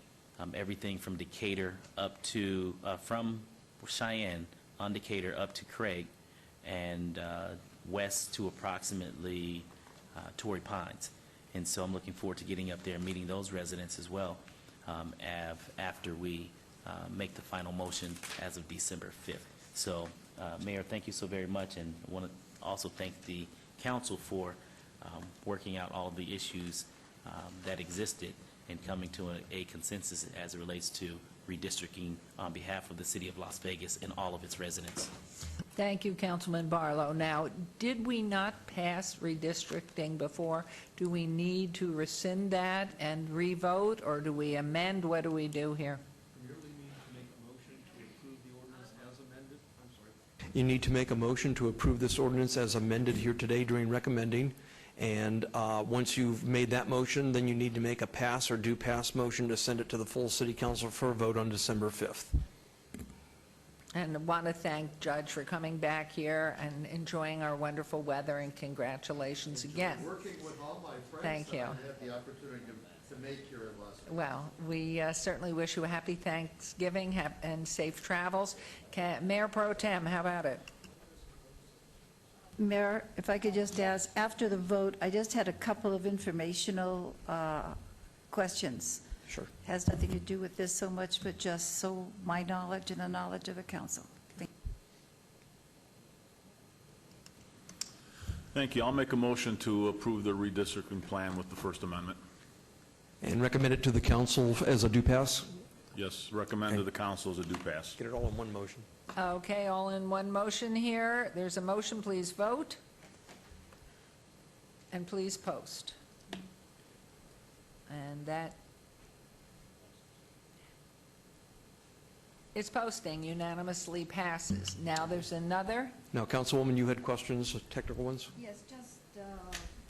[SPEAKER 16] everything from Decatur up to, from Cheyenne on Decatur up to Craig, and west to approximately Torrey Pines. And so I'm looking forward to getting up there and meeting those residents as well after we make the final motion as of December 5th. So, Mayor, thank you so very much, and I want to also thank the council for working out all of the issues that existed and coming to a consensus as it relates to redistricting on behalf of the city of Las Vegas and all of its residents.
[SPEAKER 1] Thank you, Councilman Barlow. Now, did we not pass redistricting before? Do we need to rescind that and revote, or do we amend? What do we do here?
[SPEAKER 19] You need to make a motion to approve this ordinance as amended here today during recommending. And once you've made that motion, then you need to make a pass or do pass motion to send it to the full city council for a vote on December 5th.
[SPEAKER 1] And I want to thank Judge for coming back here and enjoying our wonderful weather, and congratulations again.
[SPEAKER 10] Working with all my friends
[SPEAKER 1] Thank you.
[SPEAKER 10] that I had the opportunity to make here in Las Vegas.
[SPEAKER 1] Well, we certainly wish you a happy Thanksgiving and safe travels. Mayor Pro Tem, how about it?
[SPEAKER 5] Mayor, if I could just ask, after the vote, I just had a couple of informational questions.
[SPEAKER 19] Sure.
[SPEAKER 5] Has nothing to do with this so much, but just so my knowledge and the knowledge of the council.
[SPEAKER 17] Thank you. I'll make a motion to approve the redistricting plan with the First Amendment.
[SPEAKER 19] And recommend it to the council as a do pass?
[SPEAKER 17] Yes, recommend to the council as a do pass.
[SPEAKER 19] Get it all in one motion.
[SPEAKER 1] Okay, all in one motion here. There's a motion, please vote. And please post. And that is posting, unanimously passes. Now there's another.
[SPEAKER 19] Now, Councilwoman, you had questions, technical ones?
[SPEAKER 5] Yes, just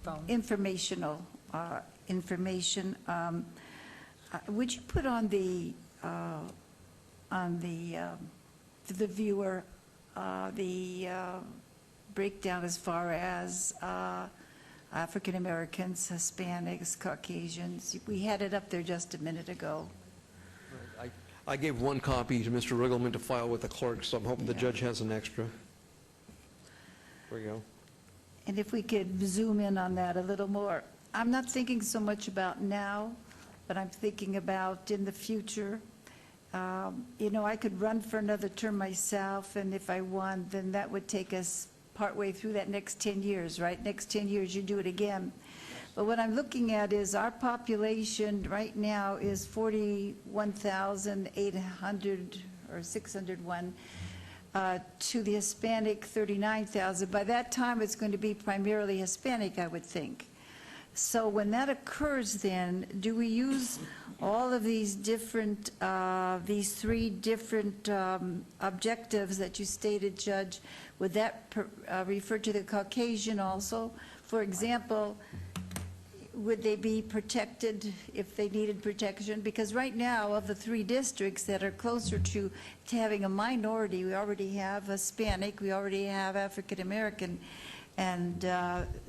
[SPEAKER 1] phone.
[SPEAKER 5] informational information. Would you put on the to the viewer the breakdown as far as African Americans, Hispanics, Caucasians? We had it up there just a minute ago.
[SPEAKER 19] I gave one copy to Mr. Riggleman to file with the clerk, so I'm hoping the judge has an extra. There we go.
[SPEAKER 5] And if we could zoom in on that a little more. I'm not thinking so much about now, but I'm thinking about in the future. You know, I could run for another term myself, and if I won, then that would take us partway through that next 10 years, right? Next 10 years, you do it again. But what I'm looking at is our population right now is 41,800 or 601, to the Hispanic 39,000. By that time, it's going to be primarily Hispanic, I would think. So when that occurs, then, do we use all of these different, these three different objectives that you stated, Judge? Would that refer to the Caucasian also? For example, would they be protected if they needed protection? Because right now, of the three districts that are closer to having a minority, we already have Hispanic, we already have African American, and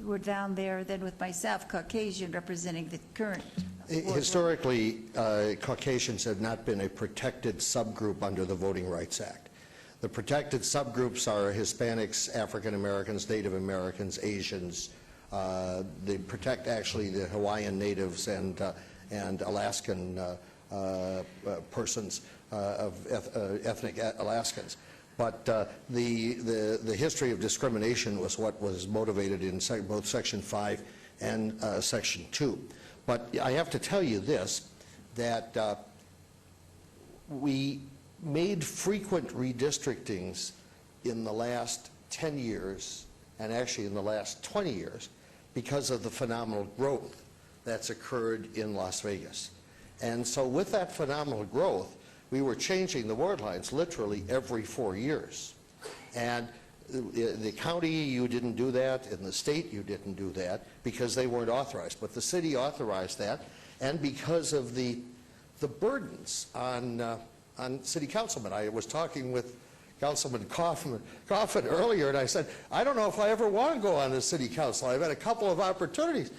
[SPEAKER 5] we're down there then with myself, Caucasian, representing the current.
[SPEAKER 10] Historically, Caucasians have not been a protected subgroup under the Voting Rights Act. The protected subgroups are Hispanics, African Americans, Native Americans, Asians. They protect actually the Hawaiian natives and Alaskan persons of ethnic Alaskans. But the history of discrimination was what was motivated in both Section 5 and Section 2. But I have to tell you this, that we made frequent redistrictings in the last 10 years, and actually in the last 20 years, because of the phenomenal growth that's occurred in Las Vegas. And so with that phenomenal growth, we were changing the ward lines literally every 4 years. And the county, you didn't do that. In the state, you didn't do that because they weren't authorized. But the city authorized that, and because of the burdens on city councilmen. I was talking with Councilman Coffin earlier, and I said, I don't know if I ever want to go on the city council. I've had a couple of opportunities.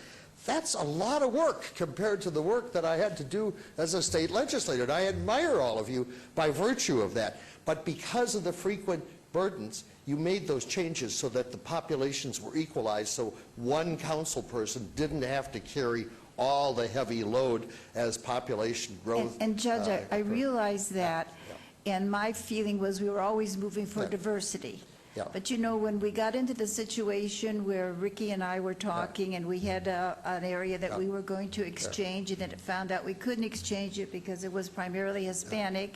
[SPEAKER 10] That's a lot of work compared to the work that I had to do as a state legislator. And I admire all of you by virtue of that. But because of the frequent burdens, you made those changes so that the populations were equalized, so one council person didn't have to carry all the heavy load as population growth.
[SPEAKER 5] And Judge, I realize that, and my feeling was we were always moving for diversity.
[SPEAKER 10] Yeah.
[SPEAKER 5] But you know, when we got into the situation where Ricky and I were talking, and we had an area that we were going to exchange, and then it found out we couldn't exchange it because it was primarily Hispanic,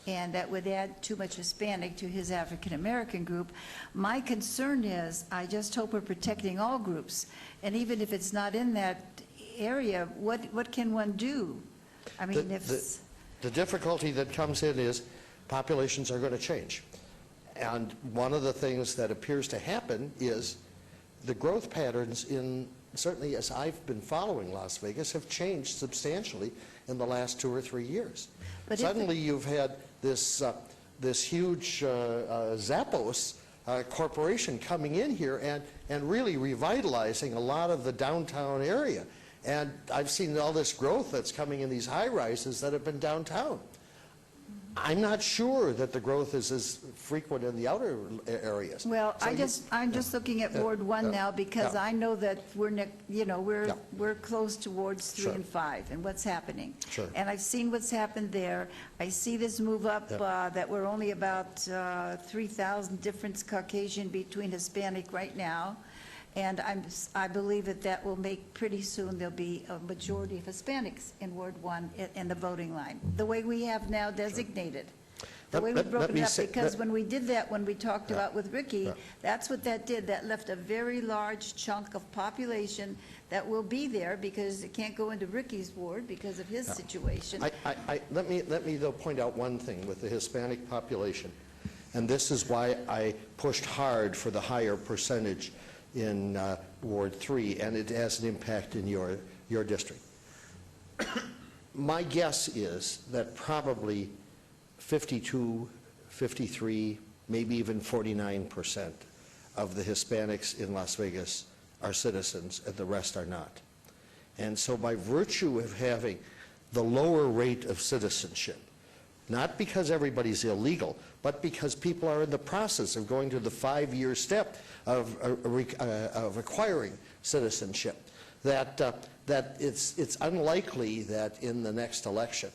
[SPEAKER 5] and that would add too much Hispanic to his African-American group. My concern is, I just hope we're protecting all groups. And even if it's not in that area, what can one do? I mean,
[SPEAKER 10] The difficulty that comes in is populations are going to change. And one of the things that appears to happen is the growth patterns certainly as I've been following Las Vegas, have changed substantially in the last 2 or 3 years.
[SPEAKER 5] But
[SPEAKER 10] suddenly you've had this huge Zappos corporation coming in here and really revitalizing a lot of the downtown area. And I've seen all this growth that's coming in these high-rises that have been downtown. I'm not sure that the growth is as frequent in the outer areas.
[SPEAKER 5] Well,
[SPEAKER 10] So
[SPEAKER 5] I'm just looking at Ward 1 now, because I know that we're close towards 3 and 5 and what's happening.
[SPEAKER 10] Sure.
[SPEAKER 5] And I've seen what's happened there. I see this move up, that we're only about 3,000 difference Caucasian between Hispanic right now. And I believe that will make, pretty soon, there'll be a majority of Hispanics in Ward 1 in the voting line, the way we have now designated. The way we've broken it up, because when we did that, when we talked about with Ricky, that's what that did. That left a very large chunk of population that will be there, because it can't go into Ricky's ward because of his situation.
[SPEAKER 10] Let me, though, point out one thing with the Hispanic population, and this is why I pushed hard for the higher percentage in Ward 3, and it has an impact in your district. My guess is that probably 52, 53, maybe even 49% of the Hispanics in Las Vegas are citizens, and the rest are not. And so by virtue of having the lower rate of citizenship, not because everybody's illegal, but because people are in the process of going to the 5-year step of acquiring citizenship, that it's unlikely that in the next election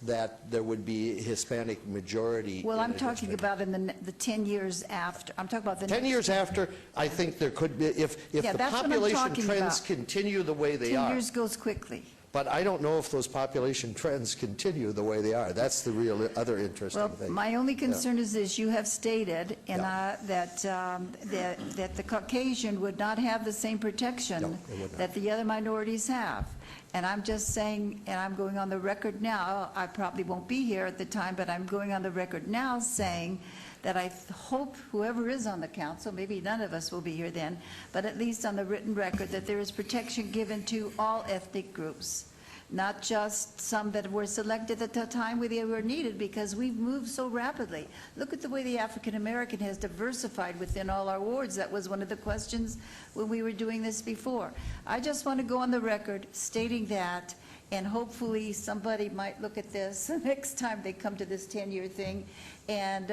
[SPEAKER 10] that there would be a Hispanic majority.
[SPEAKER 5] Well, I'm talking about in the 10 years after. I'm talking about the
[SPEAKER 10] 10 years after, I think there could be, if the population trends continue the way they are.
[SPEAKER 5] 10 years goes quickly.
[SPEAKER 10] But I don't know if those population trends continue the way they are. That's the real other interesting thing.
[SPEAKER 5] My only concern is this: you have stated, and that the Caucasian would not have the same protection that the other minorities have. And I'm just saying, and I'm going on the record now, I probably won't be here at the time, but I'm going on the record now saying that I hope whoever is on the council, maybe none of us will be here then, but at least on the written record, that there is protection given to all ethnic groups, not just some that were selected at the time where they were needed, because we've moved so rapidly. Look at the way the African American has diversified within all our wards. That was one of the questions when we were doing this before. I just want to go on the record stating that, and hopefully somebody might look at this the next time they come to this 10-year thing, and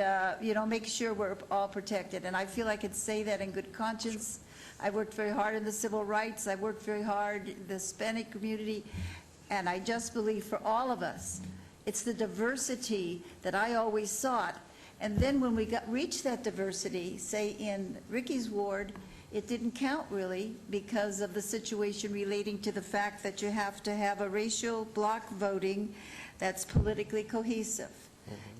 [SPEAKER 5] make sure we're all protected. And I feel I could say that in good conscience. I worked very hard in the civil rights. I worked very hard in the Hispanic community. And I just believe for all of us, it's the diversity that I always sought. And then when we reached that diversity, say in Ricky's ward, it didn't count really because of the situation relating to the fact that you have to have a racial block voting that's politically cohesive.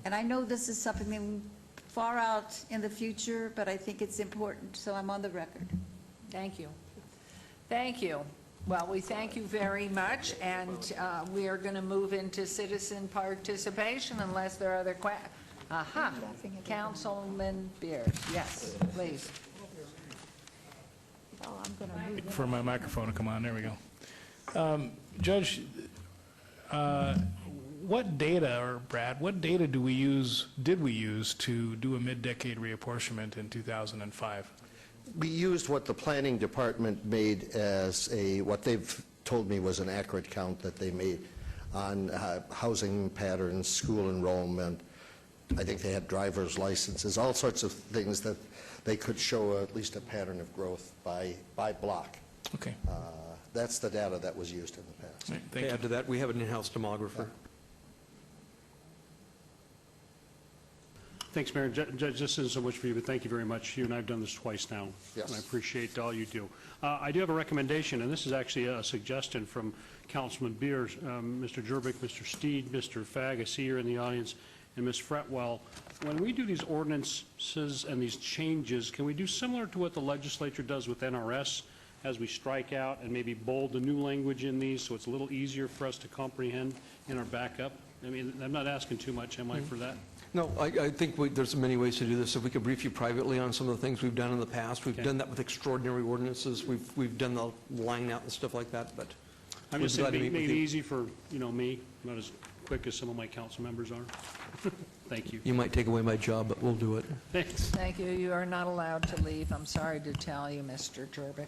[SPEAKER 5] And I know this is something far out in the future, but I think it's important, so I'm on the record.
[SPEAKER 1] Thank you. Thank you. Well, we thank you very much, and we are going to move into citizen participation unless there are other questions. Councilman Beers, yes, please.
[SPEAKER 9] For my microphone to come on, there we go. Judge, what data, or Brad, what data did we use to do a mid-decade reapportionment in 2005?
[SPEAKER 10] we used what the planning department made as what they've told me was an accurate count that they made on housing patterns, school enrollment. I think they had driver's licenses, all sorts of things that they could show at least a pattern of growth by block.
[SPEAKER 9] Okay.
[SPEAKER 10] That's the data that was used in the past.
[SPEAKER 9] Thank
[SPEAKER 19] To
[SPEAKER 9] you.
[SPEAKER 19] add to that, we have an in-house demographer.
[SPEAKER 2] Thanks, Mayor. Judge, this isn't so much for you, but thank you very much. You and I have done this twice now.
[SPEAKER 10] Yes.
[SPEAKER 2] And I appreciate all you do. I do have a recommendation, and this is actually a suggestion from Councilman Beers, Mr. Jerbick, Mr. Steed, Mr. Fagg, I see you're in the audience, and Ms. Fretwell. When we do these ordinances and these changes, can we do similar to what the legislature does with NRS, as we strike out and maybe bold the new language in these so it's a little easier for us to comprehend in our backup? I mean, I'm not asking too much, am I, for that?
[SPEAKER 19] No, I think there's many ways to do this. If we could brief you privately on some of the things we've done in the past. We've
[SPEAKER 2] Okay.
[SPEAKER 19] done that with extraordinary ordinances. We've done the line out and stuff like that, but
[SPEAKER 2] I'm
[SPEAKER 19] we'd
[SPEAKER 2] just
[SPEAKER 19] be glad to
[SPEAKER 2] saying,
[SPEAKER 19] meet
[SPEAKER 2] make
[SPEAKER 19] with
[SPEAKER 2] it
[SPEAKER 19] you.
[SPEAKER 2] easy for, me, not as quick as some of my council members are. Thank you.
[SPEAKER 19] You might take away my job, but we'll do it.
[SPEAKER 2] Thanks.
[SPEAKER 1] Thank you. You are not allowed to leave. I'm sorry to tell you, Mr. Jerbick.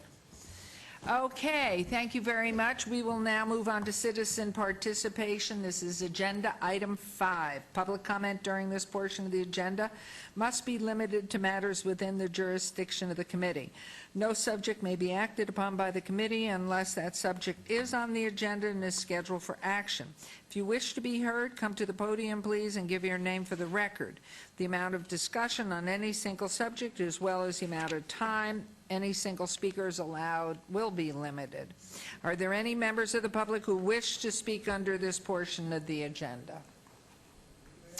[SPEAKER 1] Okay, thank you very much. We will now move on to citizen participation. This is agenda item 5. Public comment during this portion of the agenda must be limited to matters within the jurisdiction of the committee. No subject may be acted upon by the committee unless that subject is on the agenda and is scheduled for action. If you wish to be heard, come to the podium, please, and give your name for the record. The amount of discussion on any single subject, as well as the amount of time any single speaker is allowed, will be limited. Are there any members of the public who wish to speak under this portion of the agenda?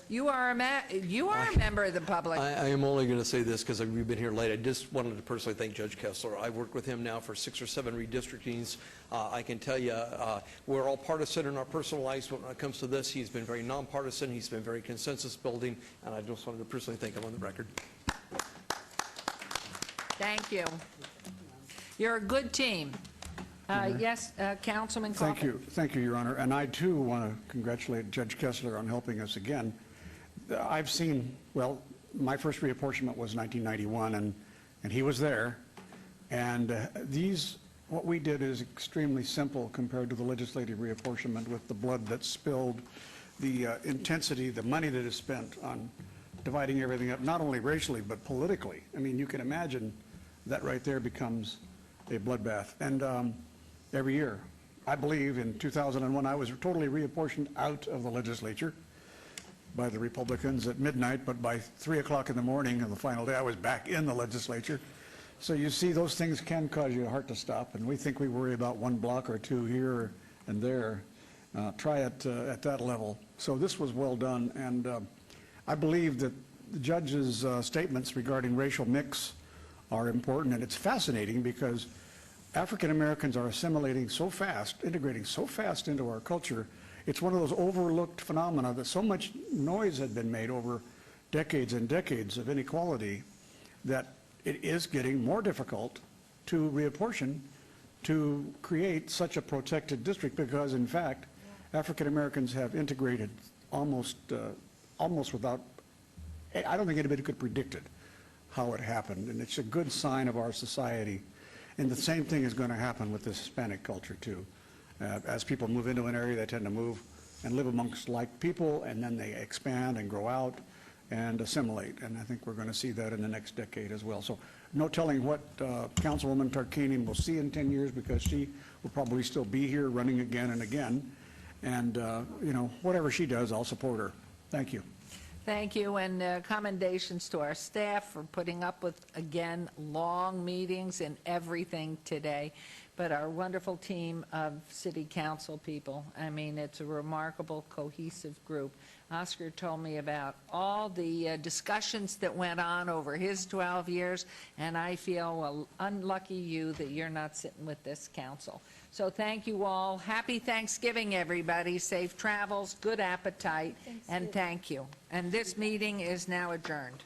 [SPEAKER 1] You are a member of the public.
[SPEAKER 19] I am only going to say this because we've been here late. I just wanted to personally thank Judge Kessler. I've worked with him now for 6 or 7 redistrictings. I can tell you we're all partisan in our personal lives, but when it comes to this, he's been very nonpartisan. He's been very consensus building, and I just wanted to personally thank him on the record.
[SPEAKER 1] Thank you. You're a good team. Yes, Councilman Coffin.
[SPEAKER 6] Thank you, Your Honor. And I, too, want to congratulate Judge Kessler on helping us again. I've seen, well, my first reapportionment was 1991, and he was there. And what we did is extremely simple compared to the legislative reapportionment with the blood that's spilled, the intensity, the money that is spent on dividing everything up, not only racially, but politically. I mean, you can imagine that right there becomes a bloodbath. And every year, I believe in 2001, I was totally reapportioned out of the legislature by the Republicans at midnight, but by 3 o'clock in the morning on the final day, I was back in the legislature. So you see, those things can cause your heart to stop, and we think we worry about 1 block or 2 here and there. Try it at that level. So this was well done, and I believe that the judge's statements regarding racial mix are important, and it's fascinating because African Americans are assimilating so fast, integrating so fast into our culture. It's one of those overlooked phenomena that so much noise had been made over decades and decades of inequality that it is getting more difficult to reapportion to create such a protected district because, in fact, African Americans have integrated almost without, I don't think anybody could predict it, how it happened, and it's a good sign of our society. And the same thing is going to happen with this Hispanic culture, too. As people move into an area, they tend to move and live amongst like people, and then they expand and grow out and assimilate. And I think we're going to see that in the next decade as well. So no telling what Councilwoman Tarkanian will see in 10 years because she will probably still be here running again and again. And, whatever she does, I'll support her. Thank you.
[SPEAKER 1] Thank you, and commendations to our staff for putting up with, again, long meetings and everything today, but our wonderful team of city council people. I mean, it's a remarkable, cohesive group. Oscar told me about all the discussions that went on over his 12 years, and I feel, well, unlucky you that you're not sitting with this council. So thank you all. Happy Thanksgiving, everybody. Safe travels, good appetite, and thank you. And this meeting is now adjourned.